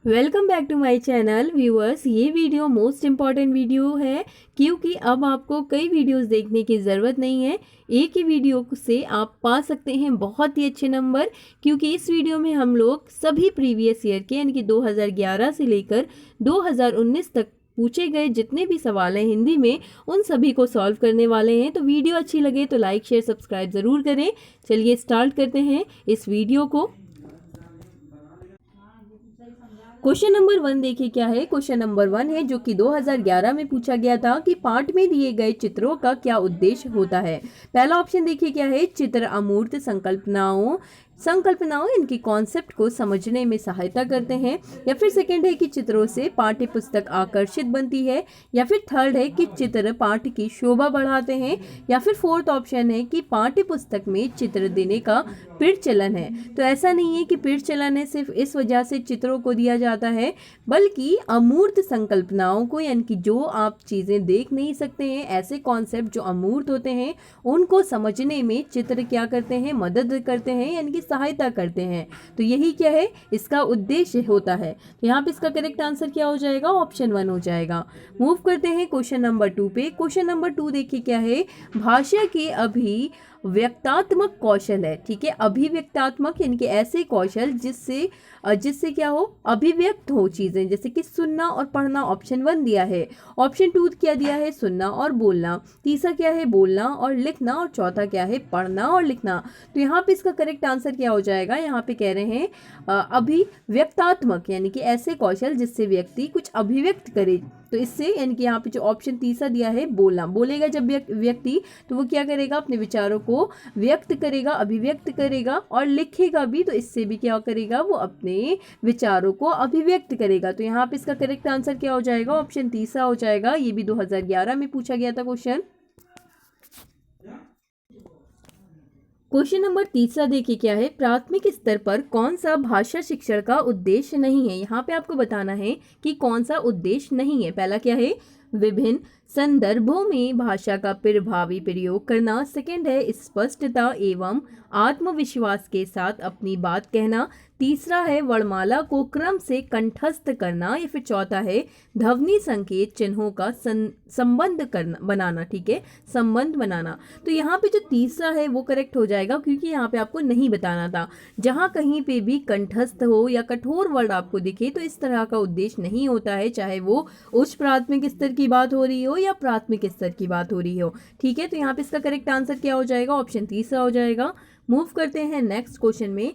Welcome back to my channel viewers. ये video most important video है क्योंकि अब आपको कई वीडियोस देखने की ज़रूरत नहीं है। एक ही वीडियो से आप पा सकते हैं बहुत ही अच्छे नंबर, क्योंकि इस वीडियो में हम लोग सभी प्रीवियस ईयर के यानी कि 2011 से लेकर 2019 तक पूछे गए जितने भी सवाल हैं हिंदी में, उन सभी को सॉल्व करने वाले हैं। तो वीडियो अच्छी लगे तो लाइक शेयर सब्सक्राइब ज़रूर करें। चलिए स्टार्ट करते हैं इस वीडियो को। क्वेश्चन नंबर 1 देखिए क्या है। क्वेश्चन नंबर 1 है जो कि 2011 में पूछा गया था कि पाठ में दिए गए चित्रों का क्या उद्देश्य होता है। पहला ऑप्शन देखिए क्या है, चित्र अमूर्त संकल्पनाओं इनकी कॉन्सेप्ट को समझने में सहायता करते हैं। या फिर सेकंड है कि चित्रों से पाठ्य पुस्तक आकर्षित बनती है। या फिर थर्ड है कि चित्र पाठ की शोभा बढ़ाते हैं। या फिर फोर्थ ऑप्शन है कि पाठ्य पुस्तक में चित्र देने का प्रचलन है। तो ऐसा नहीं है कि प्रचलन है सिर्फ इस वजह से चित्रों को दिया जाता है, बल्कि अमूर्त संकल्पनाओं को यानी कि जो आप चीज़ें देख नहीं सकते हैं, ऐसे कॉन्सेप्ट जो अमूर्त होते हैं उनको समझने में चित्र क्या करते हैं, मदद करते हैं यानी कि सहायता करते हैं। तो यही क्या है, इसका उद्देश्य होता है। तो यहाँ पे इसका करेक्ट आंसर क्या हो जाएगा, ऑप्शन 1 हो जाएगा। मूव करते हैं क्वेश्चन नंबर 2 पे। क्वेश्चन नंबर 2 देखिए क्या है, भाषा के व्यक्तात्मक कौशल है। ठीक है, अभिव्यक्तात्मक यानी कि ऐसे कौशल जिससे क्या हो, अभिव्यक्त हो चीजें, जैसे कि सुनना और पढ़ना ऑप्शन 1 दिया है। ऑप्शन 2 क्या दिया है, सुनना और बोलना। तीसरा क्या है, बोलना और लिखना। और चौथा क्या है, पढ़ना और लिखना। तो यहाँ पे इसका करेक्ट आंसर क्या हो जाएगा, यहाँ पे कह रहे हैं अभिव्यक्तात्मक यानी कि ऐसे कौशल जिससे व्यक्ति कुछ अभिव्यक्त करे। तो इससे यानी कि यहाँ पे जो ऑप्शन तीसरा दिया है, बोलना, बोलेगा जब व्यक्ति तो वो क्या करेगा, अपने विचारों को व्यक्त करेगा, अभिव्यक्त करेगा। और लिखेगा भी तो इससे भी क्या करेगा, वो अपने विचारों को अभिव्यक्त करेगा। तो यहाँ पे इसका करेक्ट आंसर क्या हो जाएगा, ऑप्शन तीसरा हो जाएगा। ये भी 2011 में पूछा गया था क्वेश्चन। क्वेश्चन नंबर तीसरा देखिए क्या है, प्राथमिक स्तर पर कौन सा भाषा शिक्षण का उद्देश्य नहीं है। यहाँ पे आपको बताना है कि कौन सा उद्देश्य नहीं है। पहला क्या है, विभिन्न संदर्भों में भाषा का प्रभावी प्रयोग करना। सेकंड है स्पष्टता एवं आत्मविश्वास के साथ अपनी बात कहना। तीसरा है वर्णमाला को क्रम से कंठस्थ करना। या फिर चौथा है ध्वनि संकेत चिन्हों का संबंध करना बनाना। ठीक है, संबंध बनाना। तो यहाँ पे जो तीसरा है वो करेक्ट हो जाएगा, क्योंकि यहाँ पे आपको नहीं बताना था। जहाँ कहीं पे भी कंठस्थ हो या कठोर वर्ड आपको दिखे तो इस तरह का उद्देश्य नहीं होता है, चाहे वो उच्च प्राथमिक स्तर की बात हो रही हो या प्राथमिक स्तर की बात हो रही हो। ठीक है, तो यहाँ पे इसका करेक्ट आंसर क्या हो जाएगा, ऑप्शन तीसरा हो जाएगा। मूव करते हैं नेक्स्ट क्वेश्चन में।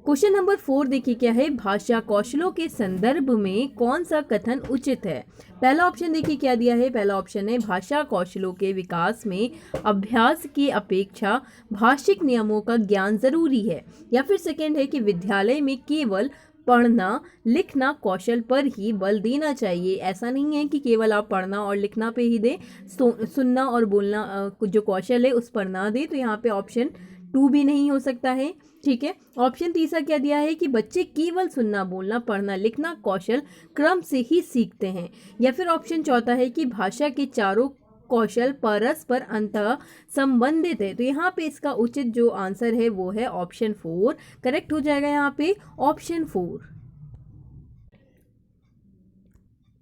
क्वेश्चन नंबर 4 देखिए क्या है, भाषा कौशलों के संदर्भ में कौन सा कथन उचित है। पहला ऑप्शन देखिए क्या दिया है, पहला ऑप्शन है भाषा कौशलों के विकास में अभ्यास की अपेक्षा भाषिक नियमों का ज्ञान जरूरी है। या फिर सेकंड है कि विद्यालय में केवल पढ़ना लिखना कौशल पर ही बल देना चाहिए। ऐसा नहीं है कि केवल आप पढ़ना और लिखना पे ही दें, सुनना और बोलना जो कौशल है उस पर ना दें। तो यहाँ पे ऑप्शन 2 भी नहीं हो सकता है। ठीक है, ऑप्शन तीसरा क्या दिया है कि बच्चे केवल सुनना बोलना पढ़ना लिखना कौशल क्रम से ही सीखते हैं। या फिर ऑप्शन चौथा है कि भाषा के चारों कौशल परस्पर अंतः संबंधित है। तो यहाँ पे इसका उचित जो आंसर है वो है ऑप्शन 4, करेक्ट हो जाएगा यहाँ पे ऑप्शन 4।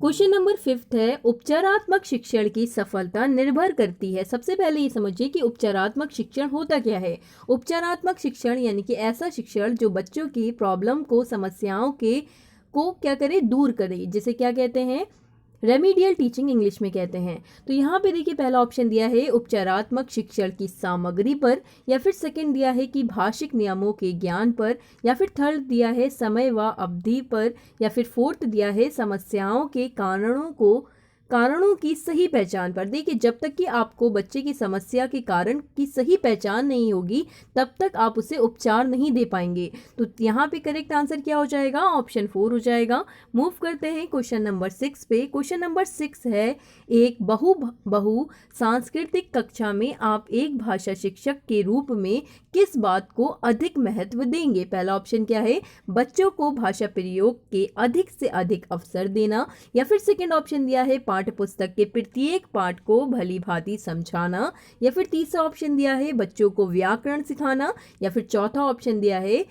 क्वेश्चन नंबर 5 है, उपचारात्मक शिक्षण की सफलता निर्भर करती है। सबसे पहले ये समझिए कि उपचारात्मक शिक्षण होता क्या है। उपचारात्मक शिक्षण यानी कि ऐसा शिक्षण जो बच्चों की प्रॉब्लम को, समस्याओं को क्या करे, दूर करे, जिसे क्या कहते हैं, रेमीडियल टीचिंग इंग्लिश में कहते हैं। तो यहाँ पे देखिए पहला ऑप्शन दिया है उपचारात्मक शिक्षण की सामग्री पर। या फिर सेकंड दिया है कि भाषिक नियमों के ज्ञान पर। या फिर थर्ड दिया है समय व अवधि पर। या फिर फोर्थ दिया है समस्याओं के कारणों की सही पहचान पर। देखिए जब तक कि आपको बच्चे की समस्या के कारण की सही पहचान नहीं होगी तब तक आप उसे उपचार नहीं दे पाएंगे। तो यहाँ पे करेक्ट आंसर क्या हो जाएगा, ऑप्शन 4 हो जाएगा। मूव करते हैं क्वेश्चन नंबर 6 पे। क्वेश्चन नंबर 6 है, एक बहु सांस्कृतिक कक्षा में आप एक भाषा शिक्षक के रूप में किस बात को अधिक महत्व देंगे। पहला ऑप्शन क्या है, बच्चों को भाषा प्रयोग के अधिक से अधिक अवसर देना। या फिर सेकंड ऑप्शन दिया है पाठ्य पुस्तक के प्रत्येक पाठ को भली भांति समझाना। या फिर तीसरा ऑप्शन दिया है बच्चों को व्याकरण सिखाना। या फिर चौथा ऑप्शन दिया है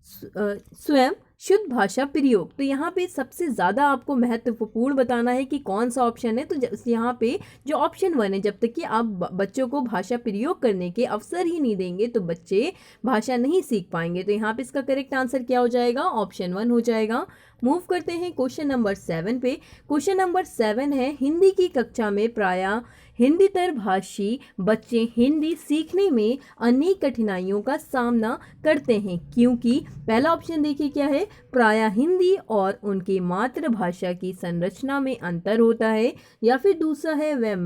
स्वयं शुद्ध भाषा प्रयोग। तो यहाँ पे सबसे ज़्यादा आपको महत्वपूर्ण बताना है कि कौन सा ऑप्शन है। तो यहाँ पे जो ऑप्शन 1 है, जब तक कि आप बच्चों को भाषा प्रयोग करने के अवसर ही नहीं देंगे तो बच्चे भाषा नहीं सीख पाएंगे। तो यहाँ पे इसका करेक्ट आंसर क्या हो जाएगा, ऑप्शन 1 हो जाएगा। मूव करते हैं क्वेश्चन नंबर 7 पे। क्वेश्चन नंबर 7 है, हिंदी की कक्षा में प्रायः हिंदीतर भाषी बच्चे हिंदी सीखने में अनेक कठिनाइयों का सामना करते हैं क्योंकि पहला ऑप्शन देखिए क्या है, प्रायः हिंदी और उनकी मातृभाषा की संरचना में अंतर होता है, या फिर दूसरा है वह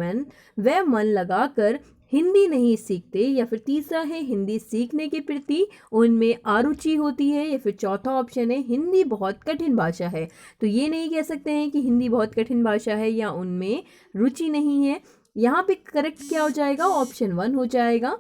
मन लगाकर हिंदी नहीं सीखते, या फिर तीसरा है हिंदी सीखने के प्रति उनमें अरुचि होती है, या फिर चौथा ऑप्शन है हिंदी बहुत कठिन भाषा है। तो ये नहीं कह सकते हैं कि हिंदी बहुत कठिन भाषा है या उनमें रुचि नहीं है। यहाँ पे करेक्ट क्या हो जाएगा, ऑप्शन 1 हो जाएगा।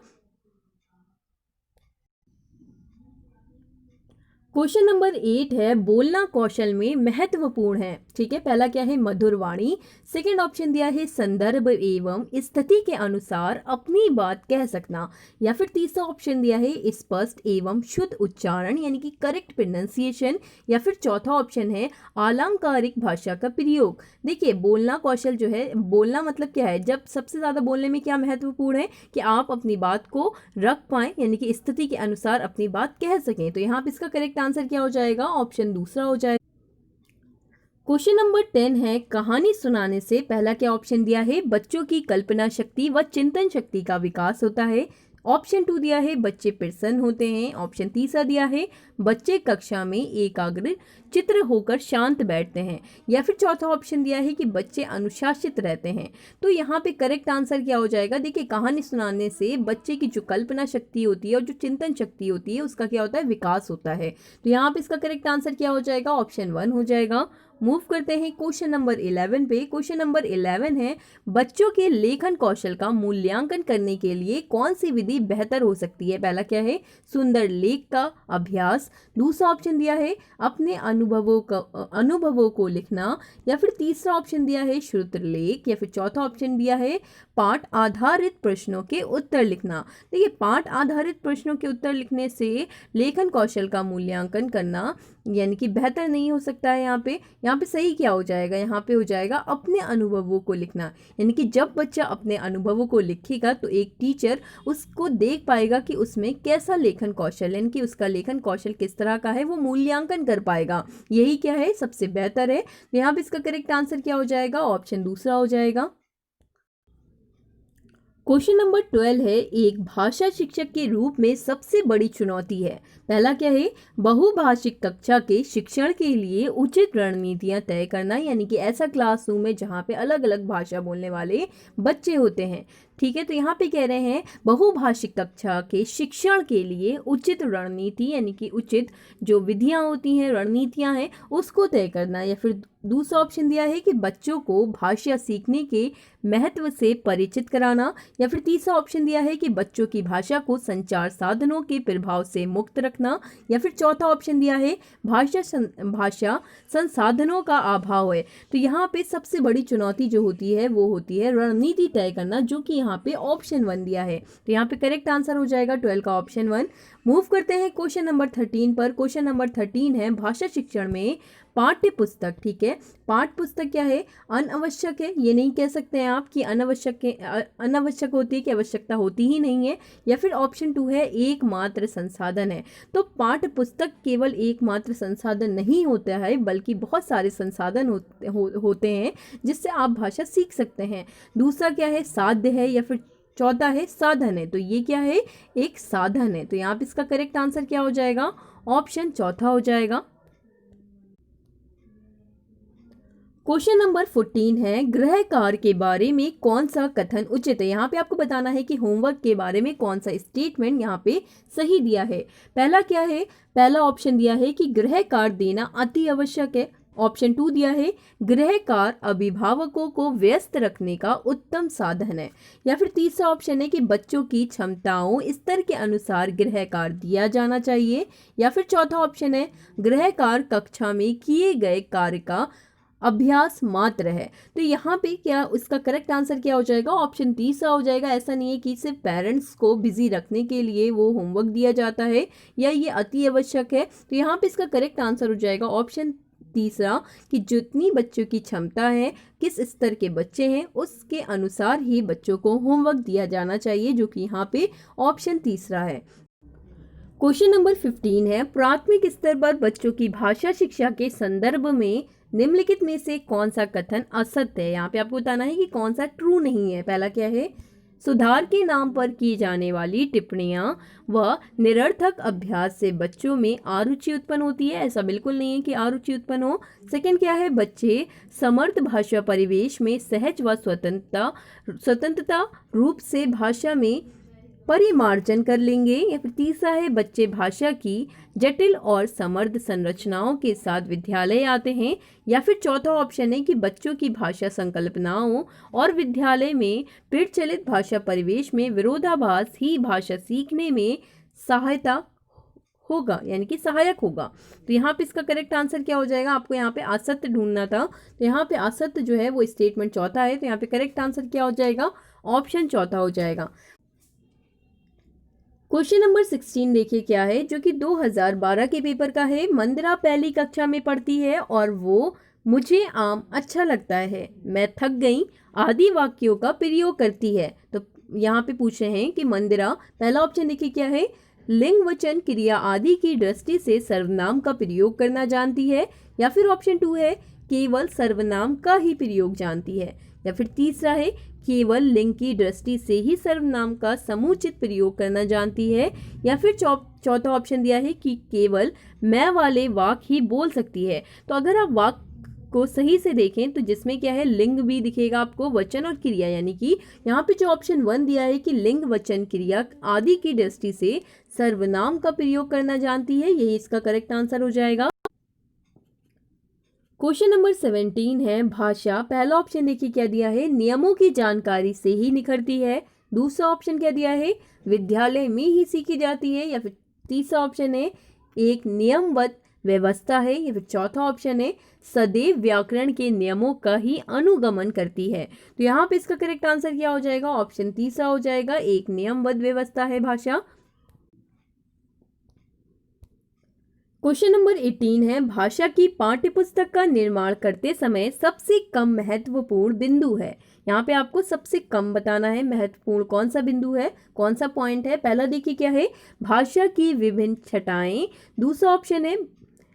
क्वेश्चन नंबर 8 है, बोलना कौशल में महत्वपूर्ण है। ठीक है, पहला क्या है, मधुर वाणी। सेकेंड ऑप्शन दिया है संदर्भ एवं स्थिति के अनुसार अपनी बात कह सकना, या फिर तीसरा ऑप्शन दिया है स्पष्ट एवं शुद्ध उच्चारण यानी कि करेक्ट प्रोनाउंसिएशन, या फिर चौथा ऑप्शन है अलंकारिक भाषा का प्रयोग। देखिए बोलना कौशल जो है, बोलना मतलब क्या है, जब सबसे ज़्यादा बोलने में क्या महत्वपूर्ण है कि आप अपनी बात को रख पाएं यानी कि स्थिति के अनुसार अपनी बात कह सकें। तो यहाँ पे इसका करेक्ट आंसर क्या हो जाएगा, ऑप्शन दूसरा हो जाएगा। क्वेश्चन नंबर 10 है, कहानी सुनाने से पहला क्या ऑप्शन दिया है, बच्चों की कल्पना शक्ति व चिंतन शक्ति का विकास होता है। ऑप्शन 2 दिया है बच्चे प्रसन्न होते हैं। ऑप्शन तीसरा दिया है बच्चे कक्षा में एकाग्र चित्र होकर शांत बैठते हैं, या फिर चौथा ऑप्शन दिया है कि बच्चे अनुशासित रहते हैं। तो यहाँ पे करेक्ट आंसर क्या हो जाएगा, देखिए कहानी सुनाने से बच्चे की जो कल्पना शक्ति होती है और जो चिंतन शक्ति होती है उसका क्या होता है, विकास होता है। तो यहाँ पे इसका करेक्ट आंसर क्या हो जाएगा, ऑप्शन 1 हो जाएगा। मूव करते हैं क्वेश्चन नंबर 11 पे। क्वेश्चन नंबर 11 है, बच्चों के लेखन कौशल का मूल्यांकन करने के लिए कौन सी विधि बेहतर हो सकती है। पहला क्या है, सुंदर लेख का अभ्यास। दूसरा ऑप्शन दिया है अपने अनुभवों को लिखना, या फिर तीसरा ऑप्शन दिया है श्रुत लेख, या फिर चौथा ऑप्शन दिया है पाठ आधारित प्रश्नों के उत्तर लिखना। देखिए पाठ आधारित प्रश्नों के उत्तर लिखने से लेखन कौशल का मूल्यांकन करना यानी कि बेहतर नहीं हो सकता है। यहाँ पे सही क्या हो जाएगा, यहाँ पे हो जाएगा अपने अनुभवों को लिखना। यानी कि जब बच्चा अपने अनुभवों को लिखेगा तो एक टीचर उसको देख पाएगा कि उसमें कैसा लेखन कौशल है, यानी कि उसका लेखन कौशल किस तरह का है, वो मूल्यांकन कर पाएगा। यही क्या है, सबसे बेहतर है। यहाँ पे इसका करेक्ट आंसर क्या हो जाएगा, ऑप्शन दूसरा हो जाएगा। क्वेश्चन नंबर 12 है, एक भाषा शिक्षक के रूप में सबसे बड़ी चुनौती है। पहला क्या है, बहुभाषिक कक्षा के शिक्षण के लिए उचित रणनीतियां तय करना, यानी कि ऐसा क्लासरूम है जहां पे अलग अलग भाषा बोलने वाले बच्चे होते हैं। ठीक है, तो यहाँ पे कह रहे हैं बहुभाषिक कक्षा के शिक्षण के लिए उचित रणनीति यानी कि उचित जो विधियां होती हैं, रणनीतियां हैं, उसको तय करना, या फिर दूसरा ऑप्शन दिया है कि बच्चों को भाषा सीखने के महत्व से परिचित कराना, या फिर तीसरा ऑप्शन दिया है कि बच्चों की भाषा को संचार साधनों के प्रभाव से मुक्त रखना, या फिर चौथा ऑप्शन दिया है भाषा संसाधनों का अभाव है। तो यहाँ पे सबसे बड़ी चुनौती जो होती है वो होती है रणनीति तय करना, जो कि यहाँ पे ऑप्शन 1 दिया है। तो यहाँ पे करेक्ट आंसर हो जाएगा 12 का ऑप्शन 1। मूव करते हैं क्वेश्चन नंबर 13 पर। क्वेश्चन नंबर 13 है, भाषा शिक्षण में पाठ्य पुस्तक। ठीक है, पाठ्य पुस्तक क्या है, अनावश्यक है। ये नहीं कह सकते हैं आप कि अनावश्यक होती है कि आवश्यकता होती ही नहीं है, या फिर ऑप्शन 2 है एकमात्र संसाधन है। तो पाठ्य पुस्तक केवल एकमात्र संसाधन नहीं होता है, बल्कि बहुत सारे संसाधन होते हैं जिससे आप भाषा सीख सकते हैं। दूसरा क्या है, साध्य है, या फिर चौथा है साधन है। तो ये क्या है, एक साधन है। तो यहाँ पे इसका करेक्ट आंसर क्या हो जाएगा, ऑप्शन चौथा हो जाएगा। क्वेश्चन नंबर 14 है, गृह कार्य के बारे में कौन सा कथन उचित है। यहाँ पे आपको बताना है कि होमवर्क के बारे में कौन सा स्टेटमेंट यहाँ पे सही दिया है। पहला क्या है, पहला ऑप्शन दिया है कि गृह कार्य देना अति आवश्यक है। ऑप्शन 2 दिया है गृह कार्य अभिभावकों को व्यस्त रखने का उत्तम साधन है, या फिर तीसरा ऑप्शन है कि बच्चों की क्षमताओं स्तर के अनुसार गृह कार्य दिया जाना चाहिए, या फिर चौथा ऑप्शन है गृह कार्य कक्षा में किए गए कार्य का अभ्यास मात्र है। तो यहाँ पे क्या इसका करेक्ट आंसर क्या हो जाएगा? ऑप्शन तीसरा हो जाएगा। ऐसा नहीं है कि सिर्फ पेरेंट्स को बिजी रखने के लिए वो होमवर्क दिया जाता है या ये अति आवश्यक है। तो यहाँ पे इसका करेक्ट आंसर हो जाएगा ऑप्शन तीसरा, कि जितनी बच्चों की क्षमता है, किस स्तर के बच्चे हैं, उसके अनुसार ही बच्चों को होमवर्क दिया जाना चाहिए, जो कि यहाँ पे ऑप्शन तीसरा है। क्वेश्चन नंबर 15 है, प्राथमिक स्तर पर बच्चों की भाषा शिक्षा के संदर्भ में निम्नलिखित में से कौन सा कथन असत्य है? यहाँ पे आपको बताना है कि कौन सा ट्रू नहीं है। पहला क्या है? सुधार के नाम पर की जाने वाली टिप्पणियां व निरर्थक अभ्यास से बच्चों में आरुचि उत्पन्न होती है। ऐसा बिल्कुल नहीं है कि आरुचि उत्पन्न हो। सेकंड क्या है? बच्चे समर्थ भाषा परिवेश में सहज व स्वतंत्रता रूप से भाषा में परिमार्जन कर लेंगे। या फिर तीसरा है, बच्चे भाषा की जटिल और समृद्ध संरचनाओं के साथ विद्यालय आते हैं। या फिर चौथा ऑप्शन है कि बच्चों की भाषा संकल्पनाओं और विद्यालय में प्रचलित भाषा परिवेश में विरोधाभास ही भाषा सीखने में सहायता होगा, यानी कि सहायक होगा। तो यहाँ पे इसका करेक्ट आंसर क्या हो जाएगा? आपको यहाँ पे असत्य ढूंढना था, तो यहाँ पे असत्य जो है वो स्टेटमेंट चौथा है। तो यहाँ पे करेक्ट आंसर क्या हो जाएगा? ऑप्शन चौथा हो जाएगा। क्वेश्चन नंबर 16 देखिए क्या है, जो कि 2012 के पेपर का है। मंदिरा पहली कक्षा में पढ़ती है और वो मुझे आम अच्छा लगता है, मैं थक गई आदि वाक्यों का प्रयोग करती है। तो यहाँ पे पूछे हैं कि मंदिरा, पहला ऑप्शन देखिए क्या है, लिंग वचन क्रिया आदि की दृष्टि से सर्वनाम का प्रयोग करना जानती है। या फिर ऑप्शन 2 है, केवल सर्वनाम का ही प्रयोग जानती है। या फिर तीसरा है, केवल लिंग की दृष्टि से ही सर्वनाम का समुचित प्रयोग करना जानती है। या फिर चौथा ऑप्शन दिया है कि केवल मैं वाले वाक्य ही बोल सकती है। तो अगर आप वाक्य को सही से देखें तो जिसमें क्या है, लिंग भी दिखेगा आपको, वचन और क्रिया, यानी कि यहाँ पे जो ऑप्शन 1 दिया है कि लिंग वचन क्रिया आदि की दृष्टि से सर्वनाम का प्रयोग करना जानती है, यही इसका करेक्ट आंसर हो जाएगा। क्वेश्चन नंबर 17 है, भाषा, पहला ऑप्शन देखिए क्या दिया है, नियमों की जानकारी से ही निखरती है। दूसरा ऑप्शन क्या दिया है, विद्यालय में ही सीखी जाती है। या फिर तीसरा ऑप्शन है, एक नियमबद्ध व्यवस्था है। या फिर चौथा ऑप्शन है, सदैव व्याकरण के नियमों का ही अनुगमन करती है। तो यहाँ पे इसका करेक्ट आंसर क्या हो जाएगा? ऑप्शन तीसरा हो जाएगा, एक नियमबद्ध व्यवस्था है भाषा। क्वेश्चन नंबर 18 है, भाषा की पाठ्यपुस्तक का निर्माण करते समय सबसे कम महत्वपूर्ण बिंदु है। यहाँ पे आपको सबसे कम बताना है, महत्वपूर्ण कौन सा बिंदु है, कौन सा पॉइंट है। पहला देखिए क्या है, भाषा की विभिन्न छटाएं। दूसरा ऑप्शन है,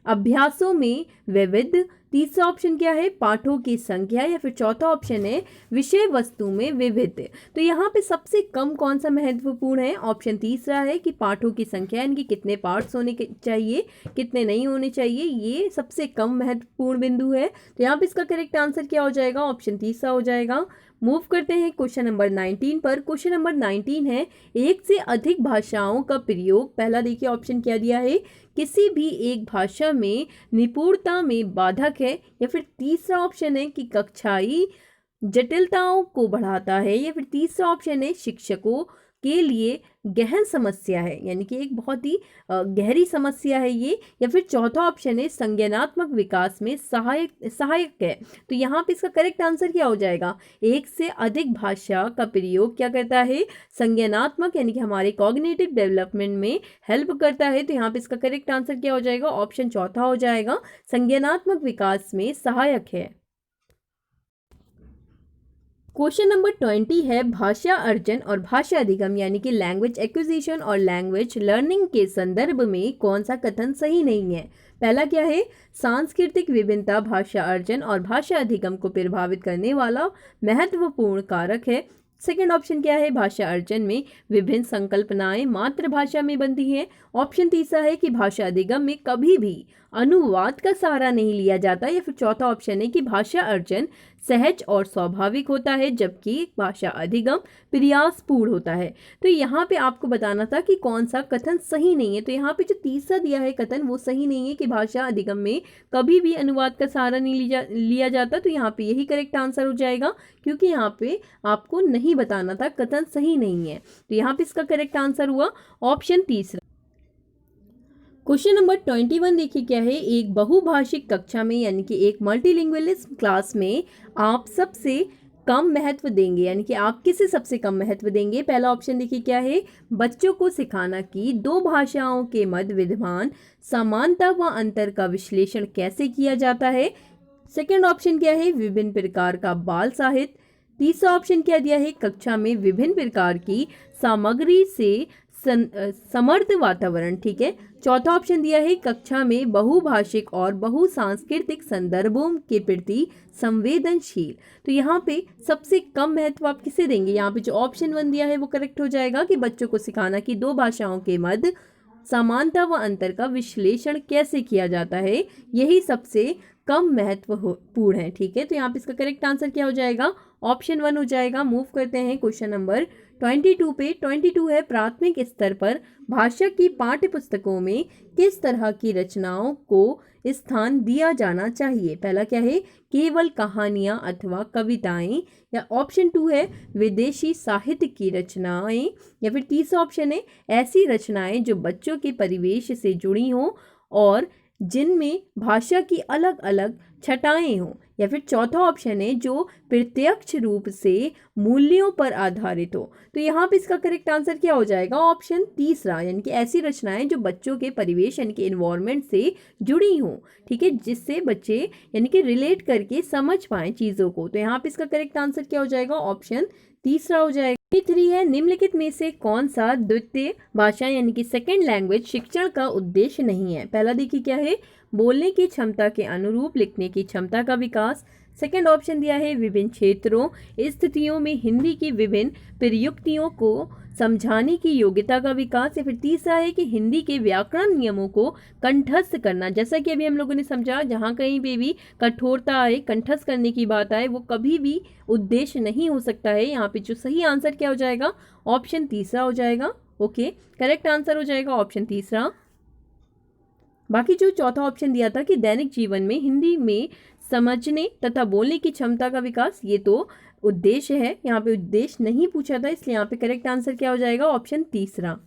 अभ्यासों में विविध। तीसरा ऑप्शन क्या है, पाठों की संख्या। या फिर चौथा ऑप्शन है, विषय वस्तु में विविध। तो यहाँ पे सबसे कम कौन सा महत्वपूर्ण है? ऑप्शन तीसरा है कि पाठों की संख्या, इनकी कितने पार्ट्स होने चाहिए, कितने नहीं होने चाहिए, ये सबसे कम महत्वपूर्ण बिंदु है। तो यहाँ पे इसका करेक्ट आंसर क्या हो जाएगा? ऑप्शन तीसरा हो जाएगा। मूव करते हैं क्वेश्चन नंबर 19 पर। क्वेश्चन नंबर 19 है, एक से अधिक भाषाओं का प्रयोग। पहला देखिए ऑप्शन क्या दिया है, किसी भी एक भाषा में निपुणता में बाधक है। या फिर तीसरा ऑप्शन है कि कक्षाई जटिलताओं को बढ़ाता है। या फिर तीसरा ऑप्शन है, शिक्षकों के लिए गहन समस्या है, यानी कि एक बहुत ही गहरी समस्या है ये। या फिर चौथा ऑप्शन है, संज्ञानात्मक विकास में सहायक है। तो यहाँ पे इसका करेक्ट आंसर क्या हो जाएगा? एक से अधिक भाषा का प्रयोग क्या करता है? संज्ञानात्मक, यानी कि हमारे कॉग्निटिव डेवलपमेंट में हेल्प करता है। तो यहाँ पे इसका करेक्ट आंसर क्या हो जाएगा? ऑप्शन चौथा हो जाएगा, संज्ञानात्मक विकास में सहायक है। क्वेश्चन नंबर 20 है, भाषा अर्जन और भाषा अधिगम यानी कि लैंग्वेज एक्विजिशन और लैंग्वेज लर्निंग के संदर्भ में कौन सा कथन सही नहीं है? पहला क्या है, सांस्कृतिक विभिन्नता भाषा अर्जन और भाषा अधिगम को प्रभावित करने वाला महत्वपूर्ण कारक है। सेकेंड ऑप्शन क्या है, भाषा अर्जन में विभिन्न संकल्पनाएं मातृभाषा में बनती हैं। ऑप्शन तीसरा है कि भाषा अधिगम में कभी भी अनुवाद का सहारा नहीं लिया जाता। या फिर चौथा ऑप्शन है कि भाषा अर्जन सहज और स्वाभाविक होता है, जबकि भाषा अधिगम प्रयासपूर्ण होता है। तो यहाँ पे आपको बताना था कि कौन सा कथन सही नहीं है। तो यहाँ पे जो तीसरा दिया है कथन वो सही नहीं है कि भाषा अधिगम में कभी भी अनुवाद का सहारा नहीं लिया जाता। तो यहाँ पे यही करेक्ट आंसर हो जाएगा, क्योंकि यहाँ पे आपको नहीं बताना था, कथन सही नहीं है। तो यहाँ पे इसका करेक्ट आंसर हुआ ऑप्शन तीसरा। क्वेश्चन नंबर 21 देखिए क्या है। एक बहुभाषिक कक्षा में यानी कि एक मल्टीलिंगुअलिस्ट क्लास में आप सबसे कम महत्व देंगे, यानी कि आप किसे सबसे कम महत्व देंगे। पहला ऑप्शन देखिए क्या है, बच्चों को सिखाना कि दो भाषाओं के मध्य विद्यमान समानता व अंतर का विश्लेषण कैसे किया जाता है। सेकंड ऑप्शन क्या है, विभिन्न प्रकार का बाल साहित्य। तीसरा ऑप्शन क्या दिया है, कक्षा में विभिन्न प्रकार की सामग्री से समर्थ वातावरण। ठीक है। चौथा ऑप्शन दिया है, कक्षा में बहुभाषिक और बहुसांस्कृतिक संदर्भों के प्रति संवेदनशील। तो यहाँ पे सबसे कम महत्व आप किसे देंगे। यहाँ पे जो ऑप्शन 1 दिया है वो करेक्ट हो जाएगा कि बच्चों को सिखाना कि दो भाषाओं के मध्य समानता व अंतर का विश्लेषण कैसे किया जाता है, यही सबसे कम महत्वपूर्ण है। ठीक है। तो यहाँ पे इसका करेक्ट आंसर क्या हो जाएगा, ऑप्शन 1 हो जाएगा। मूव करते हैं क्वेश्चन नंबर 22 पे। 22 है, प्राथमिक स्तर पर भाषा की पाठ्य पुस्तकों में किस तरह की रचनाओं को स्थान दिया जाना चाहिए। पहला क्या है, केवल कहानियां अथवा कविताएं, या ऑप्शन 2 है विदेशी साहित्य की रचनाएं, या फिर तीसरा ऑप्शन है ऐसी रचनाएं जो बच्चों के परिवेश से जुड़ी हों और जिनमें भाषा की अलग अलग छटाएं हों, या फिर चौथा ऑप्शन है जो प्रत्यक्ष रूप से मूल्यों पर आधारित हो। तो यहाँ पे इसका करेक्ट आंसर क्या हो जाएगा, ऑप्शन तीसरा, यानी कि ऐसी रचनाएं जो बच्चों के परिवेश यानी कि एनवायरनमेंट से जुड़ी हों। ठीक है, जिससे बच्चे यानी कि रिलेट करके समझ पाएं चीज़ों को। तो यहाँ पे इसका करेक्ट आंसर क्या हो जाएगा, ऑप्शन तीसरा हो जाएगा। 3 है, निम्नलिखित में से कौन सा द्वितीय भाषा यानी कि सेकेंड लैंग्वेज शिक्षण का उद्देश्य नहीं है। पहला देखिए क्या है, बोलने की क्षमता के अनुरूप लिखने की क्षमता का विकास। सेकेंड ऑप्शन दिया है विभिन्न क्षेत्रों स्थितियों में हिंदी की विभिन्न प्रयुक्तियों को समझाने की योग्यता का विकास। या फिर तीसरा है कि हिंदी के व्याकरण नियमों को कंठस्थ करना। जैसा कि अभी हम लोगों ने समझा, जहाँ कहीं पे भी कठोरता आए, कंठस्थ करने की बात आए, वो कभी भी उद्देश्य नहीं हो सकता है। यहाँ पे जो सही आंसर क्या हो जाएगा, ऑप्शन तीसरा हो जाएगा। ओके, करेक्ट आंसर हो जाएगा ऑप्शन तीसरा। बाकी जो चौथा ऑप्शन दिया था कि दैनिक जीवन में हिंदी में समझने तथा बोलने की क्षमता का विकास, ये तो उद्देश्य है, यहाँ पे उद्देश्य नहीं पूछा था, इसलिए यहाँ पे करेक्ट आंसर क्या हो जाएगा, ऑप्शन तीसरा।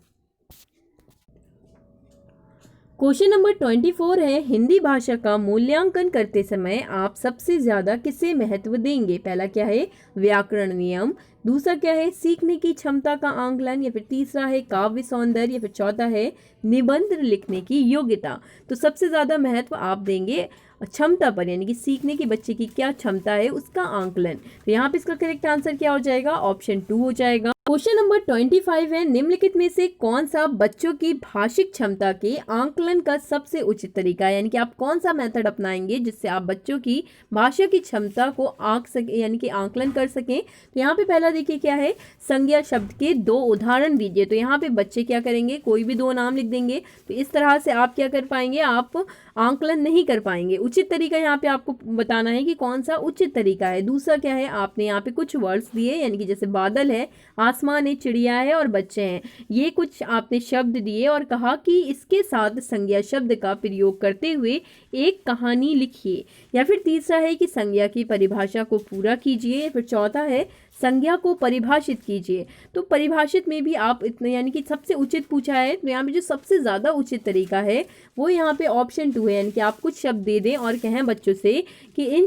क्वेश्चन नंबर 24 है, हिंदी भाषा का मूल्यांकन करते समय आप सबसे ज्यादा किसे महत्व देंगे। पहला क्या है, व्याकरण नियम। दूसरा क्या है, सीखने की क्षमता का आंकलन। या फिर तीसरा है काव्य सौंदर्य। या फिर चौथा है निबंध लिखने की योग्यता। तो सबसे ज्यादा महत्व आप देंगे क्षमता पर, यानी कि सीखने की बच्चे की क्या क्षमता है उसका आंकलन। तो यहाँ पे इसका करेक्ट आंसर क्या हो जाएगा, ऑप्शन 2 हो जाएगा। क्वेश्चन नंबर 25 है, निम्नलिखित में से कौन सा बच्चों की भाषिक क्षमता के आंकलन का सबसे उचित तरीका है। यानी कि आप कौन सा मेथड अपनाएंगे जिससे आप बच्चों की भाषा की क्षमता को आंक सके, यानी कि आंकलन कर सकें। तो यहाँ पे पहला देखिए क्या है, संज्ञा शब्द के 2 उदाहरण दीजिए। तो यहाँ पे बच्चे क्या करेंगे, कोई भी 2 नाम लिख देंगे। तो इस तरह से आप क्या कर पाएंगे, आप आंकलन नहीं कर पाएंगे। उचित तरीका यहाँ पे आपको बताना है कि कौन सा उचित तरीका है। दूसरा क्या है, आपने यहाँ पे कुछ वर्ड्स दिए, यानी कि जैसे बादल है, आसमान है, चिड़िया है और बच्चे हैं, ये कुछ आपने शब्द दिए और कहा कि इसके साथ संज्ञा शब्द का प्रयोग करते हुए एक कहानी लिखिए। या फिर तीसरा है कि संज्ञा की परिभाषा को पूरा कीजिए। या फिर चौथा है संज्ञा को परिभाषित कीजिए। तो परिभाषित में भी आप इतने, यानी कि सबसे उचित पूछा है, तो यहाँ पे जो सबसे ज़्यादा उचित तरीका है वो यहाँ पे ऑप्शन 2 है। यानी कि आप कुछ शब्द दे दें और कहें बच्चों से कि इन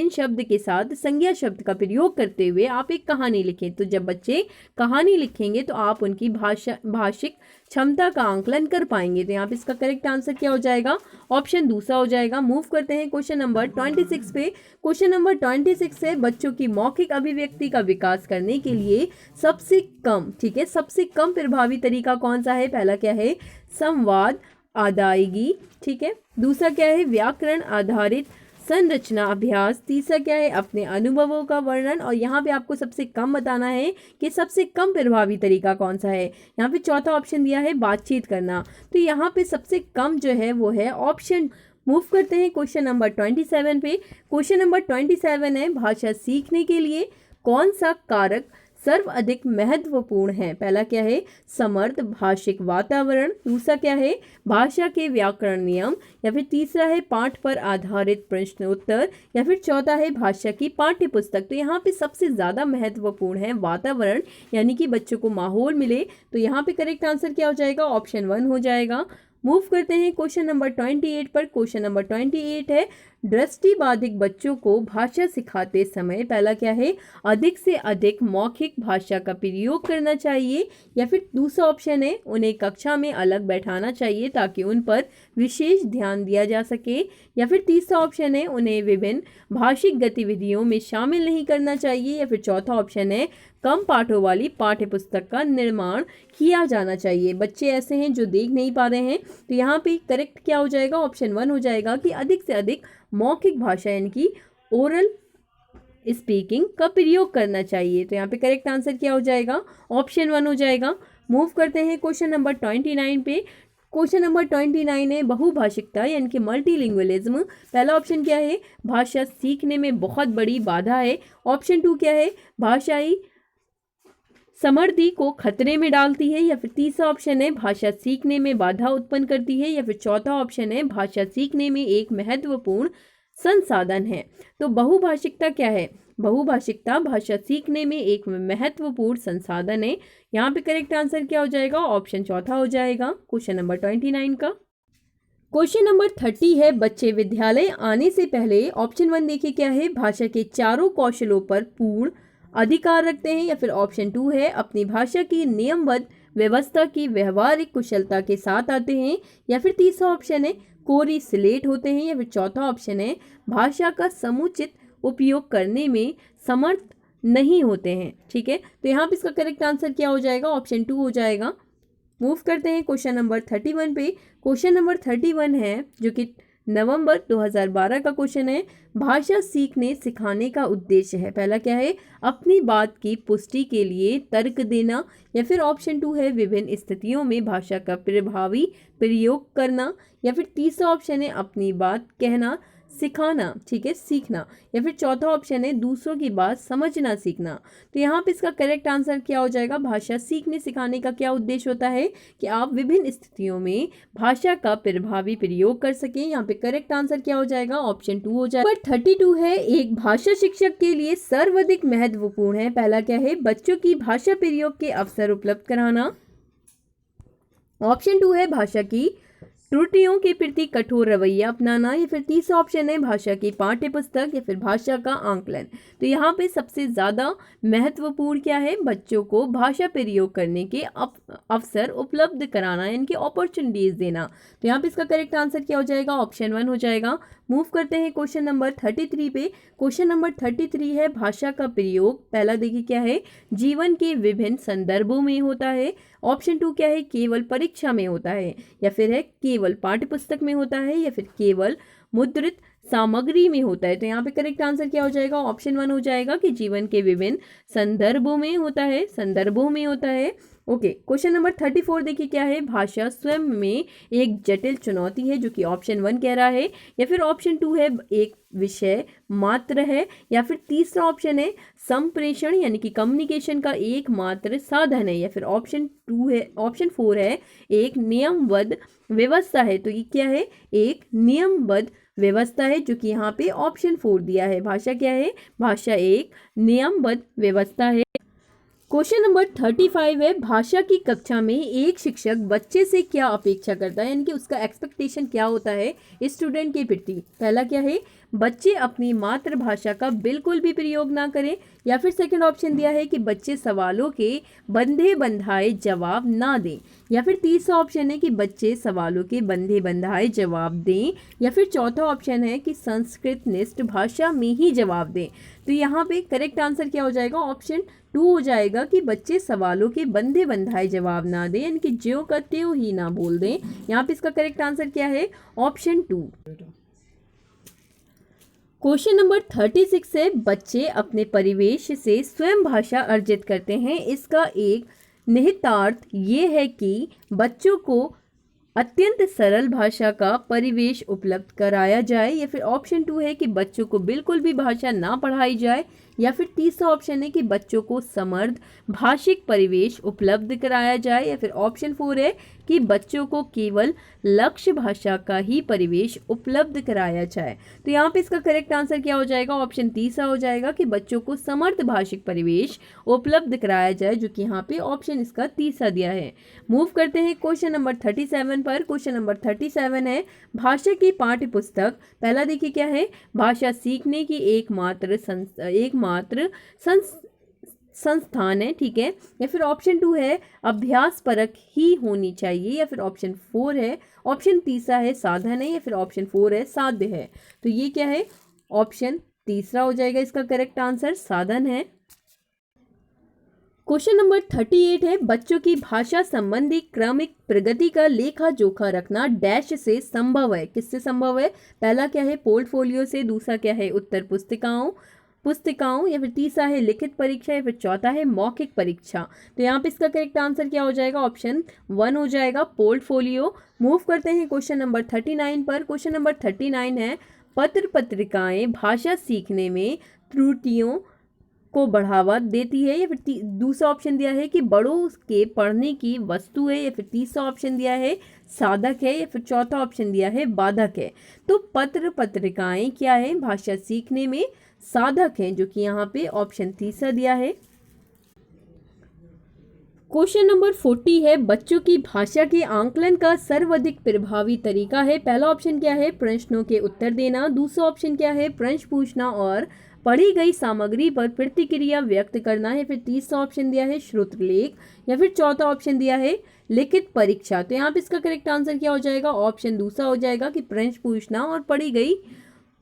शब्द के साथ संज्ञा शब्द का प्रयोग करते हुए आप एक कहानी लिखें। तो जब बच्चे कहानी लिखेंगे तो आप उनकी भाषिक क्षमता का आंकलन कर पाएंगे। तो यहाँ पे इसका करेक्ट आंसर क्या हो जाएगा, ऑप्शन दूसरा हो जाएगा। मूव करते हैं क्वेश्चन नंबर 26 पे। क्वेश्चन नंबर 26 है, बच्चों की मौखिक अभिव्यक्ति का विकास करने के लिए सबसे कम, ठीक है, सबसे कम प्रभावी तरीका कौन सा है। पहला क्या है, संवाद अदायगी। ठीक है, दूसरा क्या है, व्याकरण आधारित संरचना अभ्यास। तीसरा क्या है, अपने अनुभवों का वर्णन। और यहाँ पे आपको सबसे कम बताना है कि सबसे कम प्रभावी तरीका कौन सा है। यहाँ पे चौथा ऑप्शन दिया है बातचीत करना। तो यहाँ पे सबसे कम जो है वो है ऑप्शन। मूव करते हैं क्वेश्चन नंबर 27 पे। क्वेश्चन नंबर 27 है, भाषा सीखने के लिए कौन सा कारक सर्वाधिक महत्वपूर्ण है। पहला क्या है, समर्थ भाषिक वातावरण। दूसरा क्या है, भाषा के व्याकरण नियम। या फिर तीसरा है पाठ पर आधारित प्रश्न उत्तर। या फिर चौथा है भाषा की पाठ्य पुस्तक। तो यहाँ पे सबसे ज़्यादा महत्वपूर्ण है वातावरण, यानी कि बच्चों को माहौल मिले। तो यहाँ पे करेक्ट आंसर क्या हो जाएगा, ऑप्शन 1 हो जाएगा। मूव करते हैं क्वेश्चन नंबर 28 पर। क्वेश्चन नंबर 28 है, दृष्टिबाधित बच्चों को भाषा सिखाते समय पहला क्या है, अधिक से अधिक मौखिक भाषा का प्रयोग करना चाहिए, या फिर दूसरा ऑप्शन है उन्हें कक्षा में अलग बैठाना चाहिए ताकि उन पर विशेष ध्यान दिया जा सके, या फिर तीसरा ऑप्शन है उन्हें विभिन्न भाषिक गतिविधियों में शामिल नहीं करना चाहिए, या फिर चौथा ऑप्शन है कम पाठों वाली पाठ्य पुस्तक का निर्माण किया जाना चाहिए। बच्चे ऐसे हैं जो देख नहीं पा रहे हैं, तो यहाँ पे करेक्ट क्या हो जाएगा, ऑप्शन 1 हो जाएगा कि अधिक से अधिक मौखिक भाषा यानी कि ओरल स्पीकिंग का प्रयोग करना चाहिए। तो यहाँ पे करेक्ट आंसर क्या हो जाएगा, ऑप्शन 1 हो जाएगा। मूव करते हैं क्वेश्चन नंबर 29 पे। क्वेश्चन नंबर 29 है, बहुभाषिकता यानी कि मल्टीलिंगुअलिज्म। पहला ऑप्शन क्या है, भाषा सीखने में बहुत बड़ी बाधा है। ऑप्शन 2 क्या है, भाषाई समृद्धि को खतरे में डालती है, या फिर तीसरा ऑप्शन है भाषा सीखने में बाधा उत्पन्न करती है, या फिर चौथा ऑप्शन है भाषा सीखने में एक महत्वपूर्ण संसाधन है। तो बहुभाषिकता क्या है, बहुभाषिकता भाषा सीखने में एक महत्वपूर्ण संसाधन है। यहाँ पे करेक्ट आंसर क्या हो जाएगा, ऑप्शन चौथा हो जाएगा क्वेश्चन नंबर 29 का। क्वेश्चन नंबर 30 है, बच्चे विद्यालय आने से पहले ऑप्शन 1 देखिए क्या है, भाषा के चारों कौशलों पर पूर्ण अधिकार रखते हैं, या फिर ऑप्शन 2 है अपनी भाषा की नियमबद्ध व्यवस्था की व्यवहारिक कुशलता के साथ आते हैं, या फिर तीसरा ऑप्शन है कोरी स्लेट होते हैं, या फिर चौथा ऑप्शन है भाषा का समुचित उपयोग करने में समर्थ नहीं होते हैं। ठीक है, तो यहाँ पे इसका करेक्ट आंसर क्या हो जाएगा, ऑप्शन 2 हो जाएगा। मूव करते हैं क्वेश्चन नंबर 31 पे। क्वेश्चन नंबर 31 है जो कि नवंबर 2012 का क्वेश्चन है, भाषा सीखने सिखाने का उद्देश्य है। पहला क्या है, अपनी बात की पुष्टि के लिए तर्क देना, या फिर ऑप्शन 2 है विभिन्न स्थितियों में भाषा का प्रभावी प्रयोग करना, या फिर तीसरा ऑप्शन है अपनी बात कहना सिखाना, ठीक है, सीखना, या फिर चौथा ऑप्शन है दूसरों की बात समझना सीखना। तो यहाँ पे इसका करेक्ट आंसर क्या हो जाएगा, भाषा सीखने सिखाने का क्या उद्देश्य होता है कि आप विभिन्न स्थितियों में भाषा का प्रभावी प्रयोग कर सकें। यहाँ पे करेक्ट आंसर क्या हो जाएगा, ऑप्शन 2 हो जाएगा। 32 है, एक भाषा शिक्षक के लिए सर्वाधिक महत्वपूर्ण है। पहला क्या है, बच्चों की भाषा प्रयोग के अवसर उपलब्ध कराना। ऑप्शन 2 है भाषा की त्रुटियों के प्रति कठोर रवैया अपनाना, या फिर तीसरा ऑप्शन है भाषा की पाठ्य पुस्तक या फिर भाषा का आंकलन। तो यहाँ पे सबसे ज़्यादा महत्वपूर्ण क्या है, बच्चों को भाषा प्रयोग करने के अवसर उपलब्ध कराना यानी कि अपॉर्चुनिटीज देना। तो यहाँ पे इसका करेक्ट आंसर क्या हो जाएगा, ऑप्शन 1 हो जाएगा। मूव करते हैं क्वेश्चन नंबर 33 पे। क्वेश्चन नंबर 33 है, भाषा का प्रयोग पहला देखिए क्या है, जीवन के विभिन्न संदर्भों में होता है। ऑप्शन 2 क्या है, केवल परीक्षा में होता है, या फिर है केवल पाठ्य पुस्तक में होता है, या फिर केवल मुद्रित सामग्री में होता है। तो यहाँ पे करेक्ट आंसर क्या हो जाएगा, ऑप्शन 1 हो जाएगा कि जीवन के विभिन्न संदर्भों में होता है, संदर्भों में होता है। ओके, क्वेश्चन नंबर 34 देखिए क्या है, भाषा स्वयं में एक जटिल चुनौती है, जो कि ऑप्शन 1 कह रहा है, या फिर ऑप्शन 2 है एक विषय मात्र है, या फिर तीसरा ऑप्शन है संप्रेषण यानी कि कम्युनिकेशन का एकमात्र साधन है, या फिर ऑप्शन 4 है एक नियमबद्ध व्यवस्था है। तो ये क्या है, एक नियमबद्ध व्यवस्था है, जो कि यहाँ पे ऑप्शन 4 दिया है। भाषा क्या है, भाषा एक नियमबद्ध व्यवस्था है। क्वेश्चन नंबर 35 है, भाषा की कक्षा में एक शिक्षक बच्चे से क्या अपेक्षा करता है, यानी कि उसका एक्सपेक्टेशन क्या होता है स्टूडेंट के प्रति। पहला क्या है, बच्चे अपनी मातृभाषा का बिल्कुल भी प्रयोग ना करें, या फिर सेकंड ऑप्शन दिया है कि बच्चे सवालों के बंधे बंधाए जवाब ना दें, या फिर तीसरा ऑप्शन है कि बच्चे सवालों के बंधे बंधाए जवाब दें, या फिर चौथा ऑप्शन है कि संस्कृतनिष्ठ भाषा में ही जवाब दें। तो यहाँ पे करेक्ट आंसर क्या हो जाएगा, ऑप्शन 2 हो जाएगा कि बच्चे सवालों के बंधे बंधाए जवाब ना दें, यानी कि ज्यों का त्यों ही ना बोल दें। यहाँ पे इसका करेक्ट आंसर क्या है, ऑप्शन 2। क्वेश्चन नंबर 36 है, बच्चे अपने परिवेश से स्वयं भाषा अर्जित करते हैं। इसका एक निहितार्थ ये है कि बच्चों को अत्यंत सरल भाषा का परिवेश उपलब्ध कराया जाए, या फिर ऑप्शन 2 है कि बच्चों को बिल्कुल भी भाषा ना पढ़ाई जाए, या फिर तीसरा ऑप्शन है कि बच्चों को समृद्ध भाषिक परिवेश उपलब्ध कराया जाए, या फिर ऑप्शन 4 है कि बच्चों को केवल लक्ष्य भाषा का ही परिवेश उपलब्ध कराया जाए। तो यहाँ पे इसका करेक्ट आंसर क्या हो जाएगा, ऑप्शन तीसरा हो जाएगा कि बच्चों को समर्थ भाषिक परिवेश उपलब्ध कराया जाए, जो कि यहाँ पे ऑप्शन इसका तीसरा दिया है। मूव करते हैं क्वेश्चन नंबर 37 पर। क्वेश्चन नंबर 37 है भाषा की पाठ्य पुस्तक। पहला देखिए क्या है, भाषा सीखने की एकमात्र संस्थान है, ठीक है, या फिर ऑप्शन 2 है अभ्यास परक ही होनी चाहिए, या फिर ऑप्शन 4 है, ऑप्शन तीसरा है साधन है, या फिर ऑप्शन 4 है साध्य है। तो ये क्या है, ऑप्शन तीसरा हो जाएगा इसका करेक्ट आंसर, साधन है। क्वेश्चन नंबर 38 है बच्चों की भाषा संबंधी क्रमिक प्रगति का लेखा जोखा रखना डैश से संभव है। किससे संभव है, पहला क्या है पोर्टफोलियो से, दूसरा क्या है उत्तर पुस्तिकाओं, या फिर तीसरा है लिखित परीक्षा, या फिर चौथा है मौखिक परीक्षा। तो यहाँ पे इसका करेक्ट आंसर क्या हो जाएगा, ऑप्शन 1 हो जाएगा, पोर्टफोलियो। मूव करते हैं क्वेश्चन नंबर 39 पर। क्वेश्चन नंबर 39 है पत्र पत्रिकाएं भाषा सीखने में त्रुटियों को बढ़ावा देती है, या फिर दूसरा ऑप्शन दिया है कि बड़ों के पढ़ने की वस्तु है, या फिर तीसरा ऑप्शन दिया है साधक है, या फिर चौथा ऑप्शन दिया है बाधक है। तो पत्र पत्रिकाएं क्या है, भाषा सीखने में साधक हैं, जो कि यहाँ पे ऑप्शन तीसरा दिया है। क्वेश्चन नंबर 40 है बच्चों की भाषा के आंकलन का सर्वाधिक प्रभावी तरीका है। पहला ऑप्शन क्या है, प्रश्नों के उत्तर देना, दूसरा ऑप्शन क्या है, प्रश्न पूछना और पढ़ी गई सामग्री पर प्रतिक्रिया व्यक्त करना है, फिर तीसरा ऑप्शन दिया है श्रुतलेख, या फिर चौथा ऑप्शन दिया है लिखित परीक्षा। तो यहाँ पे इसका करेक्ट आंसर क्या हो जाएगा, ऑप्शन दूसरा हो जाएगा कि प्रश्न पूछना और पढ़ी गई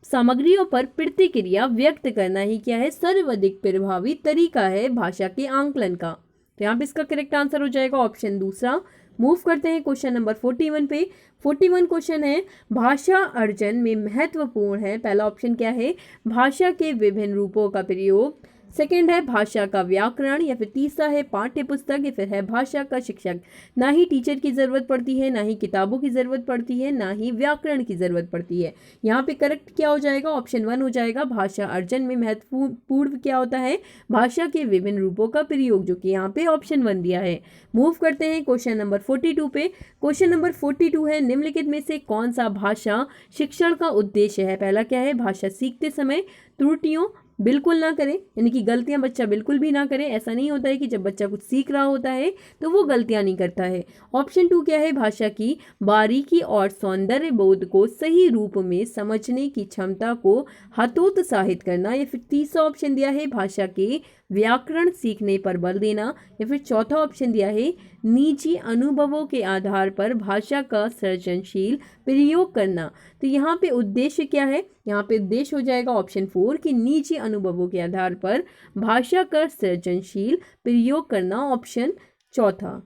सामग्रियों पर प्रतिक्रिया व्यक्त करना ही क्या है, सर्वाधिक प्रभावी तरीका है भाषा के आंकलन का। तो यहाँ पे इसका करेक्ट आंसर हो जाएगा ऑप्शन दूसरा। मूव करते हैं क्वेश्चन नंबर 41 पे। 41 क्वेश्चन है भाषा अर्जन में महत्वपूर्ण है। पहला ऑप्शन क्या है, भाषा के विभिन्न रूपों का प्रयोग, सेकंड है भाषा का व्याकरण, या फिर तीसरा है पाठ्य पुस्तक, या फिर है भाषा का शिक्षक। ना ही टीचर की ज़रूरत पड़ती है, ना ही किताबों की ज़रूरत पड़ती है, ना ही व्याकरण की ज़रूरत पड़ती है। यहाँ पे करेक्ट क्या हो जाएगा, ऑप्शन 1 हो जाएगा। भाषा अर्जन में महत्वपूर्ण क्या होता है, भाषा के विभिन्न रूपों का प्रयोग, जो कि यहाँ पे ऑप्शन 1 दिया है। मूव करते हैं क्वेश्चन नंबर 42 पे। क्वेश्चन नंबर 42 है निम्नलिखित में से कौन सा भाषा शिक्षण का उद्देश्य है। पहला क्या है, भाषा सीखते समय त्रुटियों बिल्कुल ना करें, यानी कि गलतियां बच्चा बिल्कुल भी ना करे। ऐसा नहीं होता है कि जब बच्चा कुछ सीख रहा होता है तो वो गलतियां नहीं करता है। ऑप्शन 2 क्या है, भाषा की बारीकी और सौंदर्य बोध को सही रूप में समझने की क्षमता को हतोत्साहित करना, या फिर तीसरा ऑप्शन दिया है भाषा के व्याकरण सीखने पर बल देना, या फिर चौथा ऑप्शन दिया है निजी अनुभवों के आधार पर भाषा का सृजनशील प्रयोग करना। तो यहाँ पे उद्देश्य क्या है, यहाँ पे उद्देश्य हो जाएगा ऑप्शन 4 कि निजी अनुभवों के आधार पर भाषा का सृजनशील प्रयोग करना, ऑप्शन चौथा।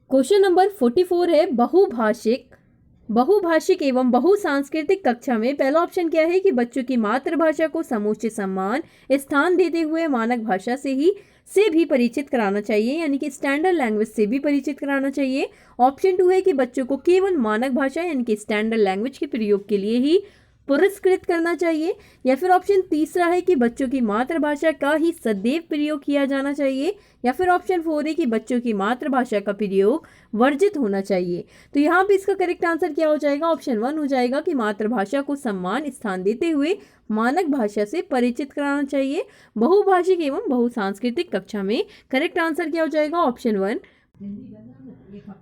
क्वेश्चन नंबर 44 है बहुभाषिक एवं बहुसांस्कृतिक कक्षा में। पहला ऑप्शन क्या है कि बच्चों की मातृभाषा को समुचित सम्मान स्थान देते हुए मानक भाषा से भी परिचित कराना चाहिए, यानी कि स्टैंडर्ड लैंग्वेज से भी परिचित कराना चाहिए। ऑप्शन 2 है कि बच्चों को केवल मानक भाषा यानी कि स्टैंडर्ड लैंग्वेज के प्रयोग के लिए ही पुरस्कृत करना चाहिए, या फिर ऑप्शन तीसरा है कि बच्चों की मातृभाषा का ही सदैव प्रयोग किया जाना चाहिए, या फिर ऑप्शन 4 है कि बच्चों की मातृभाषा का प्रयोग वर्जित होना चाहिए। तो यहाँ पे इसका करेक्ट आंसर क्या हो जाएगा, ऑप्शन 1 हो जाएगा कि मातृभाषा को सम्मान स्थान देते हुए मानक भाषा से परिचित कराना चाहिए बहुभाषिक एवं बहुसांस्कृतिक कक्षा में। करेक्ट आंसर क्या हो जाएगा, ऑप्शन 1।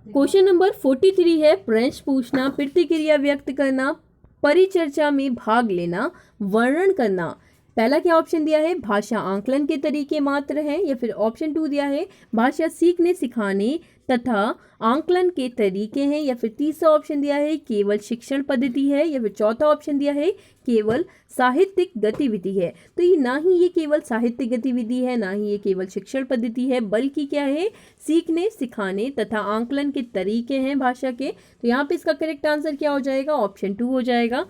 क्वेश्चन नंबर 43 है प्रश्न पूछना, प्रतिक्रिया व्यक्त करना, परिचर्चा में भाग लेना, वर्णन करना। पहला क्या ऑप्शन दिया है, भाषा आंकलन के तरीके मात्र हैं, या फिर ऑप्शन 2 दिया है भाषा सीखने सिखाने तथा आंकलन के तरीके हैं, या फिर तीसरा ऑप्शन दिया है केवल शिक्षण पद्धति है, या फिर चौथा ऑप्शन दिया है केवल साहित्यिक गतिविधि है। तो ये ना ही ये केवल साहित्यिक गतिविधि है, ना ही ये केवल शिक्षण पद्धति है, बल्कि क्या है सीखने सिखाने तथा आंकलन के तरीके हैं भाषा के। तो यहाँ पे इसका करेक्ट आंसर क्या हो जाएगा, ऑप्शन 2 हो जाएगा।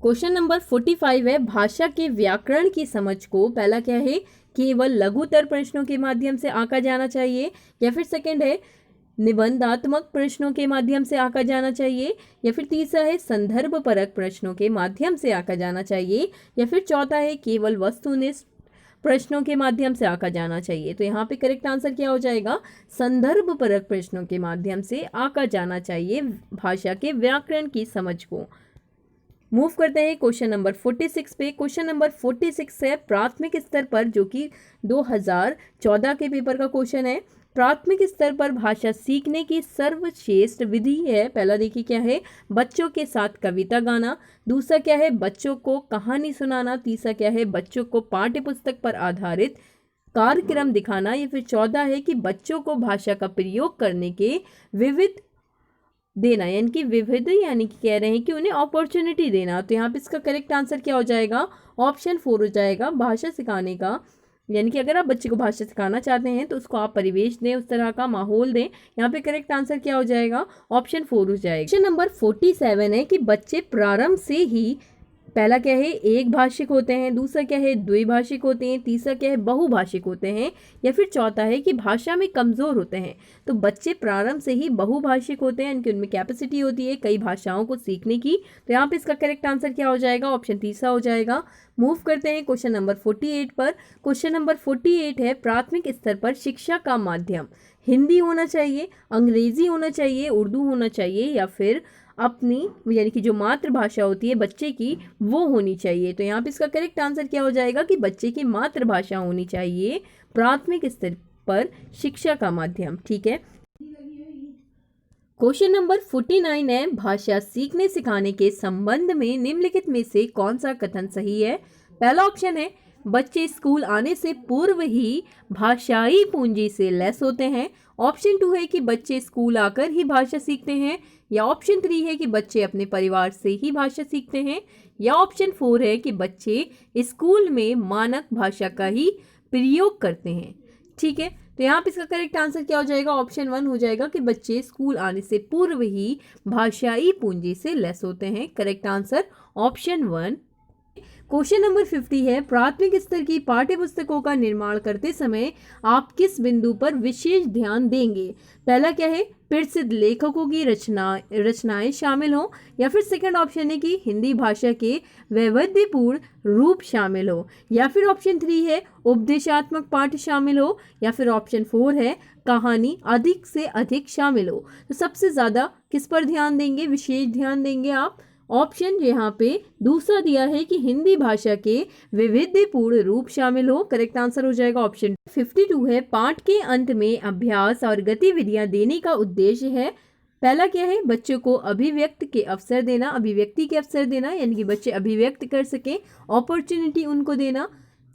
क्वेश्चन नंबर 45 है भाषा के व्याकरण की समझ को पहला क्या है केवल लघुतर प्रश्नों के माध्यम से आंका जाना चाहिए, या फिर सेकंड है निबंधात्मक प्रश्नों के माध्यम से आंका जाना चाहिए, या फिर तीसरा है संदर्भ परक प्रश्नों के माध्यम से आंका जाना चाहिए, या फिर चौथा है केवल वस्तुनिष्ठ प्रश्नों के माध्यम से आंका जाना चाहिए। तो यहाँ पे करेक्ट आंसर क्या हो जाएगा, संदर्भ परक प्रश्नों के माध्यम से आंका जाना चाहिए भाषा के व्याकरण की समझ को। मूव करते हैं क्वेश्चन नंबर 46 पे। क्वेश्चन नंबर 46 है प्राथमिक स्तर पर, जो कि 2014 के पेपर का क्वेश्चन है। प्राथमिक स्तर पर भाषा सीखने की सर्वश्रेष्ठ विधि है। पहला देखिए क्या है, बच्चों के साथ कविता गाना। दूसरा क्या है, बच्चों को कहानी सुनाना। तीसरा क्या है, बच्चों को पाठ्य पुस्तक पर आधारित कार्यक्रम दिखाना। या फिर चौथा है कि बच्चों को भाषा का प्रयोग करने के विविध देना, यानी कि विविध, यानी कि कह रहे हैं कि उन्हें अपॉर्चुनिटी देना। तो यहाँ पे इसका करेक्ट आंसर क्या हो जाएगा, ऑप्शन 4 हो जाएगा, भाषा सिखाने का। यानी कि अगर आप बच्चे को भाषा सिखाना चाहते हैं तो उसको आप परिवेश दें, उस तरह का माहौल दें। यहाँ पे करेक्ट आंसर क्या हो जाएगा, ऑप्शन 4 हो जाएगा। क्वेश्चन नंबर 47 है कि बच्चे प्रारंभ से ही, पहला क्या है, एक भाषिक होते हैं। दूसरा क्या है, द्विभाषिक होते हैं। तीसरा क्या है, बहुभाषिक होते हैं। या फिर चौथा है कि भाषा में कमज़ोर होते हैं। तो बच्चे प्रारंभ से ही बहुभाषिक होते हैं, इनकी उनमें कैपेसिटी होती है कई भाषाओं को सीखने की। तो यहाँ पे इसका करेक्ट आंसर क्या हो जाएगा, ऑप्शन तीसरा हो जाएगा। मूव करते हैं क्वेश्चन नंबर 48 पर। क्वेश्चन नंबर 48 है प्राथमिक स्तर पर शिक्षा का माध्यम हिंदी होना चाहिए, अंग्रेजी होना चाहिए, उर्दू होना चाहिए, या फिर अपनी, यानी कि जो मातृभाषा होती है बच्चे की, वो होनी चाहिए। तो यहाँ पे इसका करेक्ट आंसर क्या हो जाएगा कि बच्चे की मातृभाषा होनी चाहिए प्राथमिक स्तर पर शिक्षा का माध्यम। ठीक है। क्वेश्चन नंबर 49 है भाषा सीखने सिखाने के संबंध में निम्नलिखित में से कौन सा कथन सही है। पहला ऑप्शन है बच्चे स्कूल आने से पूर्व ही भाषाई पूंजी से लैस होते हैं। ऑप्शन 2 है कि बच्चे स्कूल आकर ही भाषा सीखते हैं। या ऑप्शन 3 है कि बच्चे अपने परिवार से ही भाषा सीखते हैं। या ऑप्शन 4 है कि बच्चे स्कूल में मानक भाषा का ही प्रयोग करते हैं। ठीक है, तो यहाँ पे इसका करेक्ट आंसर क्या हो जाएगा, ऑप्शन 1 हो जाएगा कि बच्चे स्कूल आने से पूर्व ही भाषाई पूंजी से लैस होते हैं। Correct answer option 1। Question number 50 है प्राथमिक स्तर की पाठ्य पुस्तकों का निर्माण करते समय आप किस बिंदु पर विशेष ध्यान देंगे। पहला क्या है, प्रसिद्ध लेखकों की रचनाएं शामिल हो। या फिर सेकंड ऑप्शन है कि हिंदी भाषा के वैविध्यपूर्ण रूप शामिल हो। या फिर ऑप्शन 3 है उपदेशात्मक पाठ शामिल हो। या फिर ऑप्शन 4 है कहानी अधिक से अधिक शामिल हो। तो सबसे ज़्यादा किस पर ध्यान देंगे, विशेष ध्यान देंगे आप। ऑप्शन यहाँ पे दूसरा दिया है कि हिंदी भाषा के वैविध्यपूर्ण रूप शामिल हो। करेक्ट आंसर हो जाएगा ऑप्शन 52 है पाठ के अंत में अभ्यास और गतिविधियां देने का उद्देश्य है। पहला क्या है, बच्चों को अभिव्यक्ति के अवसर देना, यानी कि बच्चे अभिव्यक्त कर सकें, अपॉर्चुनिटी उनको देना।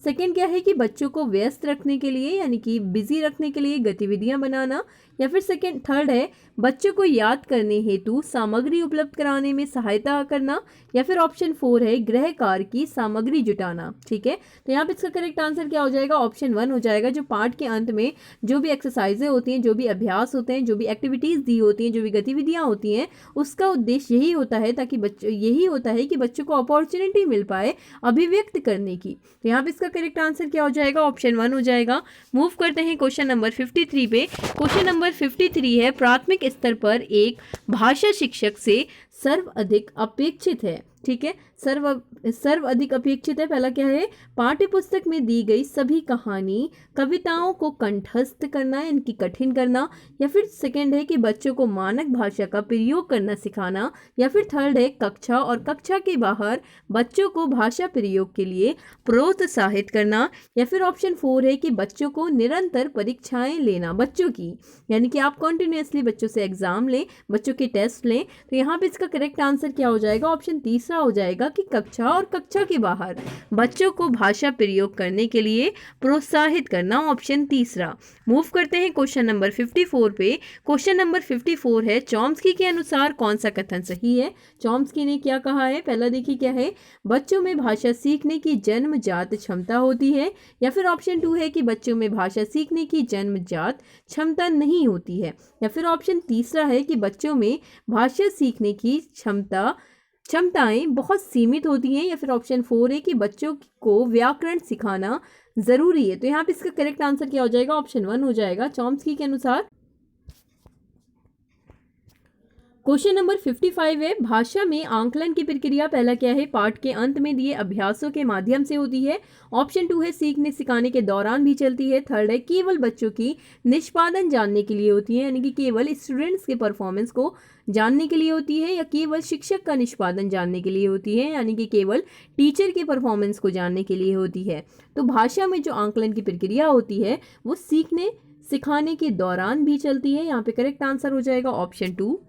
सेकेंड क्या है कि बच्चों को व्यस्त रखने के लिए, यानी कि बिजी रखने के लिए गतिविधियां बनाना। या फिर थर्ड है बच्चों को याद करने हेतु सामग्री उपलब्ध कराने में सहायता करना। या फिर ऑप्शन 4 है गृह कार्य की सामग्री जुटाना। ठीक है, तो यहाँ पे इसका करेक्ट आंसर क्या हो जाएगा, ऑप्शन 1 हो जाएगा। जो पाठ के अंत में जो भी एक्सरसाइजें होती हैं, जो भी अभ्यास होते हैं, जो भी एक्टिविटीज़ दी होती हैं, जो भी गतिविधियाँ होती हैं, उसका उद्देश्य यही होता है कि बच्चों को अपॉर्चुनिटी मिल पाए अभिव्यक्त करने की। तो यहाँ पे इसका करेक्ट आंसर क्या हो जाएगा, ऑप्शन 1 हो जाएगा। मूव करते हैं क्वेश्चन नंबर 53 पे। क्वेश्चन नंबर 53 है प्राथमिक स्तर पर एक भाषा शिक्षक से सर्व अधिक अपेक्षित है। ठीक है, सर्व अधिक अपेक्षित है। पहला क्या है, पाठ्य पुस्तक में दी गई सभी कहानी कविताओं को कंठस्थ करना, इनकी कठिन करना। या फिर सेकंड है कि बच्चों को मानक भाषा का प्रयोग करना सिखाना। या फिर थर्ड है कक्षा और कक्षा के बाहर बच्चों को भाषा प्रयोग के लिए प्रोत्साहित करना। या फिर ऑप्शन 4 है कि बच्चों को निरंतर परीक्षाएं लेना बच्चों की, यानी कि आप कंटिन्यूसली बच्चों से एग्जाम लें, बच्चों के टेस्ट लें। तो यहाँ पे इसका करेक्ट आंसर क्या हो जाएगा, ऑप्शन तीसरा हो जाएगा कि कक्षा और कक्षा के बाहर बच्चों को भाषा प्रयोग करने के लिए प्रोत्साहित करना, ऑप्शन तीसरा। मूव करते हैं क्वेश्चन नंबर 54 पे। क्वेश्चन नंबर 54 है चॉम्स्की के अनुसार कौन सा कथन सही है। चॉम्स्की ने क्या कहा है, पहला देखिए क्या है, बच्चों में भाषा सीखने की जन्मजात क्षमता होती है। या फिर ऑप्शन 2 है कि बच्चों में भाषा सीखने की जन्मजात क्षमता नहीं होती है। या फिर ऑप्शन तीसरा है कि बच्चों में भाषा सीखने की क्षमताएं बहुत सीमित होती हैं। या फिर ऑप्शन 4 है कि बच्चों को व्याकरण सिखाना ज़रूरी है। तो यहाँ पे इसका करेक्ट आंसर क्या हो जाएगा, ऑप्शन 1 हो जाएगा। चॉम्स्की के अनुसार क्वेश्चन नंबर 55 है, भाषा में आंकलन की प्रक्रिया पहला क्या है, पाठ के अंत में दिए अभ्यासों के माध्यम से होती है। ऑप्शन 2 है सीखने सिखाने के दौरान भी चलती है। थर्ड है केवल बच्चों की निष्पादन जानने के लिए होती है, यानी कि केवल स्टूडेंट्स के परफॉर्मेंस को जानने के लिए होती है, या केवल शिक्षक का निष्पादन जानने के लिए होती है, यानी कि केवल टीचर के परफॉर्मेंस को जानने के लिए होती है। तो भाषा में जो आंकलन की प्रक्रिया होती है वो सीखने सिखाने के दौरान भी चलती है। यहाँ पे करेक्ट आंसर हो जाएगा ऑप्शन 2।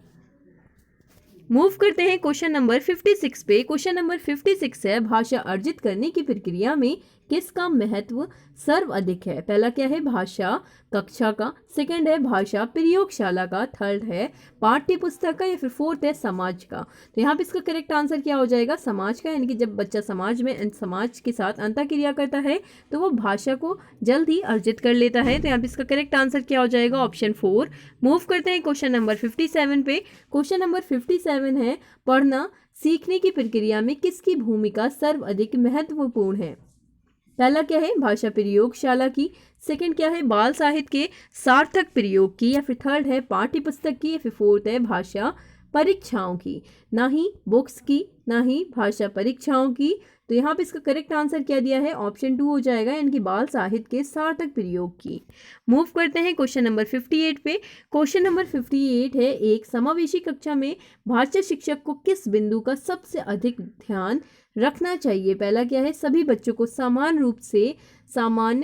मूव करते हैं क्वेश्चन नंबर 56 पे। क्वेश्चन नंबर 56 है, भाषा अर्जित करने की प्रक्रिया में किसका महत्व सर्वाधिक है। पहला क्या है, भाषा कक्षा का। सेकंड है भाषा प्रयोगशाला का। थर्ड है पाठ्य पुस्तक का, या फिर फोर्थ है समाज का। तो यहाँ पे इसका करेक्ट आंसर क्या हो जाएगा, समाज का। यानी कि जब बच्चा समाज के साथ अंतःक्रिया करता है तो वो भाषा को जल्द ही अर्जित कर लेता है। तो यहाँ पे इसका करेक्ट आंसर क्या हो जाएगा, ऑप्शन 4। मूव करते हैं क्वेश्चन नंबर 57 पे। क्वेश्चन नंबर 57 है, पढ़ना सीखने की प्रक्रिया में किसकी भूमिका सर्वाधिक महत्वपूर्ण है। पहला क्या है, भाषा प्रयोगशाला की। सेकंड क्या है, बाल साहित्य के सार्थक प्रयोग की। या फिर थर्ड है पाठ्य पुस्तक की। या फिर फोर्थ है भाषा परीक्षाओं की। ना ही बुक्स की, ना ही भाषा परीक्षाओं की। तो यहाँ पे इसका करेक्ट आंसर क्या दिया है, ऑप्शन 2 हो जाएगा, यानी कि बाल साहित्य के सार्थक प्रयोग की। मूव करते हैं क्वेश्चन नंबर 58 पे। क्वेश्चन नंबर 58 है, एक समावेशी कक्षा में भाषा शिक्षक को किस बिंदु का सबसे अधिक ध्यान रखना चाहिए। पहला क्या है, सभी बच्चों को सामान्य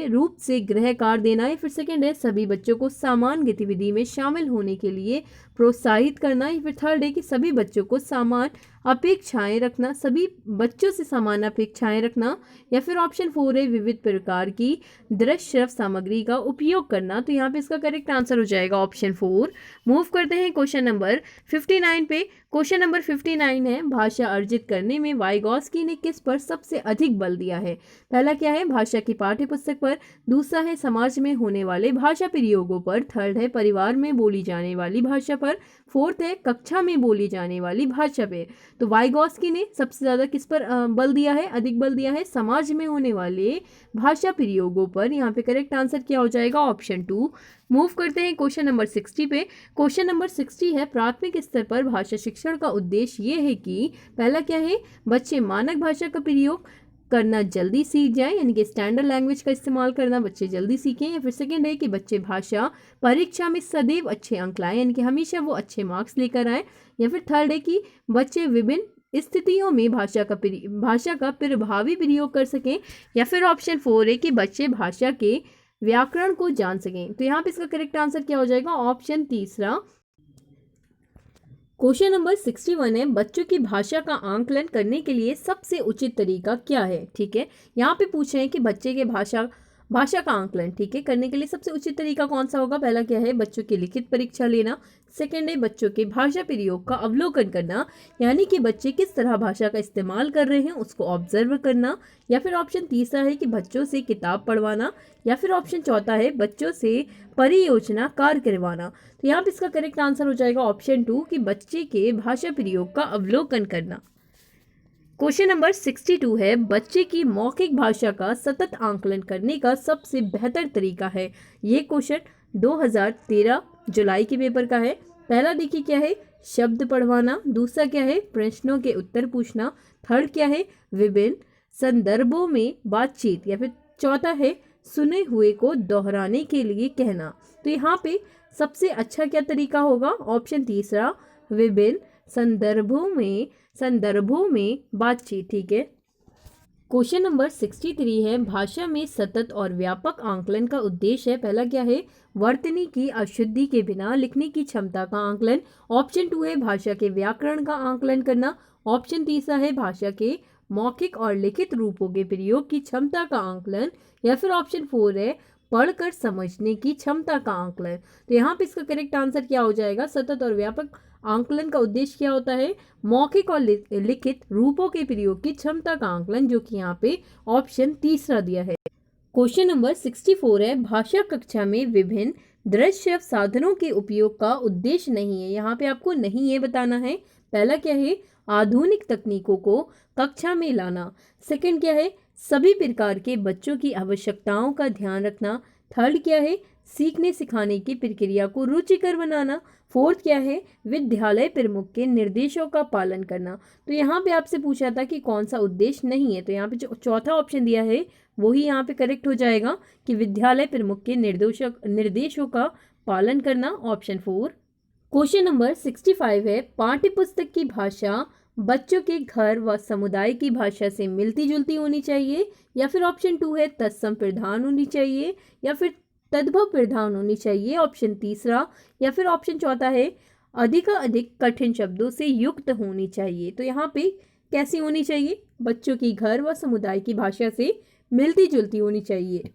रूप से गृह कार्य देना है। फिर सेकंड है सभी बच्चों को समान गतिविधि में शामिल होने के लिए प्रोत्साहित करना है। फिर थर्ड है कि सभी बच्चों को समान अपेक्षाएं रखना, सभी बच्चों से समान अपेक्षाएं रखना। या फिर ऑप्शन 4 है विविध प्रकार की दृश्य श्रव्य सामग्री का उपयोग करना। तो यहाँ पे इसका करेक्ट आंसर हो जाएगा ऑप्शन 4। मूव करते हैं क्वेश्चन नंबर 59 पे। क्वेश्चन नंबर 59 है, भाषा अर्जित करने में वाइगॉस्की ने किस पर सबसे अधिक बल दिया है। पहला क्या है, भाषा की पाठ्य पुस्तक पर। दूसरा है समाज में होने वाले भाषा प्रयोगों पर। थर्ड है परिवार में बोली जाने वाली भाषा पर। फोर्थ है कक्षा में बोली जाने वाली भाषा पे। तो वाइगॉस्की ने सबसे ज्यादा किस पर बल दिया है, अधिक बल दिया है, समाज में होने वाले भाषा प्रयोगों पर। यहाँ पे करेक्ट आंसर क्या हो जाएगा, ऑप्शन 2। मूव करते हैं क्वेश्चन नंबर 60 पे। क्वेश्चन नंबर 60 है, प्राथमिक स्तर पर भाषा शिक्षण का उद्देश्य ये है कि पहला क्या है, बच्चे मानक भाषा का प्रयोग करना जल्दी सीख जाएं, यानी कि स्टैंडर्ड लैंग्वेज का इस्तेमाल करना बच्चे जल्दी सीखें। या फिर सेकंड है कि बच्चे भाषा परीक्षा में सदैव अच्छे अंक लाएं, यानी कि हमेशा वो अच्छे मार्क्स लेकर आएं। या फिर थर्ड है कि बच्चे विभिन्न स्थितियों में भाषा का प्रभावी प्रयोग कर सकें। या फिर ऑप्शन 4 है कि बच्चे भाषा के व्याकरण को जान सकें। तो यहाँ पे इसका करेक्ट आंसर क्या हो जाएगा, ऑप्शन 3। क्वेश्चन नंबर 61 है, बच्चों की भाषा का आंकलन करने के लिए सबसे उचित तरीका क्या है। ठीक है, यहाँ पे पूछ रहे हैं कि बच्चे के भाषा का आंकलन ठीक है करने के लिए सबसे उचित तरीका कौन सा होगा। पहला क्या है, बच्चों की लिखित परीक्षा लेना। सेकंड है बच्चों के भाषा प्रयोग का अवलोकन करना, यानी कि बच्चे किस तरह भाषा का इस्तेमाल कर रहे हैं उसको ऑब्जर्व करना। या फिर ऑप्शन 3 है कि बच्चों से किताब पढ़वाना। या फिर ऑप्शन 4 है बच्चों से परियोजना कार्य करवाना। तो यहाँ पे इसका करेक्ट आंसर हो जाएगा ऑप्शन 2 कि बच्चे के भाषा प्रयोग का अवलोकन करना। क्वेश्चन नंबर 62 है, बच्चे की मौखिक भाषा का सतत आंकलन करने का सबसे बेहतर तरीका है। ये क्वेश्चन 2013 जुलाई के पेपर का है। पहला देखिए क्या है, शब्द पढ़वाना। दूसरा क्या है, प्रश्नों के उत्तर पूछना। थर्ड क्या है, विभिन्न संदर्भों में बातचीत। या फिर चौथा है सुने हुए को दोहराने के लिए कहना। तो यहाँ पे सबसे अच्छा क्या तरीका होगा, ऑप्शन 3 विभिन्न संदर्भों में बातचीत। ठीक है, क्वेश्चन नंबर 63 है, भाषा में सतत और व्यापक आंकलन का उद्देश्य है। पहला क्या है, वर्तनी की अशुद्धि के बिना लिखने की क्षमता का आंकलन। ऑप्शन 2 है भाषा के व्याकरण का आंकलन करना। ऑप्शन 3 है भाषा के मौखिक और लिखित रूपों के प्रयोग की क्षमता का आंकलन। या फिर ऑप्शन 4 है पढ़कर समझने की क्षमता का आंकलन। तो यहाँ पे इसका करेक्ट आंसर क्या हो जाएगा, सतत और व्यापक आंकलन का उद्देश्य क्या होता है, मौखिक और लिखित रूपों के प्रयोग की क्षमता का आंकलन, जो कि यहाँ पे ऑप्शन 3 दिया है। क्वेश्चन नंबर 64 है, भाषा कक्षा में विभिन्न दृश्य साधनों के उपयोग का उद्देश्य नहीं है। यहाँ पे आपको नहीं ये बताना है। पहला क्या है, आधुनिक तकनीकों को कक्षा में लाना। सेकंड क्या है, सभी प्रकार के बच्चों की आवश्यकताओं का ध्यान रखना। थर्ड क्या है, सीखने सिखाने की प्रक्रिया को रुचिकर बनाना। फोर्थ क्या है, विद्यालय प्रमुख के निर्देशों का पालन करना। तो यहाँ पे आपसे पूछा था कि कौन सा उद्देश्य नहीं है, तो यहाँ पे जो चौथा ऑप्शन दिया है वही यहाँ पे करेक्ट हो जाएगा कि विद्यालय प्रमुख के निर्देशों का पालन करना, ऑप्शन 4। क्वेश्चन नंबर 65 है, पाठ्य पुस्तक की भाषा बच्चों के घर व समुदाय की भाषा से मिलती जुलती होनी चाहिए, या फिर ऑप्शन 2 है तत्सम प्रधान होनी चाहिए, या फिर तद्भव प्रधान होनी चाहिए, ऑप्शन 3, या फिर ऑप्शन 4 है अधिक कठिन शब्दों से युक्त होनी चाहिए। तो यहाँ पे कैसी होनी चाहिए, बच्चों की घर व समुदाय की भाषा से मिलती जुलती होनी चाहिए।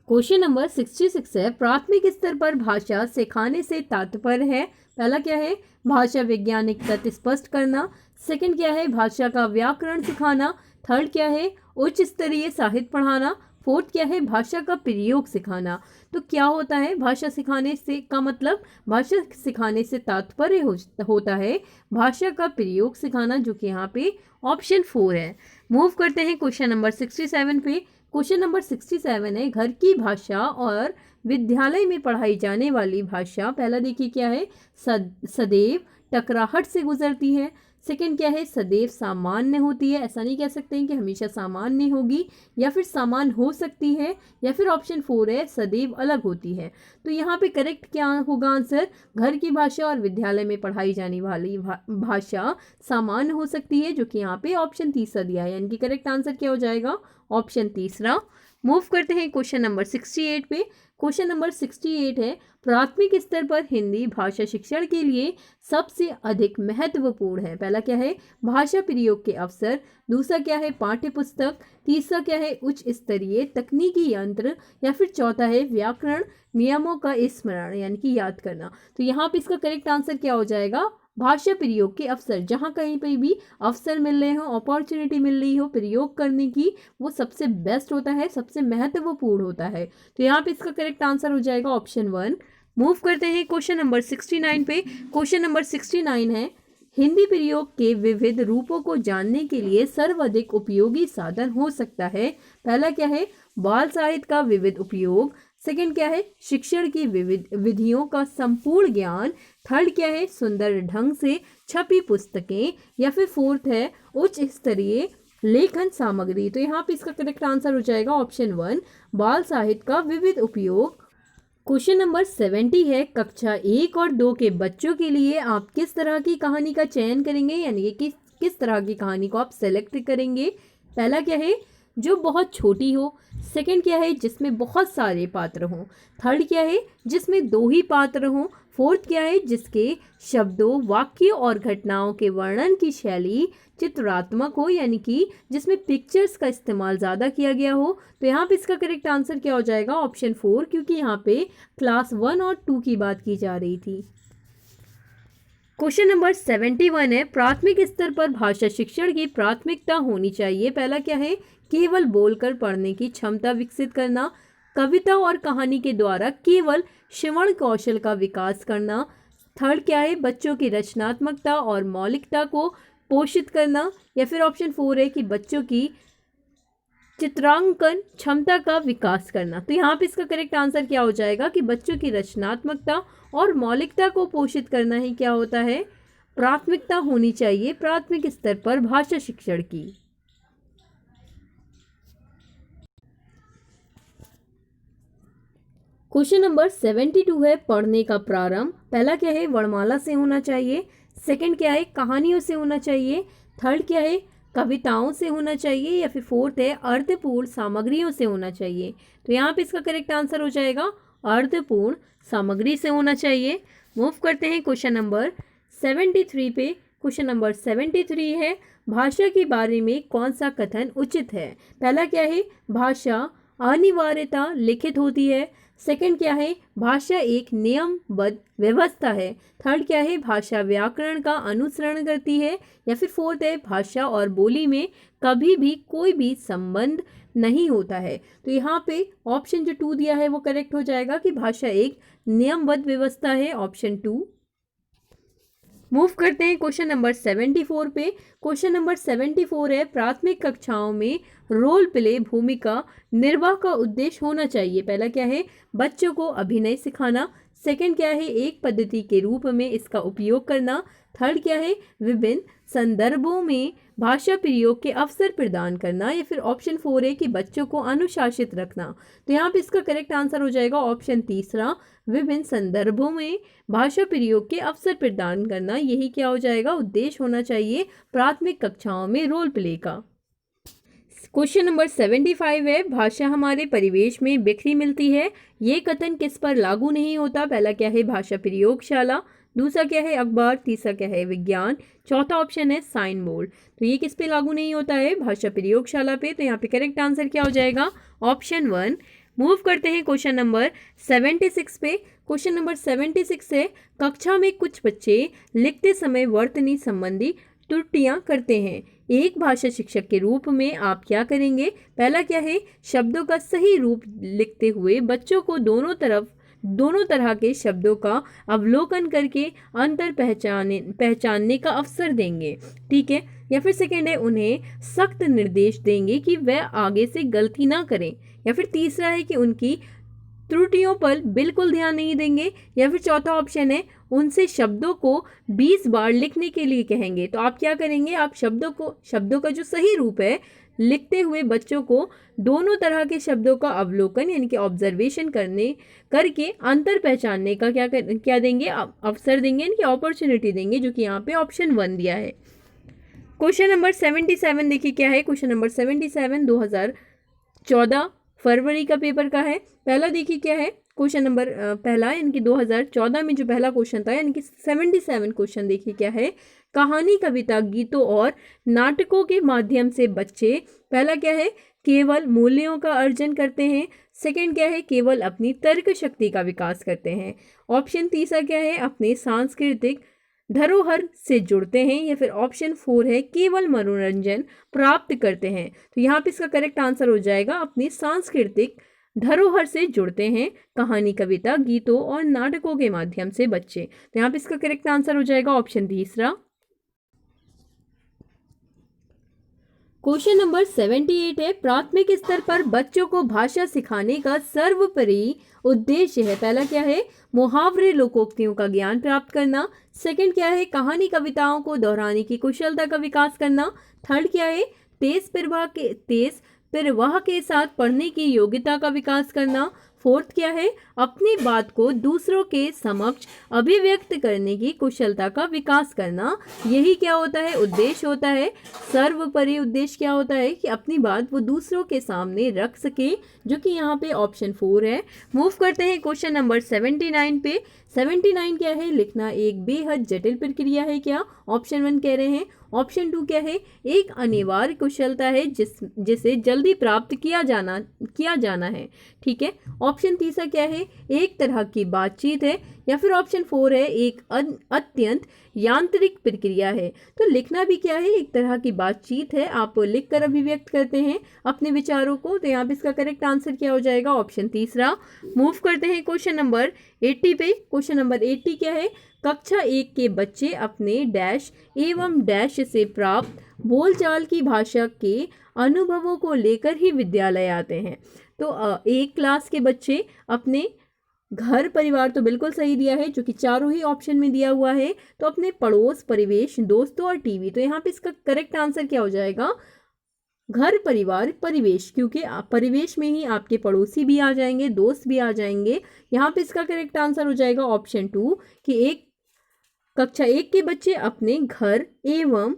क्वेश्चन नंबर 66 है, प्राथमिक स्तर पर भाषा सिखाने से तात्पर्य है। पहला क्या है, भाषा वैज्ञानिक तथ्य स्पष्ट करना। सेकंड क्या है, भाषा का व्याकरण सिखाना। थर्ड क्या है, उच्च स्तरीय साहित्य पढ़ाना। फोर्थ क्या है, भाषा का प्रयोग सिखाना। तो क्या होता है, भाषा सिखाने से का मतलब, भाषा सिखाने से तात्पर्य होता है भाषा का प्रयोग सिखाना, जो कि यहाँ पे ऑप्शन 4 है। मूव करते हैं क्वेश्चन नंबर 67 पे। क्वेश्चन नंबर 67 है, घर की भाषा और विद्यालय में पढ़ाई जाने वाली भाषा। पहला देखिए क्या है, सदैव टकराहट से गुजरती है। सेकंड क्या है, सदैव सामान्य होती है। ऐसा नहीं कह सकते हैं कि हमेशा सामान्य होगी, या फिर समान हो सकती है, या फिर ऑप्शन 4 है सदैव अलग होती है। तो यहाँ पे करेक्ट क्या होगा आंसर, घर की भाषा और विद्यालय में पढ़ाई जाने वाली भाषा सामान्य हो सकती है, जो कि यहाँ पे ऑप्शन 3 दिया है, यानी कि करेक्ट आंसर क्या हो जाएगा, ऑप्शन 3। मूव करते हैं क्वेश्चन नंबर 68 पे। क्वेश्चन नंबर 68 है, प्राथमिक स्तर पर हिंदी भाषा शिक्षण के लिए सबसे अधिक महत्वपूर्ण है। पहला क्या है, भाषा प्रयोग के अवसर। दूसरा क्या है, पाठ्य पुस्तक। तीसरा क्या है, उच्च स्तरीय तकनीकी यंत्र, या फिर चौथा है व्याकरण नियमों का स्मरण, यानी कि याद करना। तो यहाँ पे इसका करेक्ट आंसर क्या हो जाएगा, भाषा प्रयोग के अवसर। जहाँ कहीं पर भी अवसर मिल रहे हो, अपॉर्चुनिटी मिल रही हो प्रयोग करने की, वो सबसे बेस्ट होता है, सबसे महत्वपूर्ण होता है। तो यहाँ पे इसका करेक्ट आंसर हो जाएगा ऑप्शन 1। मूव करते हैं क्वेश्चन नंबर 69 पे। क्वेश्चन नंबर 69 है, हिंदी प्रयोग के विविध रूपों को जानने के लिए सर्वाधिक उपयोगी साधन हो सकता है। पहला क्या है, बाल साहित्य का विविध उपयोग। सेकंड क्या है, शिक्षण की विविध विधियों का संपूर्ण ज्ञान। थर्ड क्या है, सुंदर ढंग से छपी पुस्तकें, या फिर फोर्थ है उच्च स्तरीय लेखन सामग्री। तो यहाँ पे इसका करेक्ट आंसर हो जाएगा ऑप्शन 1, बाल साहित्य का विविध उपयोग। क्वेश्चन नंबर 70 है, कक्षा 1 और 2 के बच्चों के लिए आप किस तरह की कहानी का चयन करेंगे, यानी कि किस तरह की कहानी को आप सेलेक्ट करेंगे। पहला क्या है, जो बहुत छोटी हो। सेकंड क्या है, जिसमें बहुत सारे पात्र हों। थर्ड क्या है, जिसमें 2 ही पात्र हों। फोर्थ क्या है, जिसके शब्दों, वाक्यों और घटनाओं के वर्णन की शैली चित्रात्मक हो, यानी कि जिसमें पिक्चर्स का इस्तेमाल ज़्यादा किया गया हो। तो यहाँ पे इसका करेक्ट आंसर क्या हो जाएगा, ऑप्शन 4, क्योंकि यहाँ पे क्लास 1 और 2 की बात की जा रही थी। क्वेश्चन नंबर 71 है, प्राथमिक स्तर पर भाषा शिक्षण की प्राथमिकता होनी चाहिए। पहला क्या है, केवल बोलकर पढ़ने की क्षमता विकसित करना। कविता और कहानी के द्वारा केवल श्रवण कौशल का विकास करना। थर्ड क्या है, बच्चों की रचनात्मकता और मौलिकता को पोषित करना, या फिर ऑप्शन 4 है कि बच्चों की चित्रांकन क्षमता का विकास करना। तो यहाँ पे इसका करेक्ट आंसर क्या हो जाएगा कि बच्चों की रचनात्मकता और मौलिकता को पोषित करना ही क्या होता है, प्राथमिकता होनी चाहिए प्राथमिक स्तर पर भाषा शिक्षण की। क्वेश्चन नंबर 72 है, पढ़ने का प्रारंभ। पहला क्या है, वर्णमाला से होना चाहिए। सेकंड क्या है, कहानियों से होना चाहिए। थर्ड क्या है, कविताओं से होना चाहिए, या फिर फोर्थ है अर्थपूर्ण सामग्रियों से होना चाहिए। तो यहाँ पे इसका करेक्ट आंसर हो जाएगा अर्थपूर्ण सामग्री से होना चाहिए। मूव करते हैं क्वेश्चन नंबर 73 पे। क्वेश्चन नंबर 73 है, भाषा के बारे में कौन सा कथन उचित है। पहला क्या है, भाषा अनिवार्यता लिखित होती है। सेकंड क्या है, भाषा एक नियमबद्ध व्यवस्था है। थर्ड क्या है, भाषा व्याकरण का अनुसरण करती है, या फिर फोर्थ है भाषा और बोली में कभी भी कोई भी संबंध नहीं होता है। तो यहाँ पे ऑप्शन जो 2 दिया है वो करेक्ट हो जाएगा कि भाषा एक नियमबद्ध व्यवस्था है, ऑप्शन 2। मूव करते हैं क्वेश्चन नंबर 74 पे। क्वेश्चन नंबर 74 है प्राथमिक कक्षाओं में रोल प्ले भूमिका निर्वाह का उद्देश्य होना चाहिए। पहला क्या है, बच्चों को अभिनय सिखाना। सेकंड क्या है, एक पद्धति के रूप में इसका उपयोग करना। थर्ड क्या है, विभिन्न संदर्भों में भाषा प्रयोग के अवसर प्रदान करना। या फिर ऑप्शन 4 है कि बच्चों को अनुशासित रखना। तो यहाँ पे इसका करेक्ट आंसर हो जाएगा ऑप्शन तीसरा, विभिन्न संदर्भों में भाषा प्रयोग के अवसर प्रदान करना। यही क्या हो जाएगा, उद्देश्य होना चाहिए प्राथमिक कक्षाओं में रोल प्ले का। क्वेश्चन नंबर 75 है भाषा हमारे परिवेश में बिखरी मिलती है, ये कथन किस पर लागू नहीं होता। पहला क्या है, भाषा प्रयोगशाला। दूसरा क्या है, अखबार। तीसरा क्या है, विज्ञान। चौथा ऑप्शन है साइन बोर्ड। तो ये किस पे लागू नहीं होता है, भाषा प्रयोगशाला पे। तो यहाँ पे करेक्ट आंसर क्या हो जाएगा, ऑप्शन 1। मूव करते हैं क्वेश्चन नंबर 76 पे। क्वेश्चन नंबर 76 है कक्षा में कुछ बच्चे लिखते समय वर्तनी संबंधी त्रुटियां करते हैं, एक भाषा शिक्षक के रूप में आप क्या करेंगे। पहला क्या है, शब्दों का सही रूप लिखते हुए बच्चों को दोनों तरह के शब्दों का अवलोकन करके अंतर पहचानने का अवसर देंगे, ठीक है। या फिर सेकेंड है, उन्हें सख्त निर्देश देंगे कि वह आगे से गलती ना करें। या फिर तीसरा है कि उनकी त्रुटियों पर बिल्कुल ध्यान नहीं देंगे। या फिर चौथा ऑप्शन है, उनसे शब्दों को 20 बार लिखने के लिए कहेंगे। तो आप क्या करेंगे, आप शब्दों का जो सही रूप है लिखते हुए बच्चों को दोनों तरह के शब्दों का अवलोकन यानी कि ऑब्जर्वेशन करके अंतर पहचानने का क्या देंगे, अवसर देंगे यानी कि अपॉर्चुनिटी देंगे, जो कि यहाँ पे ऑप्शन 1 दिया है। क्वेश्चन नंबर 77 देखिए क्या है। क्वेश्चन नंबर 77 2014 फरवरी का पेपर का है। पहला देखिए क्या है, क्वेश्चन नंबर पहला यानी कि 2014 में जो पहला क्वेश्चन था यानी कि 77 क्वेश्चन देखिए क्या है, कहानी, कविता, गीतों और नाटकों के माध्यम से बच्चे पहला क्या है, केवल मूल्यों का अर्जन करते हैं। सेकंड क्या है, केवल अपनी तर्क शक्ति का विकास करते हैं। ऑप्शन तीसरा क्या है, अपने सांस्कृतिक धरोहर से जुड़ते हैं। या फिर ऑप्शन 4 है, केवल मनोरंजन प्राप्त करते हैं। तो यहाँ पे इसका करेक्ट आंसर हो जाएगा अपनी सांस्कृतिक धरोहर से जुड़ते हैं, कहानी, कविता, गीतों और नाटकों के माध्यम से बच्चे। तो यहाँ पे इसका करेक्ट आंसर हो जाएगा ऑप्शन तीसरा। क्वेश्चन नंबर 78 है प्राथमिक स्तर पर बच्चों को भाषा सिखाने का सर्वोपरि उद्देश्य है। पहला क्या है, मुहावरे, लोकोक्तियों का ज्ञान प्राप्त करना। सेकंड क्या है, कहानी, कविताओं को दोहराने की कुशलता का विकास करना। थर्ड क्या है, तेज प्रवाह के साथ पढ़ने की योग्यता का विकास करना। फोर्थ क्या है, अपनी बात को दूसरों के समक्ष अभिव्यक्त करने की कुशलता का विकास करना। यही क्या होता है, उद्देश्य होता है। सर्वोपरि उद्देश्य क्या होता है कि अपनी बात वो दूसरों के सामने रख सके, जो कि यहाँ पे ऑप्शन 4 है। मूव करते हैं क्वेश्चन नंबर 79 पे। 79 क्या है, लिखना एक बेहद जटिल प्रक्रिया है क्या। ऑप्शन 1 कह रहे हैं। ऑप्शन 2 क्या है, एक अनिवार्य कुशलता है जिसे जल्दी प्राप्त किया जाना है, ठीक है। ऑप्शन तीसरा क्या है, एक तरह की बातचीत है। या फिर ऑप्शन 4 है, एक अत्यंत यांत्रिक प्रक्रिया है। तो लिखना भी क्या है, एक तरह की बातचीत है, आप लिखकर अभिव्यक्त करते हैं अपने विचारों को। तो यहाँ पे इसका करेक्ट आंसर क्या हो जाएगा, ऑप्शन तीसरा। मूव करते हैं क्वेश्चन नंबर 80 पे। क्वेश्चन नंबर 80 क्या है, कक्षा 1 के बच्चे अपने डैश एवं डैश से प्राप्त बोलचाल की भाषा के अनुभवों को लेकर ही विद्यालय आते हैं। तो एक क्लास के बच्चे अपने घर परिवार तो बिल्कुल सही दिया है, जो कि चारों ही ऑप्शन में दिया हुआ है। तो अपने पड़ोस, परिवेश, दोस्तों और टीवी। तो यहाँ पे इसका करेक्ट आंसर क्या हो जाएगा, घर, परिवार, परिवेश, क्योंकि परिवेश में ही आपके पड़ोसी भी आ जाएंगे, दोस्त भी आ जाएंगे। यहाँ पे इसका करेक्ट आंसर हो जाएगा ऑप्शन 2 कि कक्षा 1 के बच्चे अपने घर एवं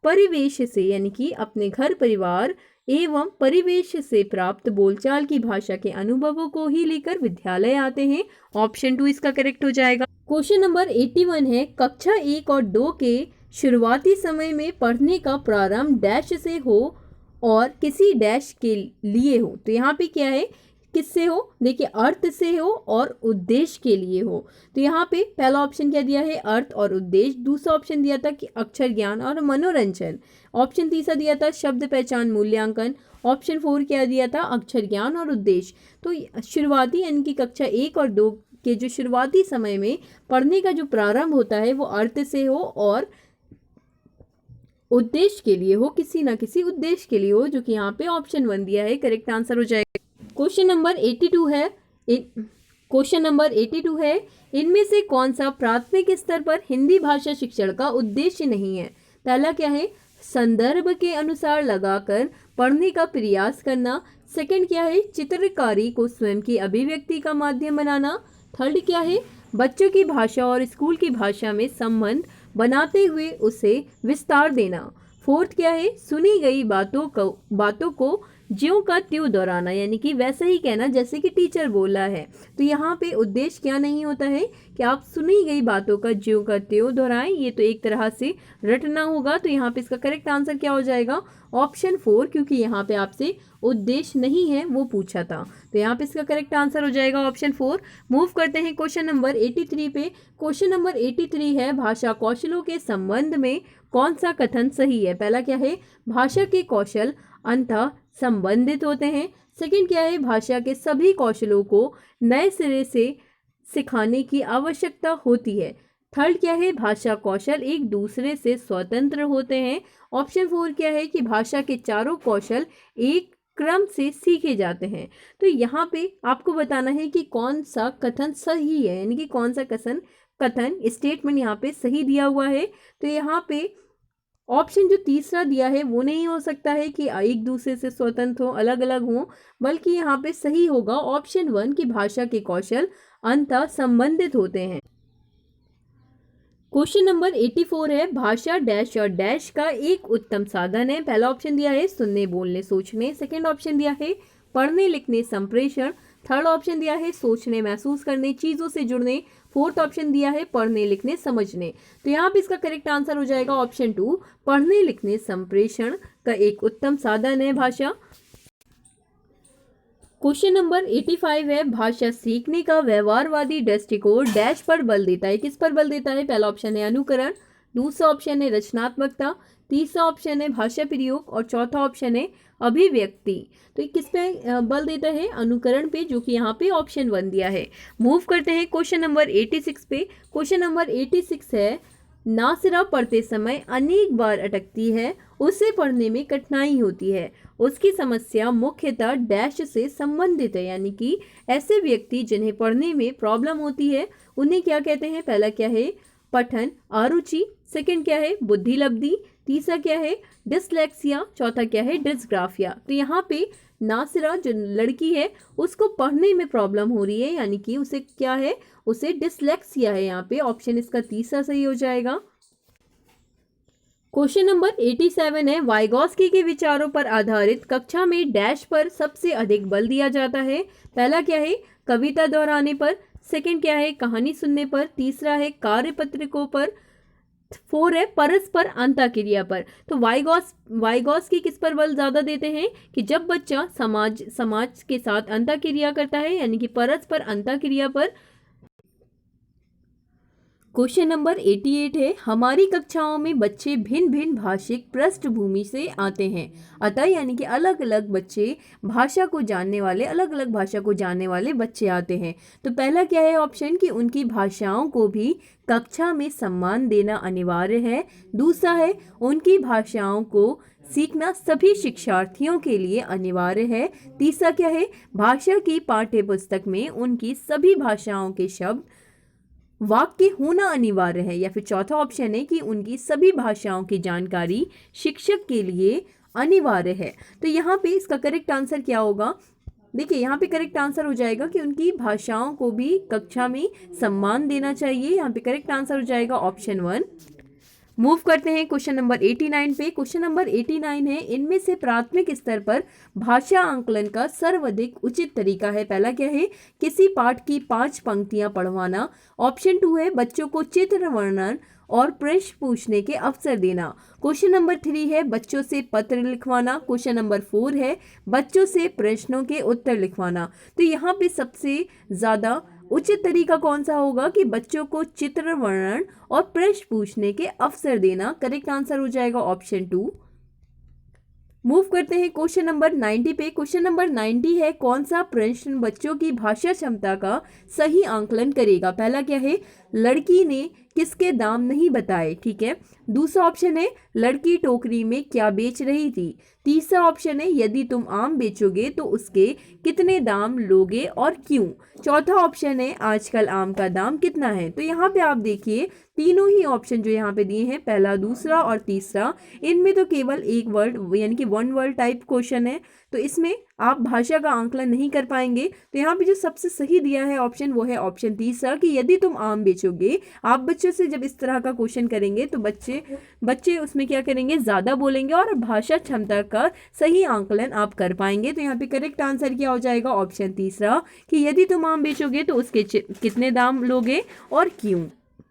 परिवेश से यानी कि अपने घर, परिवार एवं परिवेश से प्राप्त बोलचाल की भाषा के अनुभवों को ही लेकर विद्यालय आते हैं। ऑप्शन 2 इसका करेक्ट हो जाएगा। क्वेश्चन नंबर 81 है, कक्षा 1 और 2 के शुरुआती समय में पढ़ने का प्रारंभ डैश से हो और किसी डैश के लिए हो। तो यहाँ पे क्या है, किससे हो, देखिए अर्थ से हो और उद्देश्य के लिए हो। तो यहाँ पे पहला ऑप्शन क्या दिया है, अर्थ और उद्देश्य। दूसरा ऑप्शन दिया था कि अक्षर ज्ञान और मनोरंजन। ऑप्शन तीसरा दिया था शब्द पहचान मूल्यांकन। ऑप्शन 4 क्या दिया था, अक्षर ज्ञान और उद्देश्य। तो शुरुआती यानी कि कक्षा 1 और 2 के जो शुरुआती समय में पढ़ने का जो प्रारंभ होता है वो अर्थ से हो और उद्देश्य के लिए हो, किसी ना किसी उद्देश्य के लिए हो, जो कि यहाँ पे ऑप्शन 1 दिया है, करेक्ट आंसर हो जाएगा। क्वेश्चन नंबर 82 है। क्वेश्चन नंबर 82 है, इनमें से कौन सा प्राथमिक स्तर पर हिंदी भाषा शिक्षण का उद्देश्य नहीं है? पहला क्या है? संदर्भ के अनुसार लगाकर पढ़ने का प्रयास करना। सेकंड क्या है? चित्रकारी को स्वयं की अभिव्यक्ति का माध्यम बनाना। थर्ड क्या है? बच्चों की भाषा और स्कूल की भाषा में संबंध बनाते हुए उसे विस्तार देना। फोर्थ क्या है? सुनी गई बातों को ज्यों का त्यों दोहराना, यानी कि वैसे ही कहना जैसे कि टीचर बोला है। तो यहाँ पे उद्देश्य क्या नहीं होता है कि आप सुनी गई बातों का ज्यों का त्यों दोहराएं, ये तो एक तरह से रटना होगा। तो यहाँ पे इसका करेक्ट आंसर क्या हो जाएगा? ऑप्शन 4, क्योंकि यहाँ पे आपसे उद्देश्य नहीं है वो पूछा था। तो यहाँ पे इसका करेक्ट आंसर हो जाएगा ऑप्शन 4। मूव करते हैं क्वेश्चन नंबर 83 पे। क्वेश्चन नंबर 83 है, भाषा कौशलों के संबंध में कौन सा कथन सही है? पहला क्या है? भाषा के कौशल अंतः संबंधित होते हैं। सेकंड क्या है? भाषा के सभी कौशलों को नए सिरे से सिखाने की आवश्यकता होती है। थर्ड क्या है? भाषा कौशल एक दूसरे से स्वतंत्र होते हैं। ऑप्शन 4 क्या है? कि भाषा के चारों कौशल एक क्रम से सीखे जाते हैं। तो यहाँ पे आपको बताना है कि कौन सा कथन सही है, यानी कि कौन सा कथन स्टेटमेंट यहाँ पे सही दिया हुआ है। तो यहाँ पे ऑप्शन जो तीसरा दिया है वो नहीं हो सकता है कि एक दूसरे से स्वतंत्र हो, अलग अलग हो, बल्कि यहाँ पे सही होगा ऑप्शन 1 की भाषा के कौशल अंतः संबंधित होते हैं। क्वेश्चन नंबर 84 है, भाषा डैश और डैश का एक उत्तम साधन है। पहला ऑप्शन दिया है सुनने बोलने सोचने। सेकंड ऑप्शन दिया है पढ़ने लिखने संप्रेषण। थर्ड ऑप्शन दिया है सोचने महसूस करने चीज़ों से जुड़ने। फोर्थ ऑप्शन दिया है पढ़ने लिखने समझने। तो यहाँ पे इसका करेक्ट आंसर हो जाएगा ऑप्शन 2, पढ़ने लिखने संप्रेषण का एक उत्तम साधन है भाषा। क्वेश्चन नंबर 85 है, भाषा सीखने का व्यवहारवादी दृष्टिकोण डैश पर बल देता है। किस पर बल देता है? पहला ऑप्शन है अनुकरण, दूसरा ऑप्शन है रचनात्मकता, तीसरा ऑप्शन है भाषा प्रयोग और चौथा ऑप्शन है अभिव्यक्ति। तो ये किस पे बल देता है? अनुकरण पे, जो कि यहाँ पे ऑप्शन 1 दिया है। मूव करते हैं क्वेश्चन नंबर 86 पे। क्वेश्चन नंबर 86 है, नासिरा पढ़ते समय अनेक बार अटकती है, उसे पढ़ने में कठिनाई होती है, उसकी समस्या मुख्यतः डैश से संबंधित है, यानी कि ऐसे व्यक्ति जिन्हें पढ़ने में प्रॉब्लम होती है उन्हें क्या कहते हैं? पहला क्या है? पठन अरुचि। सेकंड क्या है? बुद्धि लब्धि। तीसरा क्या है? डिसलेक्सिया। चौथा क्या है? डिस्ग्राफिया। तो यहाँ पे नासिरा जो लड़की है उसको पढ़ने में प्रॉब्लम हो रही है, यानी कि उसे क्या है? उसे डिसलेक्सिया है। यहाँ पे ऑप्शन इसका तीसरा सही हो जाएगा। क्वेश्चन नंबर 87 है, वाइगॉस्की के विचारों पर आधारित कक्षा में डैश पर सबसे अधिक बल दिया जाता है। पहला क्या है? कविता दोहराने पर। सेकंड क्या है? कहानी सुनने पर। तीसरा है कार्यपत्रिकों पर। 4 है परस्पर अंतःक्रिया पर। तो वाइगॉस्की किस पर बल ज्यादा देते हैं? कि जब बच्चा समाज के साथ अंतःक्रिया करता है, यानी कि परस्पर अंतःक्रिया पर। क्वेश्चन नंबर 88 है, हमारी कक्षाओं में बच्चे भिन्न भिन्न भाषिक पृष्ठभूमि से आते हैं, अतः यानी कि अलग अलग भाषा को जानने वाले बच्चे आते हैं। तो पहला क्या है ऑप्शन? कि उनकी भाषाओं को भी कक्षा में सम्मान देना अनिवार्य है। दूसरा है उनकी भाषाओं को सीखना सभी शिक्षार्थियों के लिए अनिवार्य है। तीसरा क्या है? भाषा की पाठ्य पुस्तक में उनकी सभी भाषाओं के शब्द वाक्य होना अनिवार्य है। या फिर चौथा ऑप्शन है कि उनकी सभी भाषाओं की जानकारी शिक्षक के लिए अनिवार्य है। तो यहाँ पे इसका करेक्ट आंसर क्या होगा? देखिए यहाँ पे करेक्ट आंसर हो जाएगा कि उनकी भाषाओं को भी कक्षा में सम्मान देना चाहिए। यहाँ पे करेक्ट आंसर हो जाएगा ऑप्शन 1। मूव करते हैं क्वेश्चन नंबर 89 पे। क्वेश्चन नंबर 89 है, इनमें से प्राथमिक स्तर पर भाषा आंकलन का सर्वाधिक उचित तरीका है। पहला क्या है? किसी पाठ की 5 पंक्तियां पढ़वाना। ऑप्शन 2 है बच्चों को चित्र वर्णन और प्रश्न पूछने के अवसर देना। क्वेश्चन नंबर 3 है बच्चों से पत्र लिखवाना। क्वेश्चन नंबर 4 है बच्चों से प्रश्नों के उत्तर लिखवाना। तो यहाँ पे सबसे ज़्यादा उचित तरीका कौन सा होगा? कि बच्चों को चित्र वर्णन और प्रश्न पूछने के अवसर देना। करेक्ट आंसर हो जाएगा ऑप्शन 2। मूव करते हैं क्वेश्चन नंबर 90 पे। क्वेश्चन नंबर 90 है, कौन सा प्रश्न बच्चों की भाषा क्षमता का सही आंकलन करेगा। पहला क्या है, लड़की ने किसके दाम नहीं बताए। ठीक है। दूसरा ऑप्शन है, लड़की टोकरी में क्या बेच रही थी। तीसरा ऑप्शन है, यदि तुम आम बेचोगे तो उसके कितने दाम लोगे और क्यों। चौथा ऑप्शन है, आजकल आम का दाम कितना है। तो यहाँ पे आप देखिए तीनों ही ऑप्शन जो यहाँ पे दिए हैं, पहला, दूसरा और तीसरा, इनमें तो केवल एक वर्ड यानी कि वन वर्ड टाइप क्वेश्चन है, तो इसमें आप भाषा का आंकलन नहीं कर पाएंगे। तो यहाँ पे जो सबसे सही दिया है ऑप्शन, वो है ऑप्शन तीसरा कि यदि तुम आम बेचोगे। आप बच्चों से जब इस तरह का क्वेश्चन करेंगे तो बच्चे उसमें क्या करेंगे, ज़्यादा बोलेंगे और भाषा क्षमता का सही आंकलन आप कर पाएंगे। तो यहाँ पे करेक्ट आंसर क्या हो जाएगा, ऑप्शन तीसरा कि यदि तुम आम बेचोगे तो उसके कितने दाम लोगे और क्यों।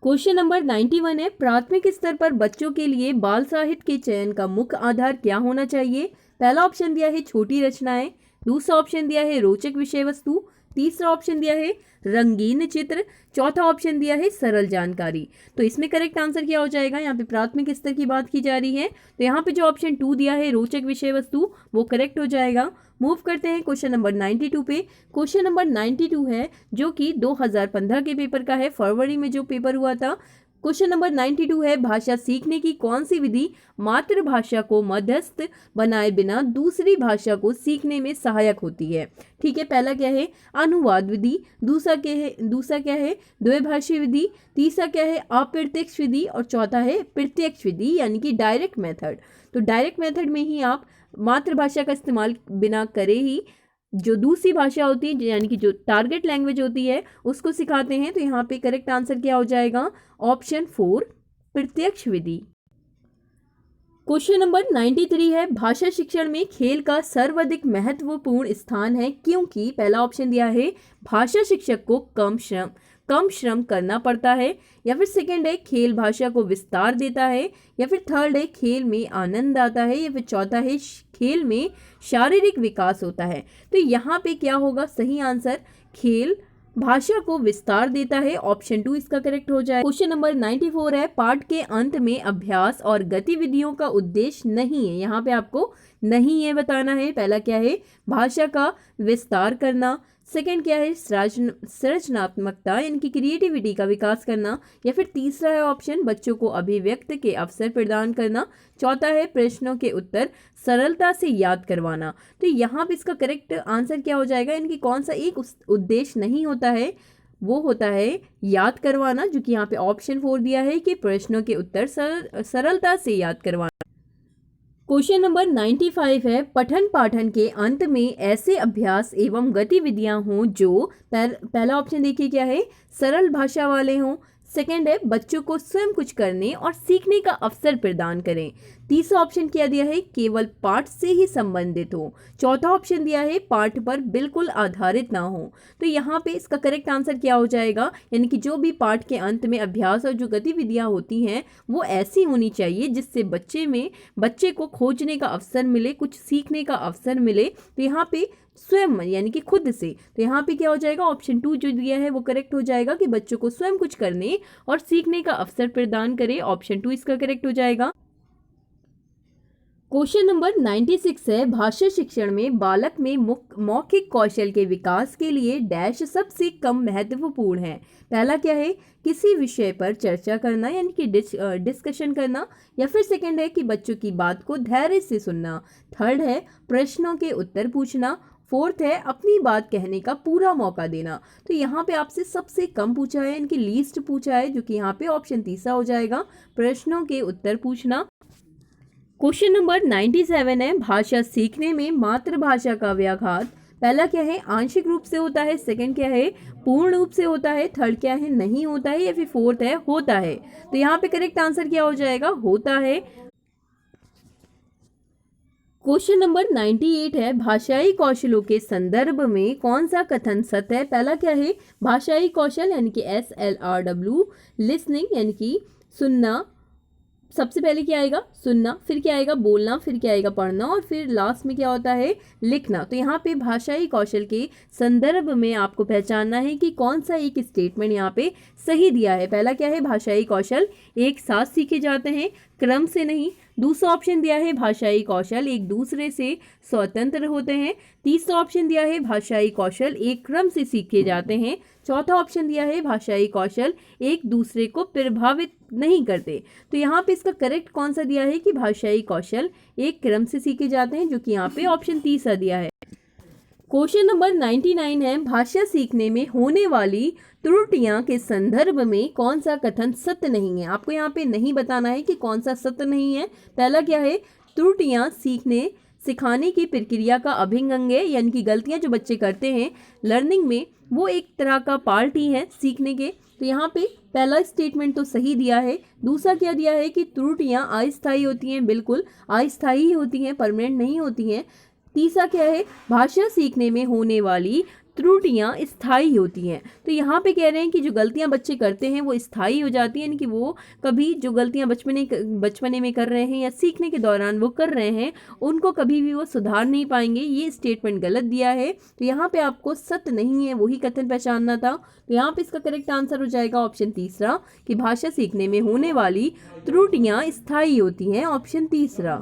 क्वेश्चन नंबर 91 है, प्राथमिक स्तर पर बच्चों के लिए बाल साहित्य के चयन का मुख्य आधार क्या होना चाहिए। पहला ऑप्शन दिया है छोटी रचनाएं, दूसरा ऑप्शन दिया है रोचक विषय वस्तु, तीसरा ऑप्शन दिया है रंगीन चित्र, चौथा ऑप्शन दिया है सरल जानकारी। तो इसमें करेक्ट आंसर क्या हो जाएगा, यहाँ पे प्राथमिक स्तर की बात की जा रही है, तो यहाँ पे जो ऑप्शन 2 दिया है रोचक विषय वस्तु, वो करेक्ट हो जाएगा। मूव करते हैं क्वेश्चन नंबर 92 पे। क्वेश्चन नंबर 92 है जो कि 2015 के पेपर का है, फरवरी में जो पेपर हुआ था। क्वेश्चन नंबर 92 है, भाषा सीखने की कौन सी विधि मातृभाषा को मध्यस्थ बनाए बिना दूसरी भाषा को सीखने में सहायक होती है। ठीक है। पहला क्या है, अनुवाद विधि, दूसरा क्या है द्विभाषी विधि, तीसरा क्या है अप्रत्यक्ष विधि और चौथा है प्रत्यक्ष विधि यानी कि डायरेक्ट मेथड। तो डायरेक्ट मेथड में ही आप मातृभाषा का इस्तेमाल बिना करे ही जो दूसरी भाषा होती है यानी कि जो टारगेट लैंग्वेज होती है उसको सिखाते हैं। तो यहाँ पे करेक्ट आंसर क्या हो जाएगा, ऑप्शन 4 प्रत्यक्ष विधि। क्वेश्चन नंबर 93 है, भाषा शिक्षण में खेल का सर्वाधिक महत्वपूर्ण स्थान है क्योंकि। पहला ऑप्शन दिया है भाषा शिक्षक को कम श्रम करना पड़ता है, या फिर सेकंड है खेल भाषा को विस्तार देता है, या फिर थर्ड है खेल में आनंद आता है, या फिर चौथा है खेल में शारीरिक विकास होता है। तो यहाँ पे क्या होगा सही आंसर, खेल भाषा को विस्तार देता है, ऑप्शन 2 इसका करेक्ट हो जाए। क्वेश्चन नंबर 94 है, पाठ के अंत में अभ्यास और गतिविधियों का उद्देश्य नहीं है। यहाँ पे आपको नहीं है बताना है। पहला क्या है, भाषा का विस्तार करना, सेकंड क्या है सृजनात्मकता यानी कि क्रिएटिविटी का विकास करना, या फिर तीसरा है ऑप्शन बच्चों को अभिव्यक्त के अवसर प्रदान करना, चौथा है प्रश्नों के उत्तर सरलता से याद करवाना। तो यहाँ पे इसका करेक्ट आंसर क्या हो जाएगा, यानी कि कौन सा एक उद्देश्य नहीं होता है, वो होता है याद करवाना, जो कि यहाँ पे ऑप्शन 4 दिया है कि प्रश्नों के उत्तर सरलता से याद करवाना। क्वेश्चन नंबर 95 है, पठन पाठन के अंत में ऐसे अभ्यास एवं गतिविधियां हों जो पहला ऑप्शन देखिए क्या है, सरल भाषा वाले हों, सेकंड है बच्चों को स्वयं कुछ करने और सीखने का अवसर प्रदान करें, तीसरा ऑप्शन क्या दिया है केवल पाठ से ही संबंधित हो, चौथा ऑप्शन दिया है पाठ पर बिल्कुल आधारित ना हो। तो यहाँ पे इसका करेक्ट आंसर क्या हो जाएगा, यानी कि जो भी पाठ के अंत में अभ्यास और जो गतिविधियाँ होती हैं वो ऐसी होनी चाहिए जिससे बच्चे को खोजने का अवसर मिले, कुछ सीखने का अवसर मिले। तो यहाँ पे स्वयं यानी कि खुद से, तो यहाँ पे क्या हो जाएगा, ऑप्शन 2 जो दिया है वो करेक्ट हो जाएगा कि बच्चों को स्वयं कुछ करने और सीखने का अवसर प्रदान करे, ऑप्शन 2 इसका करेक्ट हो जाएगा। क्वेश्चन नंबर 96 है, भाषा शिक्षण में बालक में मौखिक कौशल के विकास के लिए डैश सबसे कम महत्वपूर्ण है। पहला क्या है, किसी विषय पर चर्चा करना यानी कि डिस्कशन करना, या फिर सेकंड है कि बच्चों की बात को धैर्य से सुनना, थर्ड है प्रश्नों के उत्तर पूछना, फोर्थ है अपनी बात कहने का पूरा मौका देना। तो यहाँ पे आपसे सबसे कम पूछा है, इनकी लीस्ट पूछा है, जो कि यहाँ पे ऑप्शन तीसरा हो जाएगा, प्रश्नों के उत्तर पूछना। क्वेश्चन नंबर 97 है, भाषा सीखने में मातृभाषा का व्याघात पहला क्या है, आंशिक रूप से होता है, सेकंड क्या है पूर्ण रूप से होता है, थर्ड क्या है नहीं होता है, या फिर फोर्थ है होता है। तो यहाँ पे करेक्ट आंसर क्या हो जाएगा, होता है। क्वेश्चन नंबर 98 है, भाषाई कौशलों के संदर्भ में कौन सा कथन सत्य है। पहला क्या है, भाषाई कौशल यानी कि SLRW, लिसनिंग यानी कि सुनना, सबसे पहले क्या आएगा सुनना, फिर क्या आएगा बोलना, फिर क्या आएगा पढ़ना, और फिर लास्ट में क्या होता है लिखना। तो यहाँ पे भाषाई कौशल के संदर्भ में आपको पहचानना है कि कौन सा एक स्टेटमेंट यहाँ पे सही दिया है। पहला क्या है, भाषाई कौशल एक साथ सीखे जाते हैं, क्रम से नहीं, दूसरा ऑप्शन दिया है भाषाई कौशल एक दूसरे से स्वतंत्र होते हैं। तीसरा ऑप्शन दिया है भाषाई कौशल एक क्रम से सीखे जाते हैं। चौथा ऑप्शन दिया है भाषाई कौशल एक दूसरे को प्रभावित नहीं करते। तो यहाँ पे इसका करेक्ट कौन सा दिया है कि भाषाई कौशल एक क्रम से सीखे जाते हैं, जो कि यहाँ पे ऑप्शन तीसरा दिया है। क्वेश्चन नंबर 99 है, भाषा सीखने में होने वाली त्रुटियां के संदर्भ में कौन सा कथन सत्य नहीं है। आपको यहाँ पे नहीं बताना है कि कौन सा सत्य नहीं है। पहला क्या है, त्रुटियां सिखाने की प्रक्रिया का अभिन्न अंग है, यानी कि गलतियां जो बच्चे करते हैं लर्निंग में वो एक तरह का पार्ट ही है सीखने के। तो यहाँ पे पहला स्टेटमेंट तो सही दिया है। दूसरा क्या दिया है कि त्रुटियां अस्थायी होती हैं, बिल्कुल अस्थायी होती हैं, परमानेंट नहीं होती हैं। तीसरा क्या है, भाषा सीखने में होने वाली त्रुटियां स्थायी होती हैं। तो यहाँ पे कह रहे हैं कि जो गलतियां बच्चे करते हैं वो स्थायी हो जाती हैं, यानी कि वो कभी जो गलतियां बचपने में कर रहे हैं या सीखने के दौरान वो कर रहे हैं उनको कभी भी वो सुधार नहीं पाएंगे। ये स्टेटमेंट गलत दिया है। तो यहाँ पे आपको सत्य नहीं है वही कथन पहचानना था। तो यहाँ पे इसका करेक्ट आंसर हो जाएगा ऑप्शन तीसरा कि भाषा सीखने में होने वाली त्रुटियां स्थायी होती हैं, ऑप्शन तीसरा।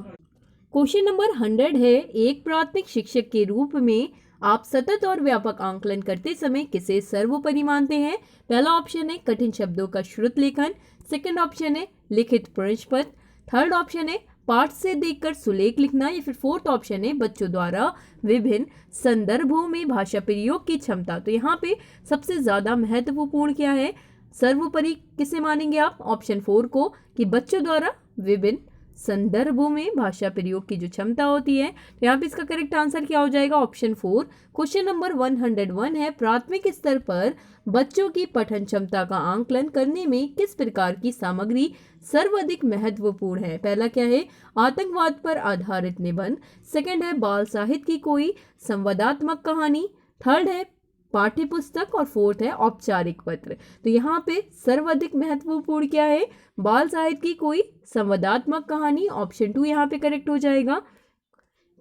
क्वेश्चन नंबर 100 है, एक प्राथमिक शिक्षक के रूप में आप सतत और व्यापक आंकलन करते समय किसे सर्वोपरि मानते हैं। पहला ऑप्शन है कठिन शब्दों का श्रुत लेखन। सेकंड ऑप्शन है लिखित प्रश्न पत्र। थर्ड ऑप्शन है पाठ से देखकर सुलेख लिखना, या फिर फोर्थ ऑप्शन है बच्चों द्वारा विभिन्न संदर्भों में भाषा प्रयोग की क्षमता। तो यहाँ पे सबसे ज्यादा महत्वपूर्ण क्या है, सर्वोपरि किसे मानेंगे आप, ऑप्शन 4 को, कि बच्चों द्वारा विभिन्न संदर्भों में भाषा प्रयोग की जो क्षमता होती है। तो यहाँ पे इसका करेक्ट आंसर क्या हो जाएगा, ऑप्शन 4। क्वेश्चन नंबर 101 है, प्राथमिक स्तर पर बच्चों की पठन क्षमता का आंकलन करने में किस प्रकार की सामग्री सर्वाधिक महत्वपूर्ण है। पहला क्या है, आतंकवाद पर आधारित निबंध। सेकंड है बाल साहित्य की कोई संवादात्मक कहानी। थर्ड है पाठ्य पुस्तक, और फोर्थ है औपचारिक पत्र। तो यहाँ पे सर्वाधिक महत्वपूर्ण क्या है, बाल साहित्य की कोई संवादात्मक कहानी, ऑप्शन 2 यहाँ पे करेक्ट हो जाएगा।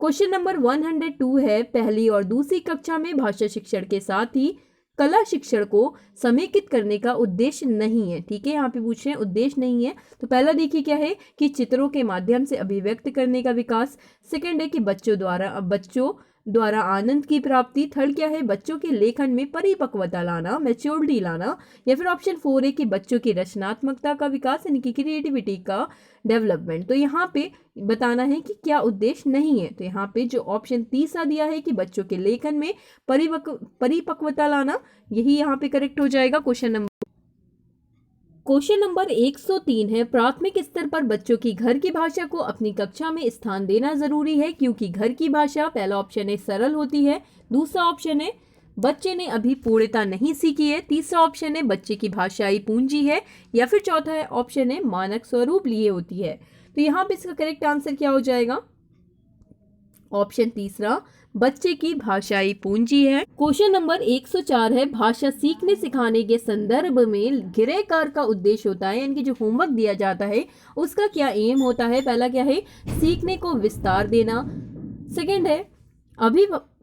क्वेश्चन नंबर 102 है, पहली और दूसरी कक्षा में भाषा शिक्षण के साथ ही कला शिक्षण को समेकित करने का उद्देश्य नहीं है। ठीक है, यहाँ पे पूछ रहे हैं उद्देश्य नहीं है। तो पहला देखिए क्या है कि चित्रों के माध्यम से अभिव्यक्त करने का विकास। सेकंड है कि बच्चों द्वारा आनंद की प्राप्ति। थर्ड क्या है, बच्चों के लेखन में परिपक्वता लाना, मैच्योरिटी लाना। या फिर ऑप्शन 4 है कि बच्चों की रचनात्मकता का विकास, यानी कि क्रिएटिविटी का डेवलपमेंट। तो यहाँ पे बताना है कि क्या उद्देश्य नहीं है। तो यहाँ पे जो ऑप्शन तीसरा दिया है कि बच्चों के लेखन में परिपक्वता लाना, यही यहाँ पे करेक्ट हो जाएगा। क्वेश्चन नंबर 103 है, प्राथमिक स्तर पर बच्चों की घर की भाषा को अपनी कक्षा में स्थान देना जरूरी है क्योंकि घर की भाषा, पहला ऑप्शन है सरल होती है। दूसरा ऑप्शन है बच्चे ने अभी पूर्णता नहीं सीखी है। तीसरा ऑप्शन है बच्चे की भाषाई पूंजी है। या फिर चौथा ऑप्शन है मानक स्वरूप लिए होती है। तो यहाँ पे इसका करेक्ट आंसर क्या हो जाएगा, ऑप्शन तीसरा, बच्चे की भाषाई पूंजी है। क्वेश्चन नंबर 104 है, भाषा सीखने सिखाने के संदर्भ में गृहकार का उद्देश्य होता है, यानी कि जो होमवर्क दिया जाता है उसका क्या एम होता है। पहला क्या है, सीखने को विस्तार देना। सेकंड है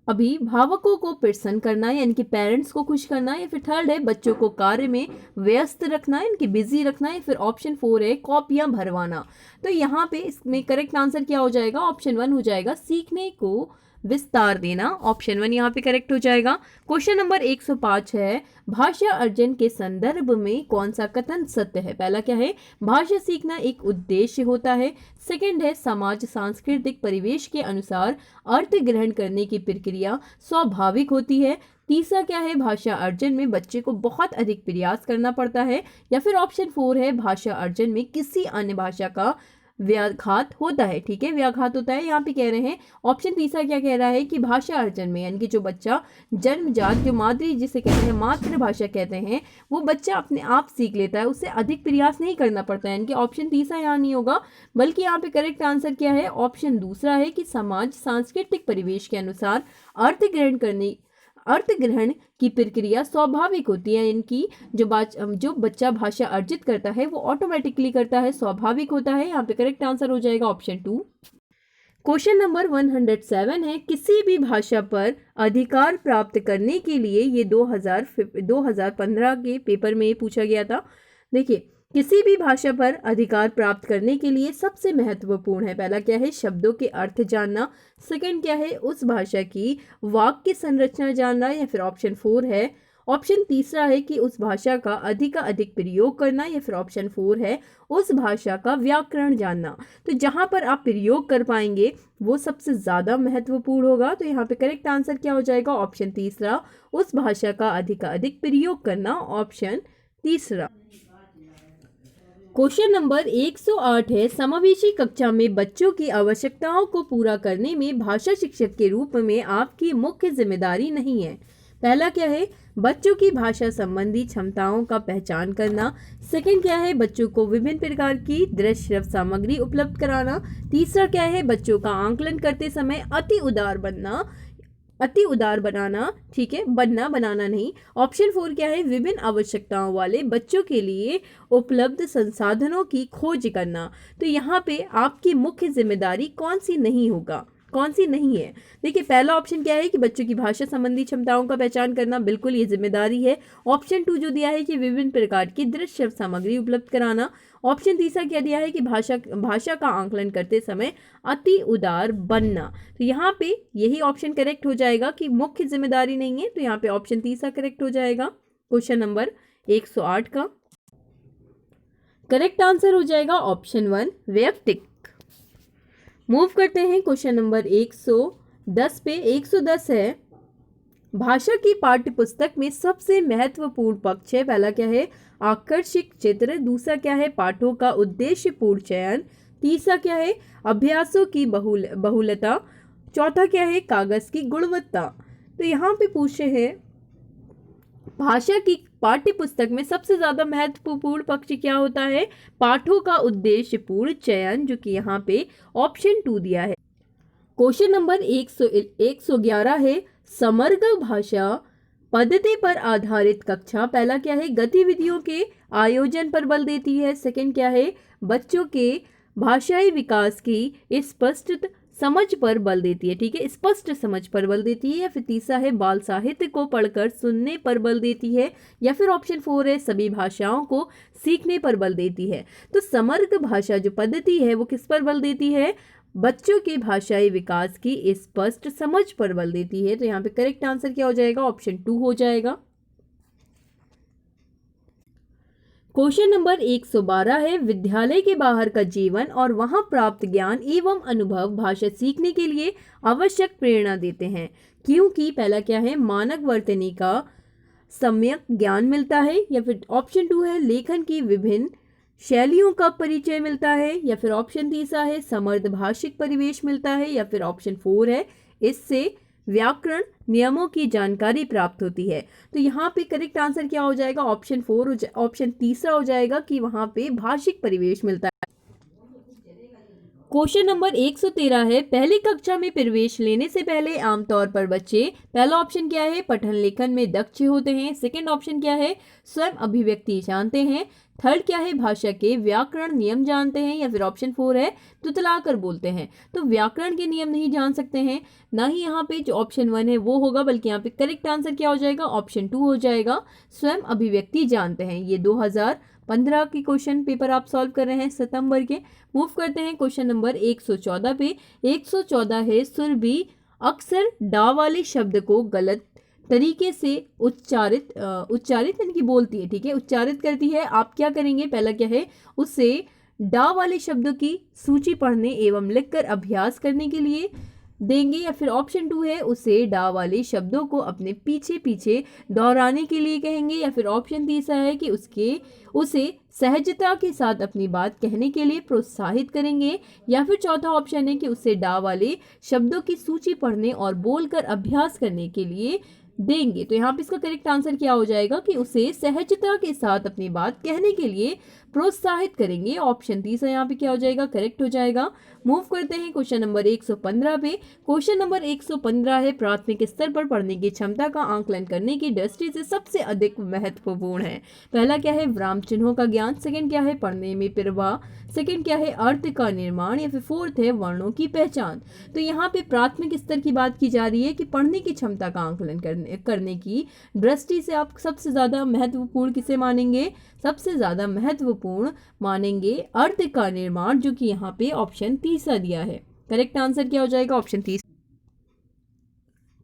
अभिभावकों को प्रसन्न करना, यानी कि पेरेंट्स को खुश करना। या फिर थर्ड है बच्चों को कार्य में व्यस्त रखना, यानी कि बिजी रखना। या फिर ऑप्शन 4 है कॉपियां भरवाना। तो यहाँ पे इसमें करेक्ट आंसर क्या हो जाएगा, ऑप्शन 1 हो जाएगा, सीखने को विस्तार देना, ऑप्शन 1 यहाँ पे करेक्ट हो जाएगा। क्वेश्चन नंबर 105 है, भाषा अर्जन के संदर्भ में कौन सा कथन सत्य है। पहला क्या है, भाषा सीखना एक उद्देश्य होता है। सेकंड है समाज सांस्कृतिक परिवेश के अनुसार अर्थ ग्रहण करने की प्रक्रिया स्वाभाविक होती है। तीसरा क्या है, भाषा अर्जन में बच्चे को बहुत अधिक प्रयास करना पड़ता है। या फिर ऑप्शन 4 है भाषा अर्जन में किसी अन्य भाषा का व्याघात होता है। ठीक है, व्याघात होता है। यहाँ पे कह रहे हैं ऑप्शन तीसरा क्या कह रहा है कि भाषा अर्जन में, यानी कि जो बच्चा जन्मजात, जो मातृ जिसे कहते हैं मातृभाषा कहते हैं, वो बच्चा अपने आप सीख लेता है, उससे अधिक प्रयास नहीं करना पड़ता है। यानी कि ऑप्शन तीसरा यहाँ नहीं होगा, बल्कि यहाँ पे करेक्ट आंसर क्या है, ऑप्शन दूसरा है कि समाज सांस्कृतिक परिवेश के अनुसार अर्थ ग्रहण की प्रक्रिया स्वाभाविक होती है। इनकी जो बच्चा भाषा अर्जित करता है वो ऑटोमेटिकली करता है, स्वाभाविक होता है। यहाँ पे करेक्ट आंसर हो जाएगा ऑप्शन 2। क्वेश्चन नंबर 107 है, किसी भी भाषा पर अधिकार प्राप्त करने के लिए, ये 2015 के पेपर में पूछा गया था। देखिए, किसी भी भाषा पर अधिकार प्राप्त करने के लिए सबसे महत्वपूर्ण है, पहला क्या है, शब्दों के अर्थ जानना, सेकंड क्या है, उस भाषा की वाक्य संरचना जानना, या फिर ऑप्शन 4 है, ऑप्शन तीसरा है कि उस भाषा का अधिक प्रयोग करना, या फिर ऑप्शन 4 है उस भाषा का व्याकरण जानना। तो जहां पर आप प्रयोग कर पाएंगे वो सबसे ज्यादा महत्वपूर्ण होगा। तो यहाँ पे करेक्ट आंसर क्या हो जाएगा, ऑप्शन तीसरा, उस भाषा का अधिक प्रयोग करना, ऑप्शन तीसरा। क्वेश्चन नंबर 108 है, समावेशी कक्षा में बच्चों की आवश्यकताओं को पूरा करने में भाषा शिक्षक के रूप में आपकी मुख्य जिम्मेदारी नहीं है। पहला क्या है, बच्चों की भाषा संबंधी क्षमताओं का पहचान करना, सेकंड क्या है, बच्चों को विभिन्न प्रकार की दृश्य सामग्री उपलब्ध कराना, तीसरा क्या है, बच्चों का आकलन करते समय अति उदार बनाना, ठीक है, बनाना नहीं। ऑप्शन 4 क्या है, विभिन्न आवश्यकताओं वाले बच्चों के लिए उपलब्ध संसाधनों की खोज करना। तो यहाँ पे आपकी मुख्य जिम्मेदारी कौन सी नहीं है। देखिए पहला ऑप्शन क्या है कि बच्चों की भाषा संबंधी क्षमताओं का पहचान करना, बिल्कुल ये जिम्मेदारी है। ऑप्शन 2 जो दिया है कि विभिन्न प्रकार की दृश्य सामग्री उपलब्ध कराना। ऑप्शन तीसरा क्या दिया है कि भाषा का आकलन करते समय अति उदार बनना। तो यहाँ पे यही ऑप्शन करेक्ट हो जाएगा कि मुख्य जिम्मेदारी नहीं है। तो यहाँ पे ऑप्शन तीसरा करेक्ट हो जाएगा। क्वेश्चन नंबर 108 का करेक्ट आंसर हो जाएगा ऑप्शन 1 वैयक्तिक। मूव करते हैं क्वेश्चन नंबर 110 पे। 110 है, भाषा की पाठ्य पुस्तक में सबसे महत्वपूर्ण पक्ष है, पहला क्या है, आकर्षक चित्र, दूसरा क्या है, पाठों का उद्देश्यपूर्ण चयन, तीसरा क्या है, अभ्यासों की बहुलता, चौथा क्या है, कागज की गुणवत्ता। तो यहाँ पे पूछे हैं भाषा की पाठ्य पुस्तक में सबसे ज्यादा महत्वपूर्ण पक्ष क्या होता है, पाठों का उद्देश्यपूर्ण चयन, जो कि यहाँ पे ऑप्शन 2 दिया है। क्वेश्चन नंबर 111 है, समग्र भाषा पद्धति पर आधारित कक्षा, पहला क्या है, गतिविधियों के आयोजन पर बल देती है, सेकंड क्या है, बच्चों के भाषाई विकास की स्पष्ट समझ पर बल देती है, ठीक है, स्पष्ट समझ पर बल देती है, या फिर तीसरा है बाल साहित्य को पढ़कर सुनने पर बल देती है, या फिर ऑप्शन 4 है सभी भाषाओं को सीखने पर बल देती है। तो समग्र भाषा जो पद्धति है वो किस पर बल देती है, बच्चों के भाषाई विकास की स्पष्ट समझ पर बल देती है। तो यहाँ पे करेक्ट आंसर क्या हो जाएगा, ऑप्शन 2 हो जाएगा। क्वेश्चन नंबर 112 है, विद्यालय के बाहर का जीवन और वहां प्राप्त ज्ञान एवं अनुभव भाषा सीखने के लिए आवश्यक प्रेरणा देते हैं, क्योंकि पहला क्या है, मानक वर्तनी का सम्यक ज्ञान मिलता है, या फिर ऑप्शन 2 है लेखन की विभिन्न शैलियों का परिचय मिलता है, या फिर ऑप्शन तीसरा है समर्थ भाषिक परिवेश मिलता है, या फिर ऑप्शन 4 है इससे व्याकरण नियमों की जानकारी प्राप्त होती है। तो यहाँ पे करेक्ट आंसर क्या हो जाएगा, ऑप्शन 4 ऑप्शन तीसरा हो जाएगा कि वहां पे भाषिक परिवेश मिलता है। क्वेश्चन नंबर 113 है, पहली कक्षा में प्रवेश लेने से पहले आमतौर पर बच्चे, पहला ऑप्शन क्या है, पठन लेखन में दक्ष होते हैं, सेकंड ऑप्शन क्या है, स्वयं अभिव्यक्ति जानते हैं, थर्ड क्या है, भाषा के व्याकरण नियम जानते हैं, या फिर ऑप्शन 4 है तुतलाकर बोलते हैं। तो व्याकरण के नियम नहीं जान सकते हैं, ना ही यहाँ पे जो ऑप्शन 1 है वो होगा, बल्कि यहाँ पे करेक्ट आंसर क्या हो जाएगा, ऑप्शन 2 हो जाएगा, स्वयं अभिव्यक्ति जानते हैं। ये 2015 की क्वेश्चन पेपर आप सॉल्व कर रहे हैं सितंबर के। मूव करते हैं क्वेश्चन नंबर 114 पे। 114 है, सुरभि अक्सर डा वाले शब्द को गलत तरीके से उच्चारित यानी कि बोलती है, ठीक है, उच्चारित करती है। आप क्या करेंगे, पहला क्या है, उससे डा वाले शब्दों की सूची पढ़ने एवं लिखकर अभ्यास करने के लिए देंगे, या फिर ऑप्शन 2 है उसे डा वाले शब्दों को अपने पीछे पीछे दोहराने के लिए कहेंगे, या फिर ऑप्शन तीसरा है कि उसे सहजता के साथ अपनी बात कहने के लिए प्रोत्साहित करेंगे, या फिर चौथा ऑप्शन है कि उसे डा वाले शब्दों की सूची पढ़ने और बोलकर अभ्यास करने के लिए देंगे। तो यहाँ पे इसका करेक्ट आंसर क्या हो जाएगा कि उसे सहजता के साथ अपनी बात कहने के लिए प्रोत्साहित करेंगे। ऑप्शन तीसरा यहाँ पे क्या हो जाएगा, करेक्ट हो जाएगा। मूव करते हैं क्वेश्चन नंबर 115 पे। क्वेश्चन नंबर 115 है, प्राथमिक स्तर पर पढ़ने की क्षमता का आंकलन करने की दृष्टि से सबसे अधिक महत्वपूर्ण है। पहला क्या है, विराम चिन्हों का ज्ञान, सेकंड क्या है, पढ़ने में प्रवाह, सेकंड क्या है, अर्थ का निर्माण, या फिर फोर्थ है वर्णों की पहचान। तो यहाँ पे प्राथमिक स्तर की बात की जा रही है कि पढ़ने की क्षमता का आंकलन करने की दृष्टि से आप सबसे ज्यादा महत्वपूर्ण किसे मानेंगे, सबसे ज्यादा महत्वपूर्ण महत्वपूर्ण मानेंगे अर्थ का निर्माण, जो कि यहाँ पे ऑप्शन तीसरा दिया है। करेक्ट आंसर क्या हो जाएगा? ऑप्शन तीसरा।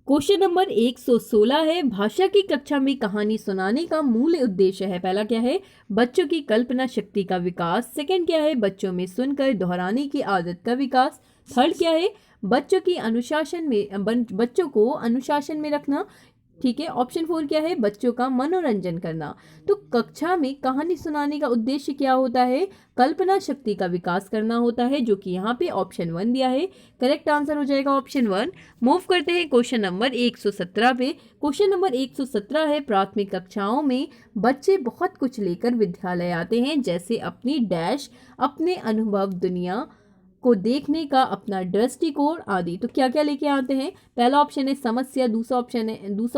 क्वेश्चन नंबर 116 है, भाषा की कक्षा में कहानी सुनाने का मूल उद्देश्य है। पहला क्या है? बच्चों की कल्पना शक्ति का विकास। सेकंड क्या है? बच्चों में सुनकर दोहराने की आदत का विकास। थर्ड क्या है? बच्चों को अनुशासन में रखना। ठीक है। ऑप्शन 4 क्या है? बच्चों का मनोरंजन करना। तो कक्षा में कहानी सुनाने का उद्देश्य क्या होता है? कल्पना शक्ति का विकास करना होता है, जो कि यहाँ पे ऑप्शन 1 दिया है। करेक्ट आंसर हो जाएगा ऑप्शन 1। मूव करते हैं क्वेश्चन नंबर 117 पे। क्वेश्चन नंबर 117 है, प्राथमिक कक्षाओं में बच्चे बहुत कुछ लेकर विद्यालय आते हैं, जैसे अपनी डैश, अपने अनुभव, दुनिया को देखने का अपना दृष्टिकोण आदि। तो क्या क्या लेके आते हैं? पहला ऑप्शन है समस्या, दूसरा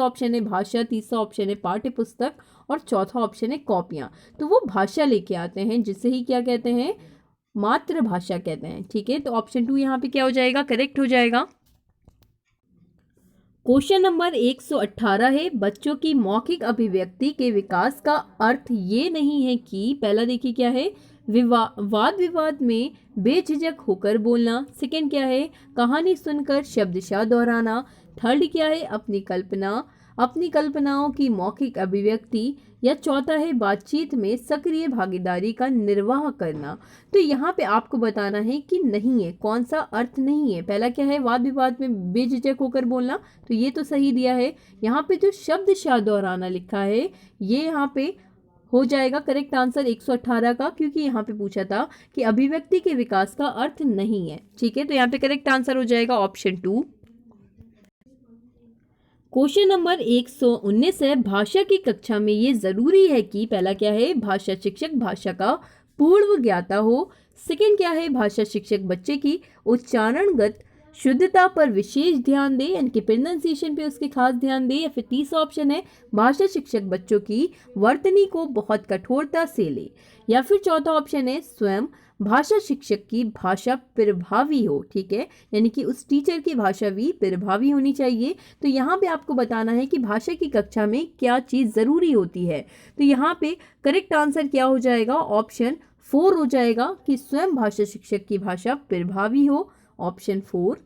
ऑप्शन है भाषा, तीसरा ऑप्शन है पाठ्य पुस्तक और चौथा ऑप्शन है कॉपियां। तो वो भाषा लेके आते हैं, जिसे ही क्या कहते हैं? मातृभाषा कहते हैं। ठीक है। तो ऑप्शन 2 यहाँ पे क्या हो जाएगा? करेक्ट हो जाएगा। क्वेश्चन नंबर 118 है, बच्चों की मौखिक अभिव्यक्ति के विकास का अर्थ ये नहीं है कि, पहला देखिए क्या है? वाद विवाद में बेझिझक होकर बोलना। सेकंड क्या है? कहानी सुनकर शब्दशः दोहराना। थर्ड क्या है? अपनी कल्पनाओं की मौखिक अभिव्यक्ति। या चौथा है बातचीत में सक्रिय भागीदारी का निर्वाह करना। तो यहाँ पे आपको बताना है कि नहीं है, कौन सा अर्थ नहीं है। पहला क्या है? वाद विवाद में बेझिझक होकर बोलना, तो ये तो सही दिया है। यहाँ पे जो शब्दशः दोहराना लिखा है, ये यहाँ पे हो जाएगा करेक्ट आंसर 118 का, क्योंकि यहाँ पे पूछा था कि अभिव्यक्ति के विकास का अर्थ नहीं है। ठीक है। तो यहाँ पे करेक्ट आंसर हो जाएगा ऑप्शन 2। क्वेश्चन नंबर 119 है, भाषा की कक्षा में ये जरूरी है कि, पहला क्या है? भाषा शिक्षक भाषा का पूर्व ज्ञाता हो। सेकंड क्या है? भाषा शिक्षक बच्चे की उच्चारणगत शुद्धता पर विशेष ध्यान दे, यानी कि प्रोनाउंसिएशन पे उसके खास ध्यान दे। या फिर तीसरा ऑप्शन है भाषा शिक्षक बच्चों की वर्तनी को बहुत कठोरता से ले। या फिर चौथा ऑप्शन है स्वयं भाषा शिक्षक की भाषा प्रभावी हो। ठीक है। यानी कि उस टीचर की भाषा भी प्रभावी होनी चाहिए। तो यहाँ पे आपको बताना है कि भाषा की कक्षा में क्या चीज़ ज़रूरी होती है। तो यहाँ पे करेक्ट आंसर क्या हो जाएगा? ऑप्शन 4 हो जाएगा कि स्वयं भाषा शिक्षक की भाषा प्रभावी हो। ऑप्शन 4।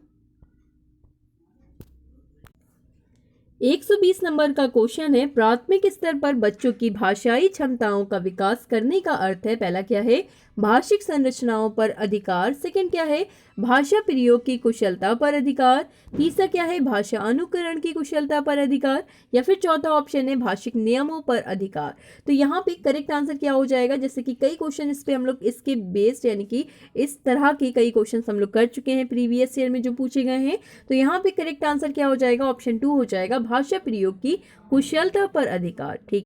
120 नंबर का क्वेश्चन है, प्राथमिक स्तर पर बच्चों की भाषाई क्षमताओं का विकास करने का अर्थ है। पहला क्या है? भाषिक संरचनाओं पर अधिकार। सेकंड क्या है? भाषा प्रयोग की कुशलता पर अधिकार। तीसरा क्या है? भाषा अनुकरण की कुशलता पर अधिकार। या फिर चौथा ऑप्शन है भाषिक नियमों पर अधिकार। तो यहाँ पे करेक्ट आंसर क्या हो जाएगा? जैसे कि कई क्वेश्चन इस पे हम लोग इसके बेस्ड, यानी कि इस तरह के कई क्वेश्चन हम लोग कर चुके हैं प्रीवियस ईयर में जो पूछे गए हैं। तो यहाँ पे करेक्ट आंसर क्या हो जाएगा? ऑप्शन 2 हो जाएगा, भाषा प्रयोग की कुशलता पर अधिकार। ठीक।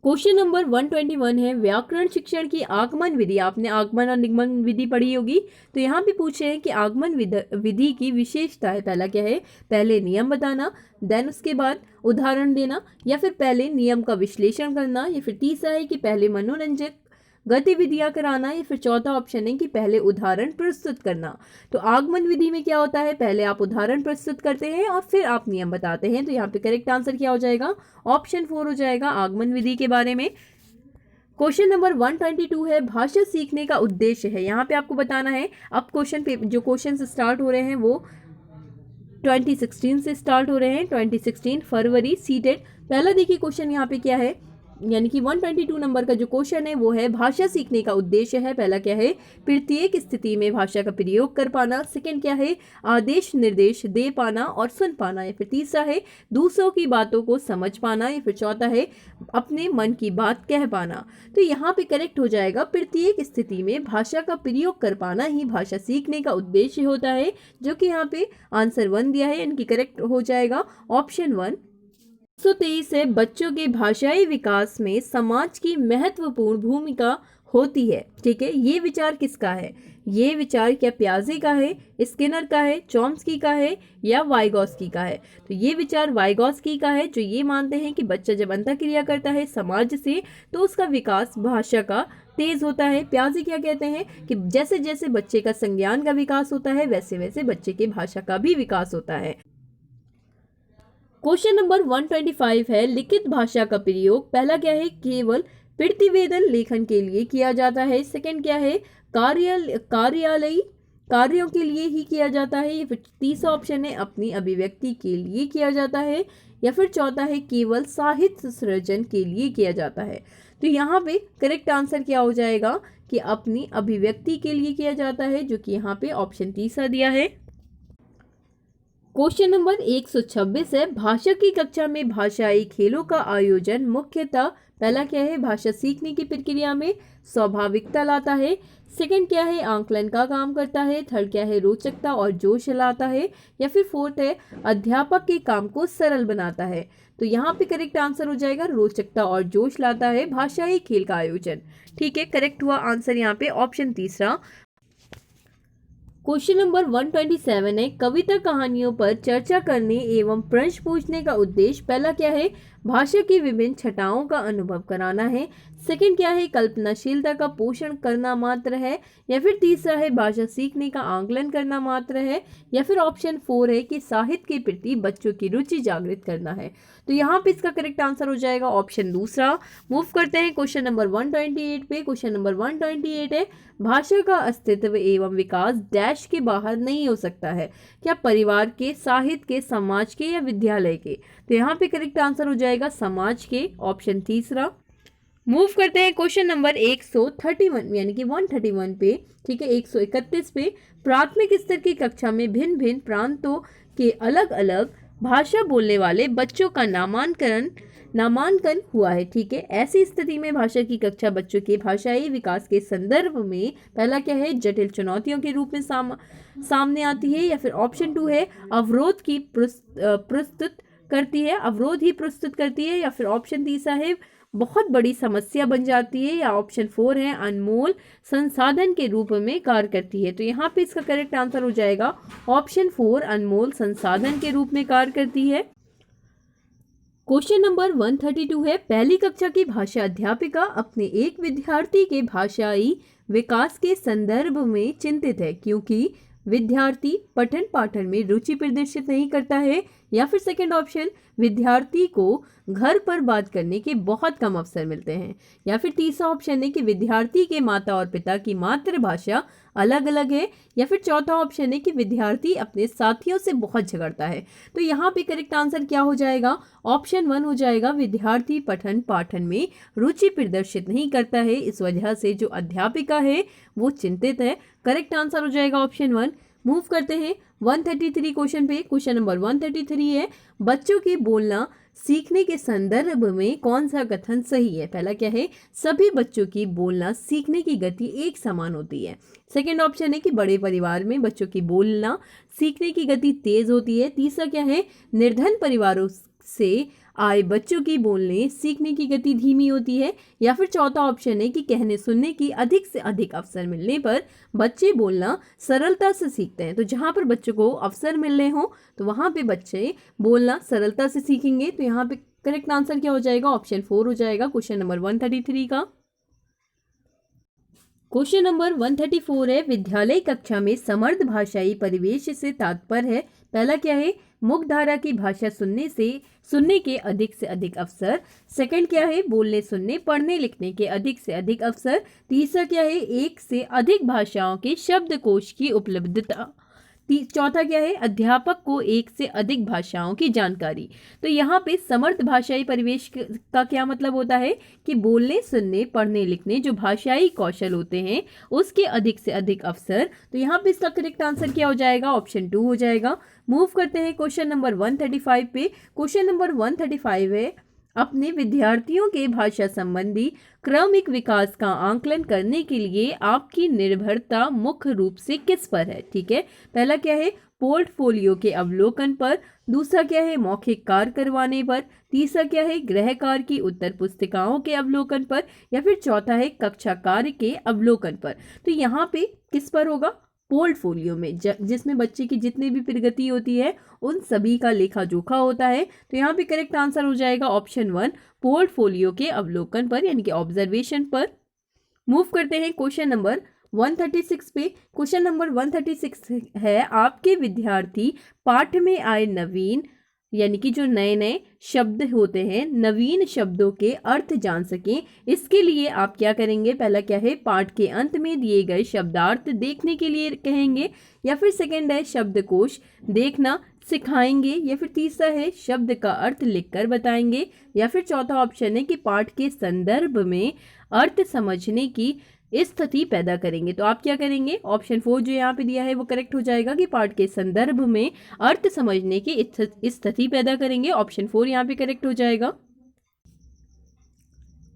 क्वेश्चन नंबर 121 है, व्याकरण शिक्षण की आगमन विधि। आपने आगमन और निगमन विधि पढ़ी होगी। तो यहाँ पे पूछे हैं कि आगमन विधि की विशेषता है। पहला क्या है? पहले नियम बताना, देन उसके बाद उदाहरण देना, या फिर पहले नियम का विश्लेषण करना, या फिर तीसरा है कि पहले मनोरंजक गतिविधियां कराना, या फिर चौथा ऑप्शन है कि पहले उदाहरण प्रस्तुत करना। तो आगमन विधि में क्या होता है? पहले आप उदाहरण प्रस्तुत करते हैं और फिर आप नियम बताते हैं। तो यहाँ पे करेक्ट आंसर क्या हो जाएगा? ऑप्शन 4 हो जाएगा आगमन विधि के बारे में। क्वेश्चन नंबर 122 है, भाषा सीखने का उद्देश्य है। यहाँ पे आपको बताना है, अब जो क्वेश्चन स्टार्ट हो रहे हैं वो 2016 से स्टार्ट हो रहे हैं, 2016 फरवरी सीटेड। पहला देखिए क्वेश्चन यहाँ पे क्या है, यानी कि 122 नंबर का जो क्वेश्चन है वो है भाषा सीखने का उद्देश्य है। पहला क्या है? प्रत्येक स्थिति में भाषा का प्रयोग कर पाना। सेकंड क्या है? आदेश निर्देश दे पाना और सुन पाना। या फिर तीसरा है दूसरों की बातों को समझ पाना। या फिर चौथा है अपने मन की बात कह पाना। तो यहाँ पे करेक्ट हो जाएगा, प्रत्येक स्थिति में भाषा का प्रयोग कर पाना ही भाषा सीखने का उद्देश्य होता है, जो कि यहाँ पे आंसर 1 दिया है, इनकी करेक्ट हो जाएगा ऑप्शन 1। 123 है, बच्चों के भाषाई विकास में समाज की महत्वपूर्ण भूमिका होती है। ठीक है। ये विचार किसका है? ये विचार क्या पियाजे का है, स्किनर का है, चॉम्स्की का है या वाइगॉस्की का है? तो ये विचार वाइगॉस्की का है, जो ये मानते हैं कि बच्चा जब अंतःक्रिया करता है समाज से तो उसका विकास भाषा का तेज होता है। पियाजे क्या कहते हैं कि जैसे जैसे बच्चे का संज्ञान का विकास होता है वैसे वैसे बच्चे की भाषा का भी विकास होता है। क्वेश्चन नंबर 125 है, लिखित भाषा का प्रयोग। पहला क्या है? केवल प्रतिवेदन लेखन के लिए किया जाता है। सेकंड क्या है, कार्यालयी कार्यों के लिए ही किया जाता है। या फिर तीसरा ऑप्शन है अपनी अभिव्यक्ति के लिए किया जाता है। या फिर चौथा है केवल साहित्य सृजन के लिए किया जाता है। तो यहाँ पे करेक्ट आंसर क्या हो जाएगा कि अपनी अभिव्यक्ति के लिए किया जाता है, जो कि यहाँ पे ऑप्शन तीसरा दिया है। क्वेश्चन नंबर 126 है, भाषा की कक्षा में भाषाई खेलों का आयोजन मुख्यतः पहला क्या है, भाषा सीखने की प्रक्रिया में स्वाभाविकता लाता है। सेकंड क्या है, आंकलन का काम करता है। थर्ड क्या है, रोचकता और जोश लाता है। या फिर फोर्थ है, अध्यापक के काम को सरल बनाता है। तो यहाँ पे करेक्ट आंसर हो जाएगा रोचकता और जोश लाता है भाषाई खेल का आयोजन। ठीक है, करेक्ट हुआ आंसर यहाँ पे ऑप्शन तीसरा। क्वेश्चन नंबर 127 है, कविता कहानियों पर चर्चा करने एवं प्रश्न पूछने का उद्देश्य पहला क्या है, भाषा की विभिन्न छटाओं का अनुभव कराना है। सेकंड क्या है, कल्पनाशीलता का पोषण करना मात्र है। या फिर तीसरा है, भाषा सीखने का आंकलन करना मात्र है। या फिर ऑप्शन 4 है कि साहित्य के प्रति बच्चों की रुचि जागृत करना है। तो यहाँ पे इसका करेक्ट आंसर हो जाएगा ऑप्शन दूसरा। मूव करते हैं क्वेश्चन नंबर 128 पे। क्वेश्चन नंबर 128 है, भाषा का अस्तित्व एवं विकास डैश के बाहर नहीं हो सकता है, क्या परिवार के, साहित्य के, समाज के या विद्यालय के। तो यहाँ पे करेक्ट आंसर हो जाएगा समाज के, ऑप्शन तीसरा। मूव करते हैं क्वेश्चन नंबर 131 यानी कि 131 पे। ठीक है, 131 पे, प्राथमिक स्तर की कक्षा में भिन्न भिन्न प्रांतों के अलग अलग भाषा बोलने वाले बच्चों का नामांकन हुआ है। ठीक है, ऐसी स्थिति में भाषा की कक्षा बच्चों के भाषाई विकास के संदर्भ में पहला क्या है, जटिल चुनौतियों के रूप में सामने आती है। या फिर ऑप्शन 2 है, अवरोध ही प्रस्तुत करती है। या फिर ऑप्शन तीसरा है, बहुत बड़ी समस्या बन जाती है। या ऑप्शन 4 है, अनमोल संसाधन के रूप में कार्य करती है। तो यहाँ पे इसका करेक्ट आंसर हो जाएगा ऑप्शन 4, अनमोल संसाधन के रूप में कार्य करती है। क्वेश्चन नंबर 132 है, पहली कक्षा की भाषा अध्यापिका अपने एक विद्यार्थी के भाषाई विकास के संदर्भ में चिंतित है क्योंकि विद्यार्थी पठन पाठन में रुचि प्रदर्शित नहीं करता है। या फिर सेकंड ऑप्शन, विद्यार्थी को घर पर बात करने के बहुत कम अवसर मिलते हैं। या फिर तीसरा ऑप्शन है कि विद्यार्थी के माता और पिता की मातृभाषा अलग अलग है। या फिर चौथा ऑप्शन है कि विद्यार्थी अपने साथियों से बहुत झगड़ता है। तो यहाँ पे करेक्ट आंसर क्या हो जाएगा, ऑप्शन 1 हो जाएगा, विद्यार्थी पठन पाठन में रुचि प्रदर्शित नहीं करता है, इस वजह से जो अध्यापिका है वो चिंतित है। करेक्ट आंसर हो जाएगा ऑप्शन 1। मूव करते हैं 133 क्वेश्चन पे। क्वेश्चन नंबर 133 है, बच्चों के बोलना सीखने के संदर्भ में कौन सा कथन सही है। पहला क्या है, सभी बच्चों की बोलना सीखने की गति एक समान होती है। सेकंड ऑप्शन है कि बड़े परिवार में बच्चों की बोलना सीखने की गति तेज होती है। तीसरा क्या है, निर्धन परिवारों से आए बच्चों की बोलने सीखने की गति धीमी होती है। या फिर चौथा ऑप्शन है कि कहने सुनने की अधिक से अधिक अवसर मिलने पर बच्चे बोलना सरलता से सीखते हैं। तो जहाँ पर बच्चों को अवसर मिल रहे हो तो वहाँ पे बच्चे बोलना सरलता से सीखेंगे। तो यहाँ पे करेक्ट आंसर क्या हो जाएगा, ऑप्शन 4 हो जाएगा क्वेश्चन नंबर 133 का। क्वेश्चन नंबर 134 है, विद्यालय कक्षा में समर्थ भाषाई परिवेश से तात्पर्य है। पहला क्या है, मुख्यधारा की भाषा सुनने के अधिक से अधिक अवसर। सेकंड क्या है, बोलने सुनने पढ़ने लिखने के अधिक से अधिक अवसर। तीसरा क्या है, एक से अधिक भाषाओं के शब्दकोश की उपलब्धता। चौथा क्या है, अध्यापक को एक से अधिक भाषाओं की जानकारी। तो यहाँ पे समर्थ भाषाई परिवेश का क्या मतलब होता है कि बोलने सुनने पढ़ने लिखने जो भाषाई कौशल होते हैं उसके अधिक से अधिक अवसर। तो यहाँ पे इसका करेक्ट आंसर क्या हो जाएगा, ऑप्शन 2 हो जाएगा। मूव करते हैं क्वेश्चन नंबर 135 पे। क्वेश्चन नंबर 135 है, अपने विद्यार्थियों के भाषा संबंधी क्रमिक विकास का आंकलन करने के लिए आपकी निर्भरता मुख्य रूप से किस पर है। ठीक है, पहला क्या है, पोर्टफोलियो के अवलोकन पर। दूसरा क्या है, मौखिक कार्य करवाने पर। तीसरा क्या है, गृह कार्य की उत्तर पुस्तिकाओं के अवलोकन पर। या फिर चौथा है, कक्षा कार्य के अवलोकन पर। तो यहाँ पे किस पर होगा, पोर्टफोलियो में, जिसमें बच्चे की जितनी भी प्रगति होती है उन सभी का लेखा जोखा होता है। तो यहाँ पे करेक्ट आंसर हो जाएगा ऑप्शन 1, पोर्टफोलियो के अवलोकन पर यानी कि ऑब्जर्वेशन पर। मूव करते हैं क्वेश्चन नंबर 136 पे। क्वेश्चन नंबर 136 है, आपके विद्यार्थी पाठ में आए नवीन यानी कि जो नए नए शब्द होते हैं, नवीन शब्दों के अर्थ जान सकें। इसके लिए आप क्या करेंगे, पहला क्या है, पाठ के अंत में दिए गए शब्दार्थ देखने के लिए कहेंगे, या फिर सेकंड है शब्दकोश देखना सिखाएंगे, या फिर तीसरा है शब्द का अर्थ लिखकर बताएंगे, या फिर चौथा ऑप्शन है कि पाठ के संदर्भ में अर्थ समझने की स्थिति पैदा करेंगे। तो आप क्या करेंगे, ऑप्शन 4 जो यहाँ पे दिया है वो करेक्ट हो जाएगा कि पाठ के संदर्भ में अर्थ समझने की स्थिति पैदा करेंगे। ऑप्शन 4 यहाँ पे करेक्ट हो जाएगा।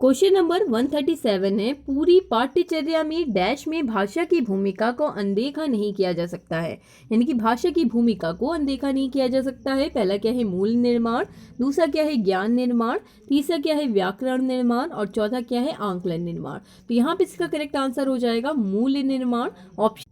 क्वेश्चन नंबर 137 है, पूरी पाठ्यचर्या में डैश में भाषा की भूमिका को अनदेखा नहीं किया जा सकता है। यानी कि भाषा की भूमिका को अनदेखा नहीं किया जा सकता है। पहला क्या है, मूल निर्माण, दूसरा क्या है, ज्ञान निर्माण, तीसरा क्या है, व्याकरण निर्माण, और चौथा क्या है, आंकलन निर्माण। तो यहाँ पे इसका करेक्ट आंसर हो जाएगा मूल निर्माण, ऑप्शन।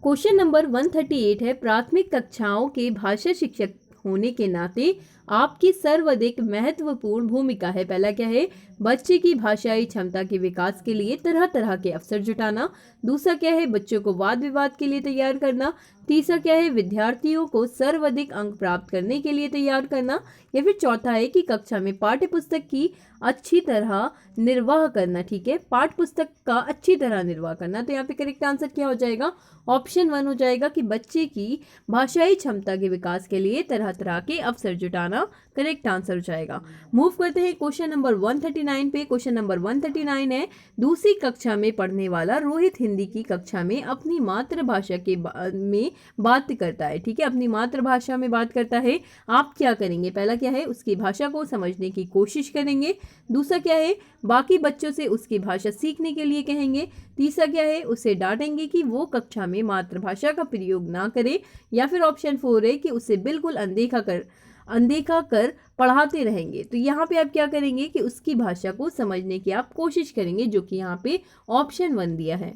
क्वेश्चन नंबर 138 है, प्राथमिक कक्षाओं के भाषा शिक्षक होने के नाते आपकी सर्वाधिक महत्वपूर्ण भूमिका है। पहला क्या है, बच्चे की भाषाई क्षमता के विकास के लिए तरह तरह के अवसर जुटाना, दूसरा क्या है, बच्चों को वाद विवाद के लिए तैयार करना, तीसरा क्या है, विद्यार्थियों को सर्वाधिक अंक प्राप्त करने के लिए तैयार करना, या फिर चौथा है कि कक्षा में पाठ्य पुस्तक की अच्छी तरह निर्वाह करना। ठीक है, पाठ्य पुस्तक का अच्छी तरह निर्वाह करना। तो यहाँ पे करेक्ट आंसर क्या हो जाएगा, ऑप्शन 1 हो जाएगा कि बच्चे की भाषाई क्षमता के विकास के लिए तरह तरह के अवसर जुटाना करेक्ट आंसर हो जाएगा। मूव करते हैं क्वेश्चन नंबर 139 पे। क्वेश्चन नंबर 139 है, दूसरी कक्षा में पढ़ने वाला रोहित हिंदी की कक्षा में अपनी मातृभाषा के में बात करता है। ठीक है, अपनी मातृभाषा में बात करता है। आप क्या करेंगे, पहला क्या है, उसकी भाषा को समझने की कोशिश करेंगे, दूसरा क्या है, बाकी बच्चों से उसकी भाषा सीखने के लिए कहेंगे, तीसरा क्या है, उसे डांटेंगे कि वो कक्षा में मातृभाषा का प्रयोग ना करे, या फिर ऑप्शन 4 है कि उसे बिल्कुल अनदेखा कर पढ़ाते रहेंगे। तो यहाँ पे आप क्या करेंगे कि उसकी भाषा को समझने की आप कोशिश करेंगे, जो कि यहाँ पे ऑप्शन 1 दिया है।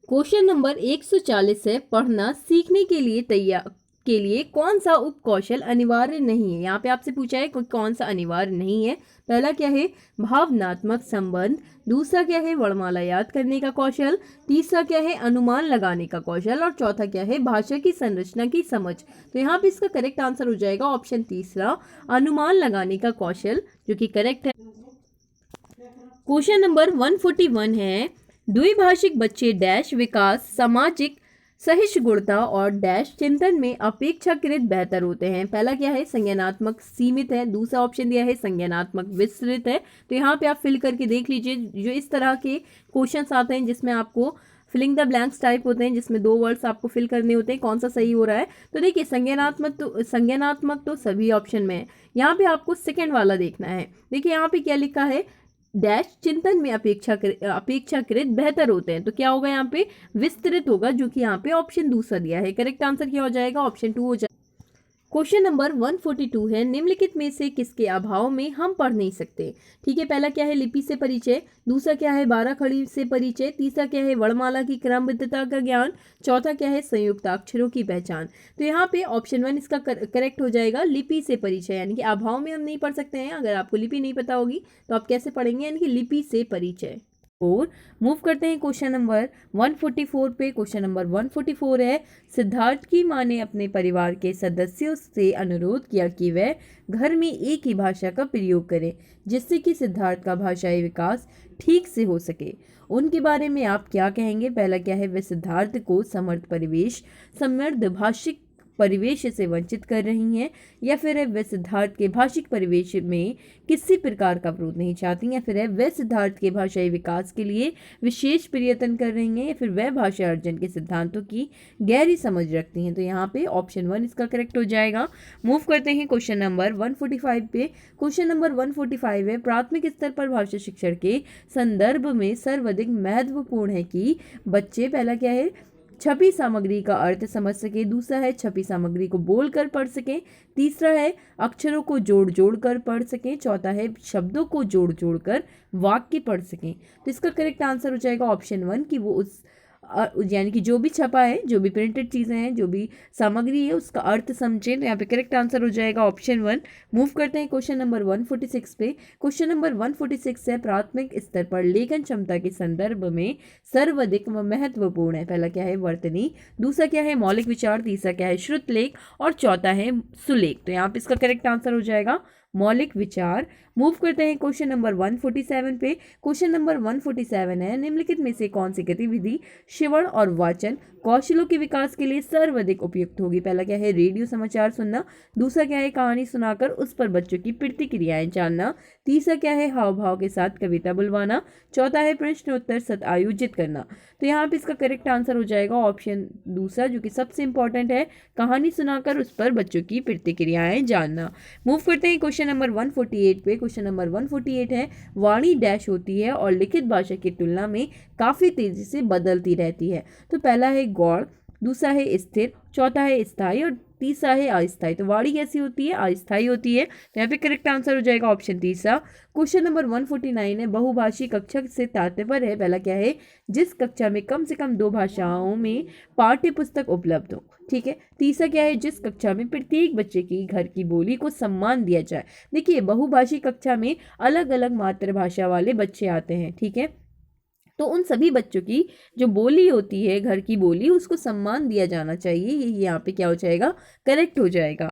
क्वेश्चन नंबर 140 है, पढ़ना सीखने के लिए कौन सा उपकौशल अनिवार्य नहीं है। यहाँ पे आपसे पूछा है कौन सा अनिवार्य नहीं है। पहला क्या है, भावनात्मक संबंध, दूसरा क्या है, वर्णमाला याद करने का कौशल, तीसरा क्या है, अनुमान लगाने का कौशल, और चौथा क्या है, भाषा की संरचना की समझ। तो यहाँ पे इसका करेक्ट आंसर हो जाएगा ऑप्शन तीसरा, अनुमान लगाने का कौशल, जो कि करेक्ट है। क्वेश्चन नंबर 141 है, द्विभाषिक बच्चे डैश विकास, सामाजिक सहिष्णुता और डैश चिंतन में अपेक्षाकृत बेहतर होते हैं। पहला क्या है, संज्ञानात्मक सीमित है, दूसरा ऑप्शन दिया है संज्ञानात्मक विस्तृत है। तो यहाँ पे आप फिल करके देख लीजिए, जो इस तरह के क्वेश्चंस आते हैं जिसमें आपको फिलिंग द ब्लैंक्स टाइप होते हैं, जिसमें 2 वर्ड्स आपको फिल करने होते हैं, कौन सा सही हो रहा है। तो देखिए, संज्ञानात्मक तो सभी ऑप्शन में है, यहाँ पे आपको सेकेंड वाला देखना है। देखिए यहाँ पे क्या लिखा है, डैश चिंतन में अपेक्षाकृत बेहतर होते हैं। तो क्या होगा, यहाँ पे विस्तृत होगा, जो कि यहाँ पे ऑप्शन दूसरा दिया है। करेक्ट आंसर क्या हो जाएगा, ऑप्शन 2 हो जाएगा। क्वेश्चन नंबर 142 है, निम्नलिखित में से किसके अभाव में हम पढ़ नहीं सकते। ठीक है, पहला क्या है, लिपि से परिचय, दूसरा क्या है, 12 खड़ी से परिचय, तीसरा क्या है, वर्णमाला की क्रमबद्धता का ज्ञान, चौथा क्या है, संयुक्त अक्षरों की पहचान। तो यहाँ पे ऑप्शन 1 इसका करेक्ट हो जाएगा, लिपि से परिचय। यानी कि अभाव में हम नहीं पढ़ सकते हैं। अगर आपको लिपि नहीं पता होगी तो आप कैसे पढ़ेंगे, यानी कि लिपि से परिचय। और मूव करते हैं क्वेश्चन नंबर 144 पे। क्वेश्चन नंबर 144 है, सिद्धार्थ की मां ने अपने परिवार के सदस्यों से अनुरोध किया कि वह घर में एक ही भाषा का प्रयोग करें, जिससे कि सिद्धार्थ का भाषाई विकास ठीक से हो सके। उनके बारे में आप क्या कहेंगे, पहला क्या है, वह सिद्धार्थ को समृद्ध भाषिक परिवेश से वंचित कर रही हैं, या फिर है वह सिद्धार्थ के भाषिक परिवेश में किसी प्रकार का अवरोध नहीं चाहती, या फिर है वह सिद्धार्थ के भाषाई विकास के लिए विशेष प्रयत्न कर रही हैं, या फिर वह भाषा अर्जन के सिद्धांतों की गहरी समझ रखती हैं। तो यहाँ पे ऑप्शन 1 इसका करेक्ट हो जाएगा। मूव करते हैं क्वेश्चन नंबर 145 पे। क्वेश्चन नंबर 145 है, प्राथमिक स्तर पर भाषा शिक्षण के संदर्भ में सर्वाधिक महत्वपूर्ण है कि बच्चे, पहला क्या है, छपी सामग्री का अर्थ समझ सके, दूसरा है छपी सामग्री को बोलकर पढ़ सके, तीसरा है अक्षरों को जोड़ जोड़ कर पढ़ सकें, चौथा है शब्दों को जोड़ जोड़ कर वाक्य पढ़ सकें। तो इसका करेक्ट आंसर हो जाएगा ऑप्शन 1 कि वो उस यानी कि जो भी छपा है, जो भी प्रिंटेड चीज़ें हैं, जो भी सामग्री है, उसका अर्थ समझें। तो यहाँ पे करेक्ट आंसर हो जाएगा ऑप्शन 1। मूव करते हैं क्वेश्चन नंबर 146 पे। क्वेश्चन नंबर 146 है प्राथमिक स्तर पर लेखन क्षमता के संदर्भ में सर्वाधिक व महत्वपूर्ण है। पहला क्या है? वर्तनी। दूसरा क्या है? मौलिक विचार। तीसरा क्या है? श्रुत लेख। और चौथा है सुलेख। तो यहाँ पे इसका करेक्ट आंसर हो जाएगा मौलिक विचार। मूव करते हैं क्वेश्चन नंबर 147 पे। क्वेश्चन नंबर 147 है निम्नलिखित में से कौन सी गतिविधि श्रवण और वाचन कौशलों के विकास के लिए सर्वाधिक उपयुक्त होगी? पहला क्या है? रेडियो समाचार सुनना। दूसरा क्या है? कहानी सुनाकर उस पर बच्चों की प्रतिक्रियाएं जानना। तीसरा क्या है? हाव भाव के साथ कविता बुलवाना। चौथा है प्रश्नोत्तर सत्र आयोजित करना। तो यहाँ पे इसका करेक्ट आंसर हो जाएगा ऑप्शन दूसरा, जो कि सबसे इंपॉर्टेंट है, कहानी सुनाकर उस पर बच्चों की प्रतिक्रियाएं जानना। मूव करते हैं क्वेश्चन नंबर 148 पे। क्वेश्चन नंबर 148 है वाणी डैश होती है और लिखित भाषा की तुलना में काफ़ी तेजी से बदलती रहती है। तो पहला है गौड़, दूसरा है स्थिर, चौथा है स्थायी और तीसरा है अस्थायी। तो वाणी कैसी होती है? अस्थायी होती है। तो यहाँ पे करेक्ट आंसर हो जाएगा ऑप्शन तीसरा। क्वेश्चन नंबर 149 है बहुभाषी कक्षा से तात्पर्य है। पहला क्या है? जिस कक्षा में कम से कम 2 भाषाओं में पाठ्य पुस्तक उपलब्ध हो। ठीक है। तीसरा क्या है? जिस कक्षा में प्रत्येक बच्चे की घर की बोली को सम्मान दिया जाए। देखिए, बहुभाषी कक्षा में अलग अलग मातृभाषा वाले बच्चे आते हैं। ठीक है, तो उन सभी बच्चों की जो बोली होती है, घर की बोली, उसको सम्मान दिया जाना चाहिए। ये यहाँ पे क्या हो जाएगा? करेक्ट हो जाएगा।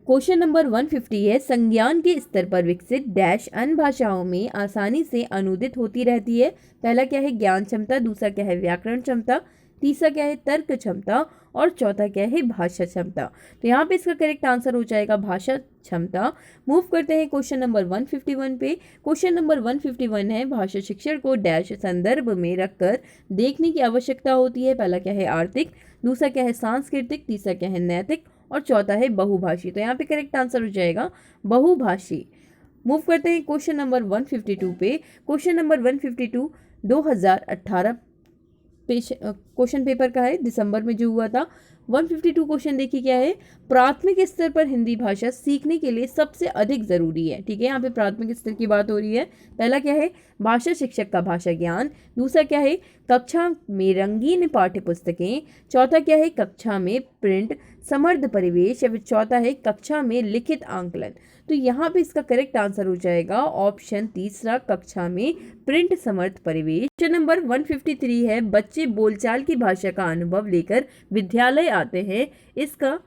क्वेश्चन नंबर 150 है संज्ञान के स्तर पर विकसित डैश अन्य भाषाओं में आसानी से अनुदित होती रहती है। पहला क्या है? ज्ञान क्षमता। दूसरा क्या है? व्याकरण क्षमता। तीसरा क्या है? तर्क क्षमता। और चौथा क्या है? भाषा क्षमता। तो यहाँ पे इसका करेक्ट आंसर हो जाएगा भाषा क्षमता। मूव करते हैं क्वेश्चन नंबर 151 पे। क्वेश्चन नंबर 151 है भाषा शिक्षण को डैश संदर्भ में रखकर देखने की आवश्यकता होती है। पहला क्या है? आर्थिक। दूसरा क्या है? सांस्कृतिक। तीसरा क्या है? नैतिक। और चौथा है बहुभाषी। तो यहाँ पे करेक्ट आंसर हो जाएगा बहुभाषी। मूव करते हैं क्वेश्चन नंबर 152 पे। क्वेश्चन नंबर 152 2018 क्वेश्चन पेपर का है, दिसंबर में जो हुआ था। 152 क्वेश्चन देखिए क्या है? प्राथमिक स्तर पर हिंदी भाषा सीखने के लिए सबसे अधिक जरूरी है। ठीक है, यहाँ पे प्राथमिक स्तर की बात हो रही है। पहला क्या है? भाषा शिक्षक का भाषा ज्ञान। दूसरा क्या है? कक्षा में रंगीन पाठ्य पुस्तकें। चौथा क्या है? कक्षा में प्रिंट समर्थ परिवेश। या फिर चौथा है कक्षा में लिखित आंकलन। तो यहाँ पे इसका करेक्ट आंसर हो जाएगा ऑप्शन तीसरा, कक्षा में प्रिंट समर्थ परिवेश। क्वेश्चन नंबर 153 है बच्चे बोलचाल की भाषा का अनुभव लेकर विद्यालय आते हैं। इसका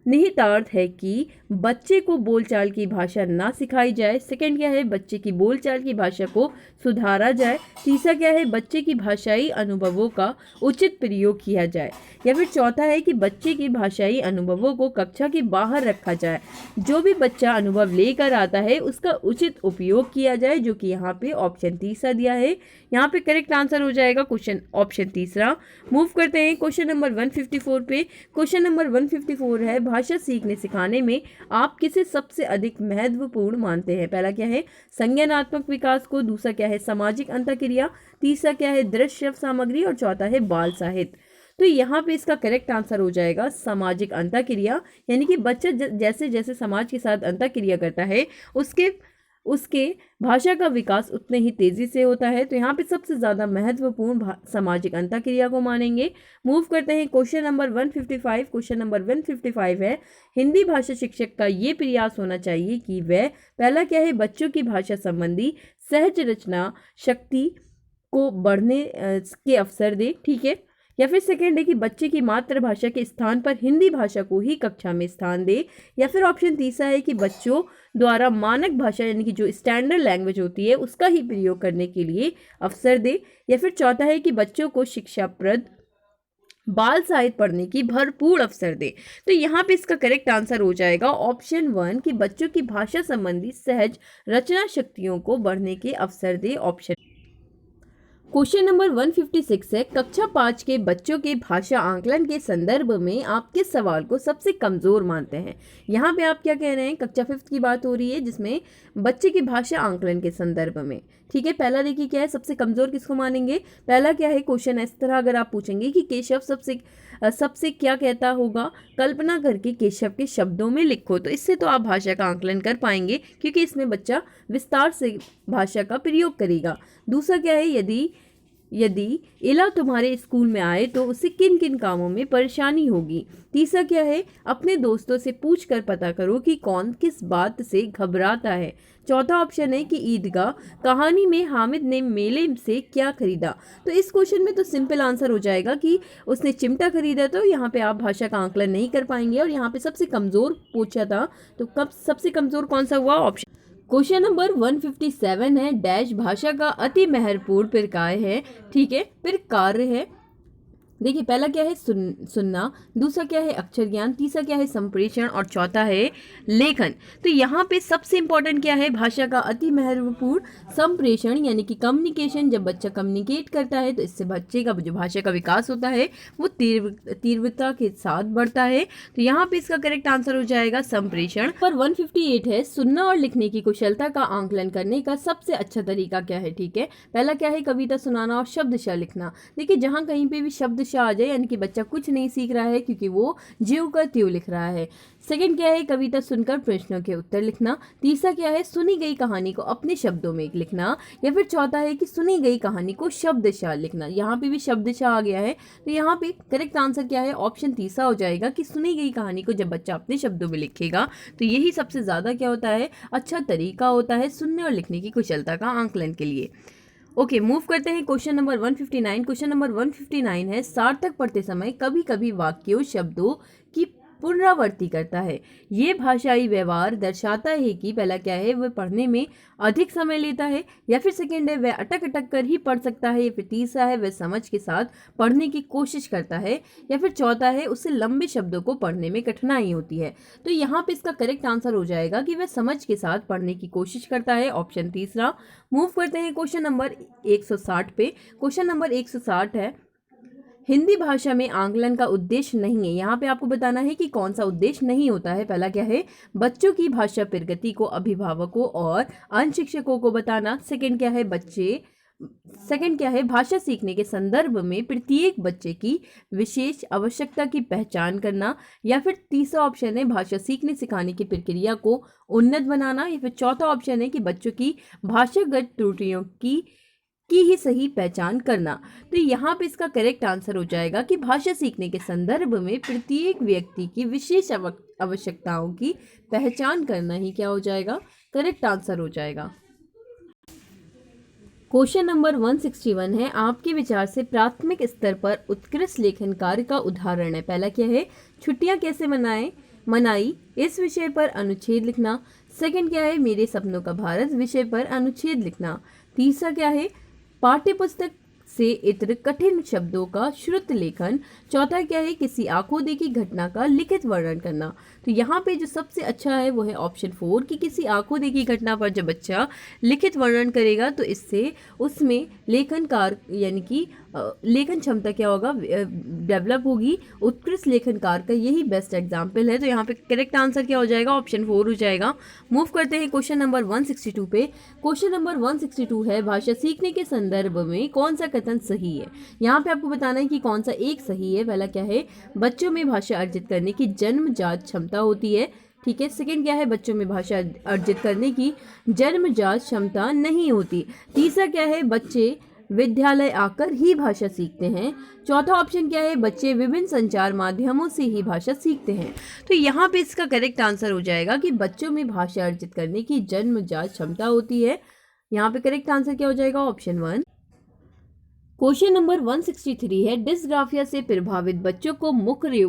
निहितार्थ है कि बच्चे को बोलचाल की भाषा ना सिखाई जाए। सेकंड क्या है? बच्चे की बोलचाल की भाषा को सुधारा जाए। तीसरा क्या है? बच्चे की भाषाई अनुभवों का उचित प्रयोग किया जाए। या फिर चौथा है कि बच्चे की भाषाई अनुभवों को कक्षा के बाहर रखा जाए। जो भी बच्चा अनुभव लेकर आता है उसका उचित उपयोग किया जाए, जो कि यहाँ पे ऑप्शन तीसरा दिया है। यहाँ पे करेक्ट आंसर हो जाएगा क्वेश्चन ऑप्शन तीसरा। मूव करते हैं क्वेश्चन नंबर 154 पे। क्वेश्चन नंबर 154 है भाषा सीखने सिखाने में आप किसे सबसे अधिक महत्वपूर्ण मानते हैं? पहला क्या है? संज्ञानात्मक विकास को। दूसरा क्या है? सामाजिक अंतःक्रिया। तीसरा क्या है? दृश्य सामग्री। और चौथा है बाल साहित्य। तो यहाँ पे इसका करेक्ट आंसर हो जाएगा सामाजिक अंतःक्रिया। यानी कि बच्चा जैसे जैसे समाज के साथ अंतःक्रिया करता है उसके भाषा का विकास उतने ही तेजी से होता है। तो यहाँ पे सबसे ज़्यादा महत्वपूर्ण सामाजिक अंतःक्रिया को मानेंगे। मूव करते हैं क्वेश्चन नंबर 155। क्वेश्चन नंबर 155 है हिंदी भाषा शिक्षक का ये प्रयास होना चाहिए कि वह पहला क्या है? बच्चों की भाषा संबंधी सहज रचना शक्ति को बढ़ने के अवसर दे। ठीक है, या फिर सेकेंड है कि बच्चे की मातृभाषा के स्थान पर हिंदी भाषा को ही कक्षा में स्थान दे। या फिर ऑप्शन तीसरा है कि बच्चों द्वारा मानक भाषा यानी कि जो स्टैंडर्ड लैंग्वेज होती है उसका ही प्रयोग करने के लिए अवसर दे। या फिर चौथा है कि बच्चों को शिक्षाप्रद बाल साहित्य पढ़ने की भरपूर अवसर दे। तो यहाँ पे इसका करेक्ट आंसर हो जाएगा ऑप्शन 1 कि बच्चों की भाषा संबंधी सहज रचना शक्तियों को बढ़ने के अवसर दे। ऑप्शन क्वेश्चन नंबर 156 है कक्षा 5 के बच्चों के भाषा आंकलन के संदर्भ में आप किस सवाल को सबसे कमजोर मानते हैं? यहाँ पे आप क्या कह रहे हैं? कक्षा 5 की बात हो रही है जिसमें बच्चे की भाषा आंकलन के संदर्भ में। ठीक है, पहला देखिए क्या है? सबसे कमजोर किसको मानेंगे? पहला क्या है? क्वेश्चन इस तरह अगर आप पूछेंगे कि केशव सबसे क्या कहता होगा, कल्पना करके केशव के शब्दों में लिखो। तो इससे तो आप भाषा का आंकलन कर पाएंगे क्योंकि इसमें बच्चा विस्तार से भाषा का प्रयोग करेगा। दूसरा क्या है? यदि यदि इला तुम्हारे स्कूल में आए तो उसे किन किन कामों में परेशानी होगी। तीसरा क्या है, अपने दोस्तों से पूछ कर पता करो कि कौन किस बात से घबराता है। चौथा ऑप्शन है कि ईदगाह कहानी में हामिद ने मेले से क्या खरीदा। तो इस क्वेश्चन में तो सिंपल आंसर हो जाएगा कि उसने चिमटा खरीदा। तो यहाँ पे आप भाषा का आंकलन नहीं कर पाएंगे। और यहाँ पे सबसे कमज़ोर पूछा था, तो कब सबसे कमज़ोर कौन सा हुआ? ऑप्शन। क्वेश्चन नंबर 157 है, डैश भाषा का अति महत्वपूर्ण प्रकार है। ठीक है, फिर कार्य है। देखिए, पहला क्या है, सुनना, दूसरा क्या है, अक्षर ज्ञान, तीसरा क्या है, संप्रेषण, और चौथा है लेखन। तो यहाँ पे सबसे इंपॉर्टेंट क्या है, भाषा का अति महत्वपूर्ण संप्रेषण, यानी कि कम्युनिकेशन। जब बच्चा कम्युनिकेट करता है तो इससे बच्चे का जो भाषा का विकास होता है वो तीव्रता के साथ बढ़ता है। तो यहाँ पे इसका करेक्ट आंसर हो जाएगा संप्रेषण। पर 158 है, सुनना और लिखने की कुशलता का आंकलन करने का सबसे अच्छा तरीका क्या है। ठीक है, पहला क्या है, कविता सुनाना और शब्दशः लिखना। देखिए, जहाँ कहीं पे भी शब्द आ जाए यानी कि बच्चा कुछ नहीं सीख रहा है, क्योंकि वो ज्यों का त्यों लिख रहा है। सेकंड क्या है, कविता सुनकर प्रश्नों के उत्तर लिखना। तीसरा क्या है, सुनी गई कहानी को अपने शब्दों में लिखना। या फिर चौथा है कि सुनी गई कहानी को शब्दशः लिखना। यहाँ पे भी शब्दशः आ गया है, तो यहाँ पे करेक्ट आंसर क्या है, ऑप्शन तीसरा हो जाएगा कि सुनी गई कहानी को जब बच्चा अपने शब्दों में लिखेगा तो यही सबसे ज्यादा क्या होता है, अच्छा तरीका होता है सुनने और लिखने की कुशलता का आंकलन के लिए। ओके, मूव करते हैं क्वेश्चन नंबर 159। क्वेश्चन नंबर 159 है, सार्थक पढ़ते समय कभी कभी वाक्यों शब्दों की पुनरावृत्ति करता है। ये भाषाई व्यवहार दर्शाता है कि पहला क्या है, वह पढ़ने में अधिक समय लेता है, या फिर सेकेंड है वह अटक अटक कर ही पढ़ सकता है, या फिर तीसरा है वह समझ के साथ पढ़ने की कोशिश करता है, या फिर चौथा है उससे लंबे शब्दों को पढ़ने में कठिनाई होती है। तो यहाँ पे इसका करेक्ट आंसर हो जाएगा कि वह समझ के साथ पढ़ने की कोशिश करता है, ऑप्शन तीसरा। मूव करते हैं क्वेश्चन नंबर 160 पे। क्वेश्चन नंबर 160 है, हिंदी भाषा में आंकलन का उद्देश्य नहीं है। यहाँ पे आपको बताना है कि कौन सा उद्देश्य नहीं होता है। पहला क्या है, बच्चों की भाषा प्रगति को अभिभावकों और अन्य शिक्षकों को बताना। सेकंड क्या है, भाषा सीखने के संदर्भ में प्रत्येक बच्चे की विशेष आवश्यकता की पहचान करना। या फिर तीसरा ऑप्शन है, भाषा सीखने सिखाने की प्रक्रिया को उन्नत बनाना। या फिर चौथा ऑप्शन है कि बच्चों की भाषागत त्रुटियों की ही सही पहचान करना। तो यहाँ पे इसका करेक्ट आंसर हो जाएगा कि भाषा सीखने के संदर्भ में प्रत्येक व्यक्ति की विशेष आवश्यकताओं की पहचान करना ही क्या हो जाएगा, करेक्ट आंसर हो जाएगा। क्वेश्चन नंबर 161 है, आपके विचार से प्राथमिक स्तर पर उत्कृष्ट लेखन कार्य का उदाहरण है। पहला क्या है, छुट्टियां कैसे मनाई, इस विषय पर अनुच्छेद लिखना। सेकंड क्या है, मेरे सपनों का भारत विषय पर अनुच्छेद लिखना। तीसरा क्या है, पाठ्यपुस्तक से इतर कठिन शब्दों का श्रुत लेखन। चौथा क्या है, किसी आंखों देखी घटना का लिखित वर्णन करना। तो यहाँ पे जो सबसे अच्छा है वो है ऑप्शन 4 कि किसी आंखों देखी घटना पर जब बच्चा लिखित वर्णन करेगा तो इससे उसमें लेखन कार्य यानी कि लेखन क्षमता क्या होगा, डेवलप होगी। उत्कृष्ट लेखनकार का यही बेस्ट एग्जाम्पल है। तो यहाँ पे करेक्ट आंसर क्या हो जाएगा, ऑप्शन 4 हो जाएगा। मूव करते हैं क्वेश्चन नंबर 162 पे। क्वेश्चन नंबर 162 है, भाषा सीखने के संदर्भ में कौन सा कथन सही है। यहाँ पे आपको बताना है कि कौन सा एक सही है। पहला क्या है, बच्चों में भाषा अर्जित करने की जन्मजात क्षमता होती है। ठीक है, सेकंड क्या है, बच्चों में भाषा अर्जित करने की जन्मजात क्षमता नहीं होती। तीसरा क्या है, बच्चे विद्यालय आकर ही भाषा सीखते हैं। चौथा ऑप्शन क्या है, बच्चे विभिन्न संचार माध्यमों से ही भाषा सीखते हैं। तो यहाँ पे इसका करेक्ट आंसर हो जाएगा कि बच्चों में भाषा अर्जित करने की जन्मजात क्षमता होती है। यहाँ पे करेक्ट आंसर क्या हो जाएगा, ऑप्शन 1। क्वेश्चन नंबर 163 है, डिस्ग्राफिया से प्रभावित बच्चों को मुख्य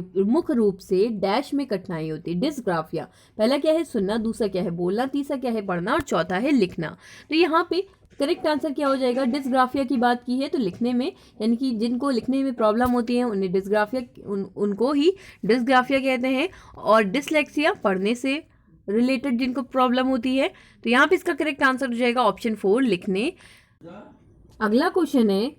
रूप से डैश में कठिनाई होती है। डिस्ग्राफिया, पहला क्या है, सुनना, दूसरा क्या है, बोलना, तीसरा क्या है, पढ़ना, और चौथा है लिखना। तो यहाँ पे करेक्ट आंसर क्या हो जाएगा, डिस्ग्राफिया की बात की है तो लिखने में, यानी कि जिनको लिखने में प्रॉब्लम होती है उन्हें उनको ही डिस्ग्राफिया कहते हैं। और डिसलेक्सिया पढ़ने से रिलेटेड जिनको प्रॉब्लम होती है। तो यहाँ पे इसका करेक्ट आंसर हो जाएगा ऑप्शन 4 लिखने। अगला क्वेश्चन है,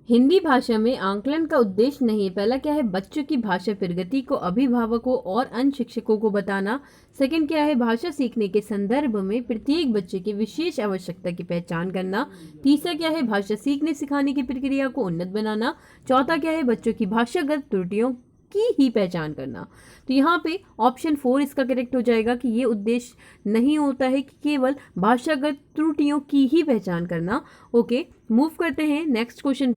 हिंदी भाषा में आंकलन का उद्देश्य नहीं है। पहला क्या है, बच्चों की भाषा प्रगति को अभिभावकों और अन्य शिक्षकों को बताना। सेकंड क्या है, भाषा सीखने के संदर्भ में प्रत्येक बच्चे की विशेष आवश्यकता की पहचान करना। तीसरा क्या है, भाषा सीखने सिखाने की प्रक्रिया को उन्नत बनाना। चौथा क्या है, बच्चों की भाषागत त्रुटियों की ही पहचान करना। तो यहाँ पे ऑप्शन 4 इसका करेक्ट हो जाएगा कि ये उद्देश्य नहीं होता है कि केवल भाषागत त्रुटियों की ही पहचान करना। ओके, मूव करते हैं नेक्स्ट क्वेश्चन।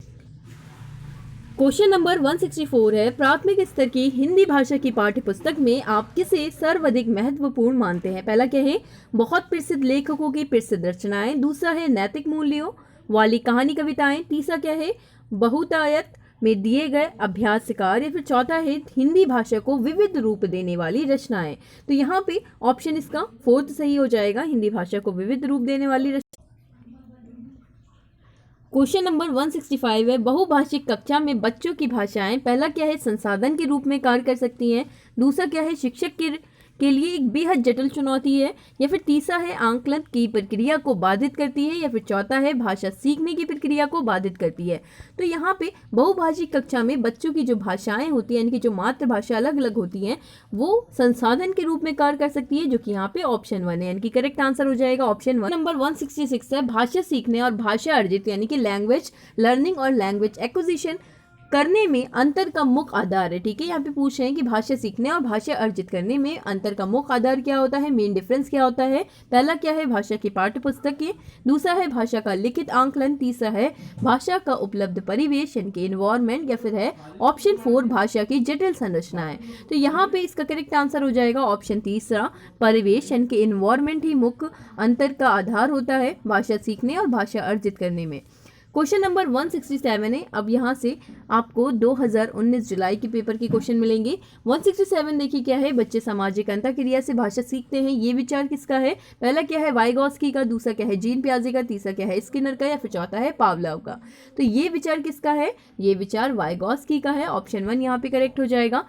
क्वेश्चन नंबर 164 है, प्राथमिक स्तर की हिंदी भाषा की पाठ्य पुस्तक में आप किसे सर्वाधिक महत्वपूर्ण मानते हैं? पहला क्या है, बहुत प्रसिद्ध लेखकों की प्रसिद्ध रचनाएं, दूसरा है नैतिक मूल्यों वाली कहानी कविताएं, तीसरा क्या है बहुतायत में दिए गए अभ्यास कार्य, फिर चौथा है हिंदी भाषा को विविध रूप देने वाली रचनाएं। तो यहाँ पे ऑप्शन इसका 4 सही हो जाएगा, हिंदी भाषा को विविध रूप देने वाली रचना। क्वेश्चन नंबर 165 है, बहुभाषिक कक्षा में बच्चों की भाषाएं पहला क्या है संसाधन के रूप में कार्य कर सकती हैं, दूसरा क्या है शिक्षक के लिए एक बेहद जटिल चुनौती है, या फिर तीसरा है आंकलन की प्रक्रिया को बाधित करती है, या फिर चौथा है भाषा सीखने की प्रक्रिया को बाधित करती है। तो यहाँ पे बहुभाषिक कक्षा में बच्चों की जो भाषाएं होती हैं, यानी कि जो मातृभाषा अलग अलग होती हैं, वो संसाधन के रूप में कार्य कर सकती है, जो कि यहाँ पे ऑप्शन 1 है, यानी कि करेक्ट आंसर हो जाएगा ऑप्शन 1। नंबर 166 है, भाषा सीखने और भाषा अर्जित यानी कि लैंग्वेज लर्निंग और लैंग्वेज एक्विजिशन करने में अंतर का मुख्य आधार है। ठीक है, यहाँ पे पूछ रहे हैं कि भाषा सीखने और भाषा अर्जित करने में अंतर का मुख्य आधार क्या होता है, मेन डिफरेंस क्या होता है। पहला क्या है भाषा की पाठ्य पुस्तक के, दूसरा है भाषा का लिखित आंकलन, तीसरा है भाषा का उपलब्ध परिवेश यानी कि इन्वायरमेंट, या फिर है ऑप्शन 4 भाषा की जटिल संरचनाएं। तो यहाँ पे इसका करेक्ट आंसर हो जाएगा ऑप्शन तीसरा, परिवेश यानी कि इन्वायरमेंट ही मुख्य अंतर का आधार होता है भाषा सीखने और भाषा अर्जित करने में। क्वेश्चन नंबर 167 है, अब यहाँ से आपको 2019 जुलाई के पेपर के क्वेश्चन मिलेंगे। 167 देखिए क्या है, बच्चे सामाजिक अंतःक्रिया से भाषा सीखते हैं, ये विचार किसका है? पहला क्या है वाइगॉस्की का, दूसरा क्या है जीन पियाजे का, तीसरा क्या है स्किनर का, या फिर चौथा है पावलोव का। तो ये विचार किसका है? ये विचार वाइगॉस्की का है, ऑप्शन 1 यहाँ पे करेक्ट हो जाएगा।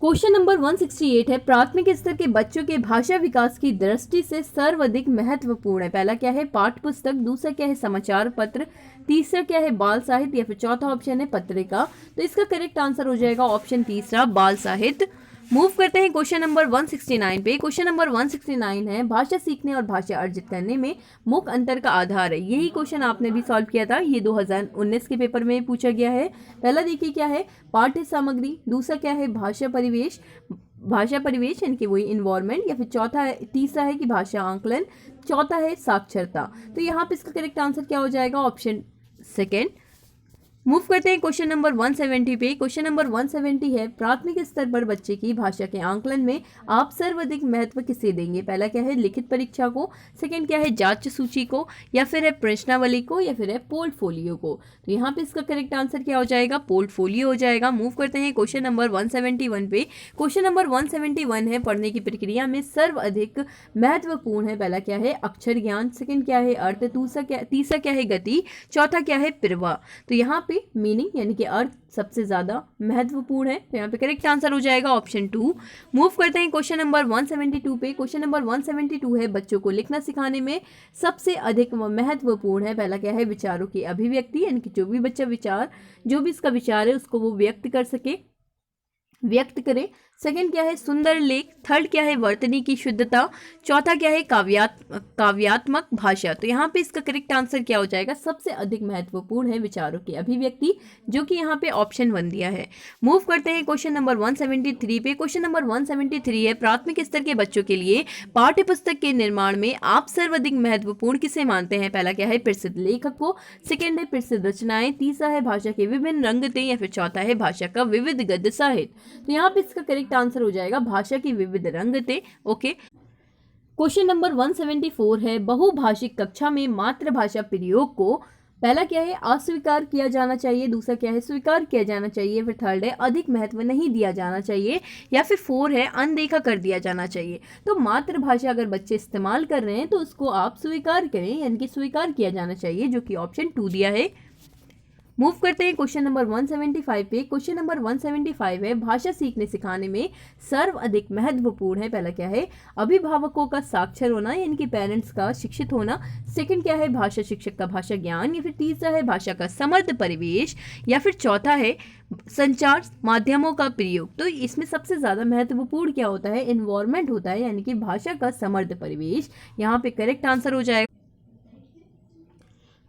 क्वेश्चन नंबर 168 है, प्राथमिक स्तर के बच्चों के भाषा विकास की दृष्टि से सर्वाधिक महत्वपूर्ण है। पहला क्या है पाठ्य पुस्तक, दूसरा क्या है समाचार पत्र, तीसरा क्या है बाल साहित्य, या फिर चौथा ऑप्शन है पत्रिका। तो इसका करेक्ट आंसर हो जाएगा ऑप्शन तीसरा बाल साहित्य। मूव करते हैं क्वेश्चन नंबर 169 पे। क्वेश्चन नंबर 169 है, भाषा सीखने और भाषा अर्जित करने में मुख्य अंतर का आधार है। यही क्वेश्चन आपने भी सॉल्व किया था, ये 2019 के पेपर में पूछा गया है। पहला देखिए क्या है पाठ्य सामग्री, दूसरा क्या है भाषा परिवेश यानी कि वही इन्वायरमेंट, या फिर तीसरा है कि भाषा आंकलन, चौथा है साक्षरता। तो यहाँ पे इसका करेक्ट आंसर क्या हो जाएगा ऑप्शन सेकेंड। मूव करते हैं क्वेश्चन नंबर 170 पे। क्वेश्चन नंबर 170 है, प्राथमिक स्तर पर बच्चे की भाषा के आंकलन में आप सर्वाधिक महत्व किसे देंगे? पहला क्या है लिखित परीक्षा को, सेकंड क्या है जांच सूची को, या फिर है प्रश्नावली को, या फिर है पोर्टफोलियो को। तो यहाँ पे इसका करेक्ट आंसर क्या हो जाएगा पोर्टफोलियो हो जाएगा। मूव करते हैं क्वेश्चन नंबर 171 पे। क्वेश्चन नंबर 171 है, पढ़ने की प्रक्रिया में सर्वाधिक महत्वपूर्ण है। पहला क्या है अक्षर ज्ञान, सेकंड क्या है अर्थ, तीसरा क्या है गति, चौथा क्या है प्रवाह। तो यहाँ मीनिंग यानी कि अर्थ सबसे ज्यादा महत्वपूर्ण है, तो यहाँ पे करेक्ट आंसर हो जाएगा ऑप्शन 2। मूव करते हैं क्वेश्चन नंबर 172 पे। क्वेश्चन नंबर 172 है, बच्चों को लिखना सिखाने में सबसे अधिक महत्वपूर्ण है। पहला क्या है विचारों की अभिव्यक्ति, यानी कि जो भी इसका विचार है उसको वो व्यक्त करे। सेकंड क्या है सुंदर लेख, थर्ड क्या है वर्तनी की शुद्धता, चौथा क्या है काव्यात्मक भाषा। तो यहाँ पे इसका करेक्ट आंसर क्या हो जाएगा सबसे अधिक महत्वपूर्ण है विचारों की अभिव्यक्ति, जो कि यहाँ पे ऑप्शन 1 दिया है। मूव करते हैं क्वेश्चन नंबर 173 पे। क्वेश्चन नंबर 173 है, प्राथमिक स्तर के बच्चों के लिए पाठ्य पुस्तक के निर्माण में आप सर्वाधिक महत्वपूर्ण किसे मानते हैं? पहला क्या है प्रसिद्ध लेखक को, सेकेंड है प्रसिद्ध रचनाएं, तीसरा है भाषा के विभिन्न रंगते, या फिर चौथा है भाषा का विविध गद्य साहित्य। तो यहाँ पे इसका करेक्ट आंसर हो जाएगा भाषा की विविध रंगते। ओके, क्वेश्चन नंबर 174 है, बहुभाषिक कक्षा में मातृभाषा प्रयोग को पहला क्या है अस्वीकार किया जाना चाहिए, दूसरा क्या है स्वीकार किया जाना चाहिए, फिर थर्ड है अधिक महत्व नहीं दिया जाना चाहिए, या फिर 4 है अनदेखा कर दिया जाना चाहिए। तो मातृभाषा अगर बच्चे इस्तेमाल कर रहे हैं तो उसको आप स्वीकार करें, यानी कि स्वीकार किया जाना चाहिए, जो कि ऑप्शन 2 दिया है। मूव करते हैं क्वेश्चन नंबर 175 पे। क्वेश्चन नंबर 175 है, भाषा सीखने सिखाने में सर्वाधिक महत्वपूर्ण है। पहला क्या है अभिभावकों का साक्षर होना, यानी कि पेरेंट्स का शिक्षित होना, सेकंड क्या है भाषा शिक्षक का भाषा ज्ञान, या फिर तीसरा है भाषा का समृद्ध परिवेश, या फिर चौथा है संचार माध्यमों का प्रयोग। तो इसमें सबसे ज्यादा महत्वपूर्ण क्या होता है एनवायरमेंट होता है, यानी कि भाषा का समृद्ध परिवेश। यहाँ पे करेक्ट आंसर हो जाएगा।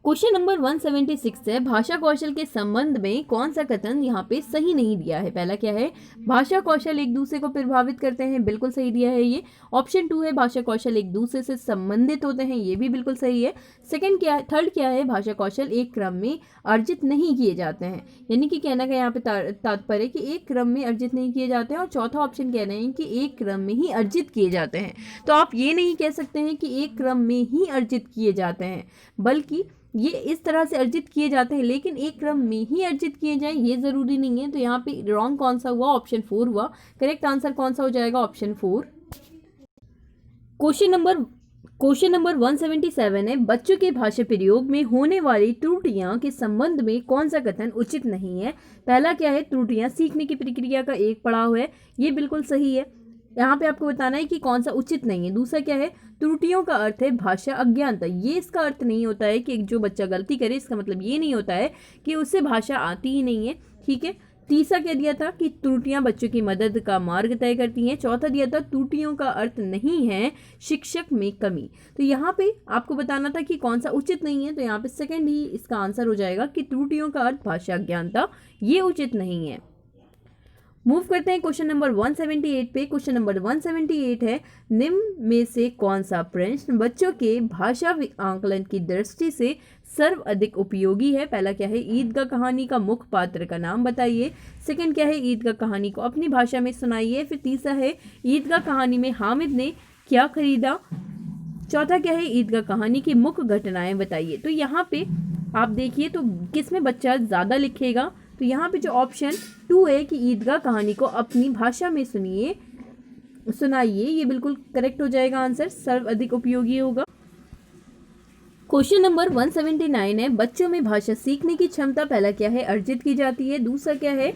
क्वेश्चन नंबर 176 है भाषा कौशल के संबंध में कौन सा कथन यहाँ पे सही नहीं दिया है। पहला क्या है, भाषा कौशल एक दूसरे को प्रभावित करते हैं, बिल्कुल सही दिया है ये। ऑप्शन 2 है भाषा कौशल एक दूसरे से संबंधित होते हैं, ये भी बिल्कुल सही है। सेकंड क्या है, थर्ड क्या है, भाषा कौशल एक क्रम में अर्जित नहीं किए जाते हैं, यानी कि कहना का यहाँ पे तात्पर्य कि एक क्रम में अर्जित नहीं किए जाते हैं। और चौथा ऑप्शन कह रहे हैं कि एक क्रम में ही अर्जित किए जाते हैं। तो आप ये नहीं कह सकते हैं कि एक क्रम में ही अर्जित किए जाते हैं, बल्कि ये इस तरह से अर्जित किए जाते हैं, लेकिन एक क्रम में ही अर्जित किए जाएं ये जरूरी नहीं है। तो यहाँ पे रॉन्ग कौन सा हुआ, ऑप्शन 4 हुआ। करेक्ट आंसर कौन सा हो जाएगा, ऑप्शन 4। क्वेश्चन नंबर 177 है बच्चों के भाषा प्रयोग में होने वाली त्रुटियां के संबंध में कौन सा कथन उचित नहीं है। पहला क्या है, त्रुटियां सीखने की प्रक्रिया का एक पड़ाव है, ये बिल्कुल सही है। यहाँ पे आपको बताना है कि कौन सा उचित नहीं है। दूसरा क्या है, त्रुटियों का अर्थ है भाषा अज्ञानता, ये इसका अर्थ नहीं होता है कि जो बच्चा गलती करे, इसका मतलब ये नहीं होता है कि उससे भाषा आती ही नहीं है। ठीक है। तीसरा क्या दिया था कि त्रुटियां बच्चों की मदद का मार्ग तय करती हैं। चौथा दिया था त्रुटियों का अर्थ नहीं है शिक्षक में कमी। तो यहाँ पे आपको बताना था कि कौन सा उचित नहीं है, तो यहाँ पे सेकंड ही इसका आंसर हो जाएगा कि त्रुटियों का अर्थ भाषा अज्ञानता, ये उचित नहीं है। मूव करते हैं क्वेश्चन नंबर 178 पे। क्वेश्चन नंबर 178 है निम्न में से कौन सा प्रश्न बच्चों के भाषा आंकलन की दृष्टि से सर्वाधिक उपयोगी है। पहला क्या है, ईदगाह कहानी का मुख्य पात्र का नाम बताइए। सेकंड क्या है, ईदगाह कहानी को अपनी भाषा में सुनाइए। फिर तीसरा है ईदगाह कहानी में हामिद ने क्या खरीदा। चौथा क्या है, ईदगाह कहानी की मुख्य घटनाएं बताइए। तो यहाँ पे आप देखिए तो किसमें बच्चा ज़्यादा लिखेगा, तो यहाँ पे जो ऑप्शन 2 है कि ईदगाह कहानी को अपनी भाषा में सुनाइए, ये बिल्कुल करेक्ट हो जाएगा आंसर, सर्वाधिक उपयोगी होगा। क्वेश्चन नंबर 179 है बच्चों में भाषा सीखने की क्षमता पहला क्या है, अर्जित की जाती है। दूसरा क्या है,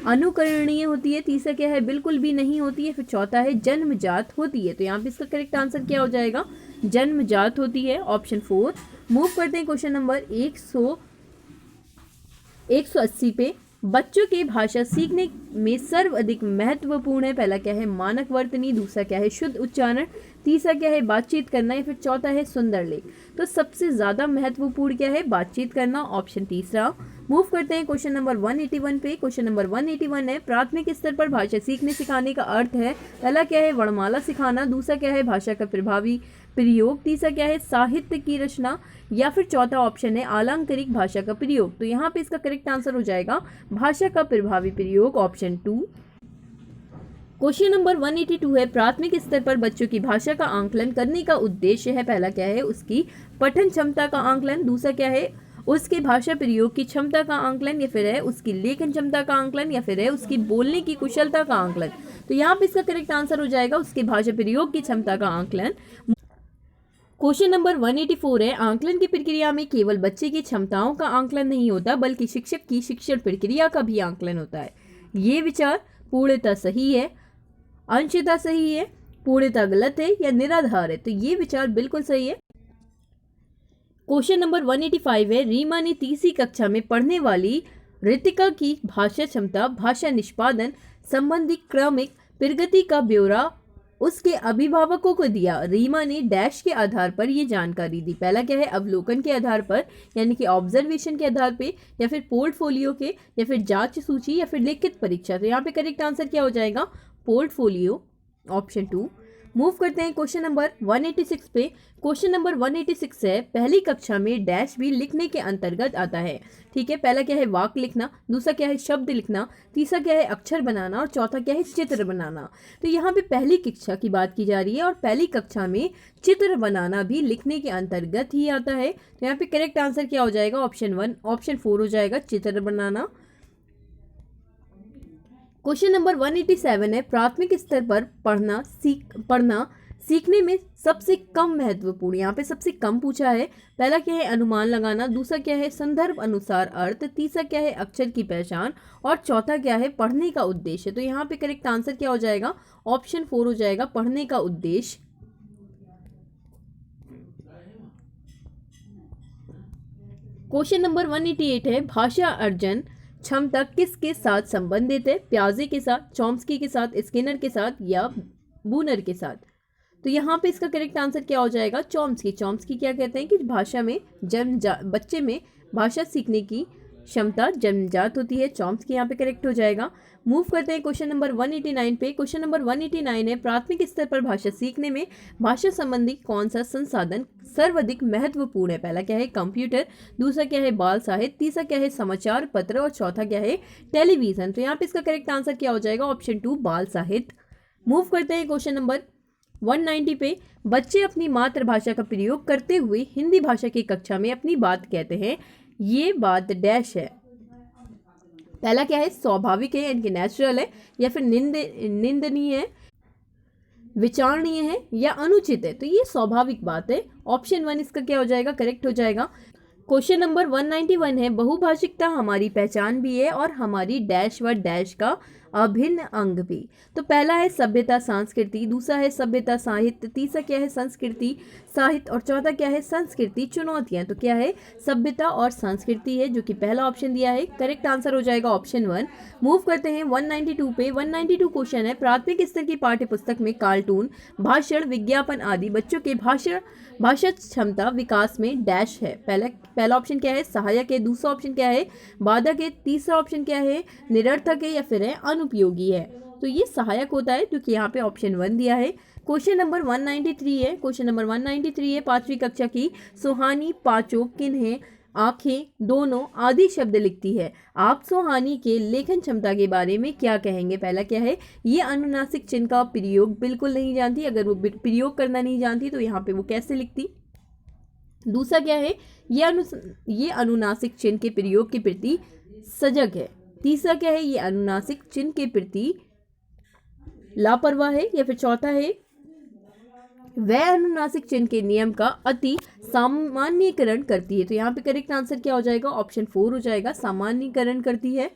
अनुकरणीय होती है। तीसरा क्या है, बिल्कुल भी नहीं होती है। फिर चौथा है जन्मजात होती है। तो यहाँ पे इसका करेक्ट आंसर क्या हो जाएगा, जन्मजात होती है, ऑप्शन 4। मूव करते हैं क्वेश्चन नंबर 180 पे। बच्चों के भाषा सीखने में सर्वाधिक महत्वपूर्ण है, पहला क्या है, मानक वर्तनी। दूसरा क्या है, शुद्ध उच्चारण। तीसरा क्या है, बातचीत करना। या फिर चौथा है सुंदर लेख। तो सबसे ज़्यादा महत्वपूर्ण क्या है, बातचीत करना, ऑप्शन तीसरा। मूव करते हैं क्वेश्चन नंबर 181 पे। क्वेश्चन नंबर 181 है प्राथमिक स्तर पर भाषा सीखने सिखाने का अर्थ है। पहला क्या है, वर्णमाला सिखाना। दूसरा क्या है, भाषा का प्रभावी प्रयोग। तीसरा क्या है, साहित्य की रचना। या फिर चौथा ऑप्शन है अलंकारिक भाषा का प्रयोग। तो यहाँ पे इसका करेक्ट आंसर हो जाएगा भाषा का प्रभावी प्रयोग, ऑप्शन 2। क्वेश्चन नंबर 182 है प्राथमिक स्तर पर बच्चों की भाषा का आंकलन करने का उद्देश्य है। पहला क्या है, उसकी पठन क्षमता का आंकलन। दूसरा क्या है, उसके भाषा प्रयोग की क्षमता का आंकलन। या फिर है उसकी लेखन क्षमता का आंकलन। या फिर है उसकी बोलने की कुशलता का आंकलन। तो यहाँ पे इसका करेक्ट आंसर हो जाएगा उसके भाषा प्रयोग की क्षमता का आंकलन। क्वेश्चन नंबर 184 है आंकलन की प्रक्रिया में केवल बच्चे की क्षमताओं का आंकलन नहीं होता बल्कि शिक्षक की शिक्षण प्रक्रिया का भी आंकलन होता है। ये विचार पूर्णतः सही है, अंशतः सही है, पूर्णतः गलत है या निराधार है। तो ये विचार बिल्कुल सही है। क्वेश्चन नंबर 185 है रीमा ने तीसरी कक्षा में पढ़ने वाली रितिका की भाषा क्षमता भाषा निष्पादन संबंधी क्रमिक प्रगति का ब्यौरा उसके अभिभावकों को दिया। रीमा ने डैश के आधार पर ये जानकारी दी। पहला क्या है, अवलोकन के आधार पर यानी कि ऑब्जर्वेशन के आधार पे, या फिर पोर्टफोलियो के, या फिर जांच सूची, या फिर लिखित परीक्षा। तो यहाँ पे करेक्ट आंसर क्या हो जाएगा, पोर्टफोलियो, ऑप्शन 2। मूव करते हैं क्वेश्चन नंबर 186 पे। क्वेश्चन नंबर 186 है पहली कक्षा में डैश भी लिखने के अंतर्गत आता है। ठीक है, पहला क्या है, वाक्य लिखना। दूसरा क्या है, शब्द लिखना। तीसरा क्या है, अक्षर बनाना। और चौथा क्या है, चित्र बनाना। तो यहाँ पे पहली कक्षा की बात की जा रही है और पहली कक्षा में चित्र बनाना भी लिखने के अंतर्गत ही आता है। तो यहाँ पे करेक्ट आंसर क्या हो जाएगा, ऑप्शन 4 हो जाएगा, चित्र बनाना। क्वेश्चन नंबर 187 है प्राथमिक स्तर पर पढ़ना सीखने में सबसे कम महत्वपूर्ण, यहाँ पे सबसे कम पूछा है। पहला क्या है, अनुमान लगाना। दूसरा क्या है, संदर्भ अनुसार अर्थ। तीसरा क्या है, अक्षर की पहचान। और चौथा क्या है, पढ़ने का उद्देश्य। तो यहाँ पे करेक्ट आंसर क्या हो जाएगा, ऑप्शन 4 हो जाएगा, पढ़ने का उद्देश्य। क्वेश्चन नंबर 188 है भाषा अर्जन क्षमता किसके साथ संबंधित है, प्याजे के साथ, चॉम्स्की के साथ, स्किनर के साथ या बूनर के साथ। तो यहाँ पे इसका करेक्ट आंसर क्या हो जाएगा? चॉम्स्की। चॉम्स्की क्या कहते हैं कि भाषा में बच्चे में भाषा सीखने की क्षमता जन्मजात होती है। चॉम्स्की यहाँ पे करेक्ट हो जाएगा। मूव करते हैं क्वेश्चन नंबर 189 पे। क्वेश्चन नंबर 189 है, प्राथमिक स्तर पर भाषा सीखने में भाषा संबंधी कौन सा संसाधन सर्वाधिक महत्वपूर्ण है? पहला क्या है? कंप्यूटर, दूसरा क्या है? बाल साहित्य, तीसरा क्या है? समाचार पत्र, और चौथा क्या है? टेलीविजन। तो यहाँ पे इसका करेक्ट आंसर क्या हो जाएगा? ऑप्शन 2 बाल साहित्य। मूव करते हैं क्वेश्चन नंबर 190 पे। बच्चे अपनी मातृभाषा का प्रयोग करते हुए हिंदी भाषा की कक्षा में अपनी बात कहते हैं, ये बात डैश है। पहला क्या है? स्वाभाविक है यानी कि नेचुरल है, या फिर निंदनीय है, विचारणीय है, या अनुचित है। तो ये स्वाभाविक बात है। ऑप्शन 1 इसका क्या हो जाएगा? करेक्ट हो जाएगा। क्वेश्चन नंबर 191 है, बहुभाषिकता हमारी पहचान भी है और हमारी डैश व डैश का अभिन्न अंग भी। तो पहला है सभ्यता संस्कृति, दूसरा है सभ्यता साहित्य, तीसरा क्या है? संस्कृति साहित्य, और चौथा क्या है? संस्कृति चुनौतियां। तो क्या है? सभ्यता और संस्कृति है, जो कि पहला ऑप्शन दिया है। करेक्ट आंसर हो जाएगा ऑप्शन 1। मूव करते हैं 192 पे। 192 क्वेश्चन है, प्राथमिक स्तर की पाठ्य पुस्तक में कार्टून, भाषण, विज्ञापन आदि बच्चों के भाषा क्षमता विकास में डैश है। पहला ऑप्शन क्या है? सहायक है, दूसरा ऑप्शन क्या है? बाधक है, तीसरा ऑप्शन क्या है? निरर्थक है, या फिर है अनुपयोगी है। तो ये सहायक होता है, क्योंकि यहाँ पे ऑप्शन 1 दिया है। क्वेश्चन नंबर 193 है। क्वेश्चन नंबर 193 है, 5वीं कक्षा की सुहानी पांचों किन्हें आंखें, दोनों आदि शब्द लिखती है। आप सुहानी के लेखन क्षमता के बारे में क्या कहेंगे? पहला क्या है? ये अनुनासिक चिन्ह का प्रयोग बिल्कुल नहीं जानती। अगर वो प्रयोग करना नहीं जानती तो यहाँ पे वो कैसे लिखती? दूसरा क्या है? ये अनुनासिक चिन्ह के प्रयोग के प्रति सजग है। तीसरा क्या है? ये अनुनासिक चिन्ह के प्रति लापरवाह है, या फिर चौथा है वह अनुनासिक चिन्ह के नियम का अति सामान्यीकरण करती है। तो यहाँ पे करेक्ट आंसर क्या हो जाएगा? ऑप्शन 4 हो जाएगा, सामान्यीकरण करती है।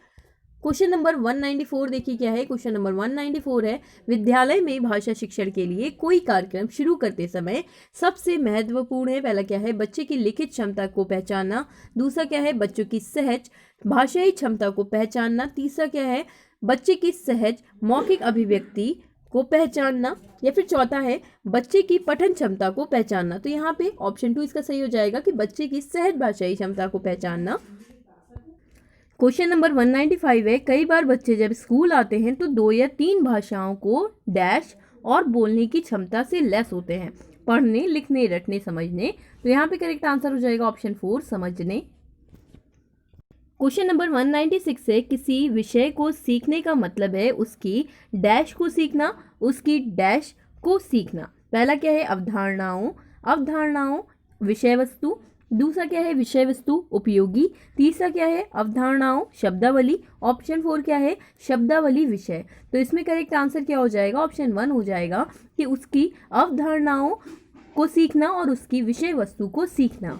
क्वेश्चन नंबर 194 देखिए क्या है। क्वेश्चन नंबर 194 है, विद्यालय में भाषा शिक्षण के लिए कोई कार्यक्रम शुरू करते समय सबसे महत्वपूर्ण है। पहला क्या है? बच्चे की लिखित क्षमता को पहचानना, दूसरा क्या है? बच्चों की सहज भाषाई क्षमता को पहचानना, तीसरा क्या है? बच्चे की सहज मौखिक अभिव्यक्ति को पहचानना, या फिर चौथा है बच्चे की पठन क्षमता को पहचानना। तो यहाँ पे ऑप्शन 2 इसका सही हो जाएगा कि बच्चे की सहज भाषाई क्षमता को पहचानना। क्वेश्चन नंबर 195 है, कई बार बच्चे जब स्कूल आते हैं तो 2 या 3 भाषाओं को डैश और बोलने की क्षमता से लेस होते हैं, पढ़ने, लिखने, रटने, समझने। तो यहाँ पे करेक्ट आंसर हो जाएगा ऑप्शन 4 समझने। क्वेश्चन नंबर 196 है, किसी विषय को सीखने का मतलब है उसकी डैश को सीखना, उसकी डैश को सीखना। पहला क्या है? अवधारणाओं विषय वस्तु, दूसरा क्या है? विषय वस्तु उपयोगी, तीसरा क्या है? अवधारणाओं शब्दावली, ऑप्शन 4 क्या है? शब्दावली विषय। तो इसमें करेक्ट आंसर क्या हो जाएगा? ऑप्शन 1 हो जाएगा कि उसकी अवधारणाओं को सीखना और उसकी विषय वस्तु को सीखना।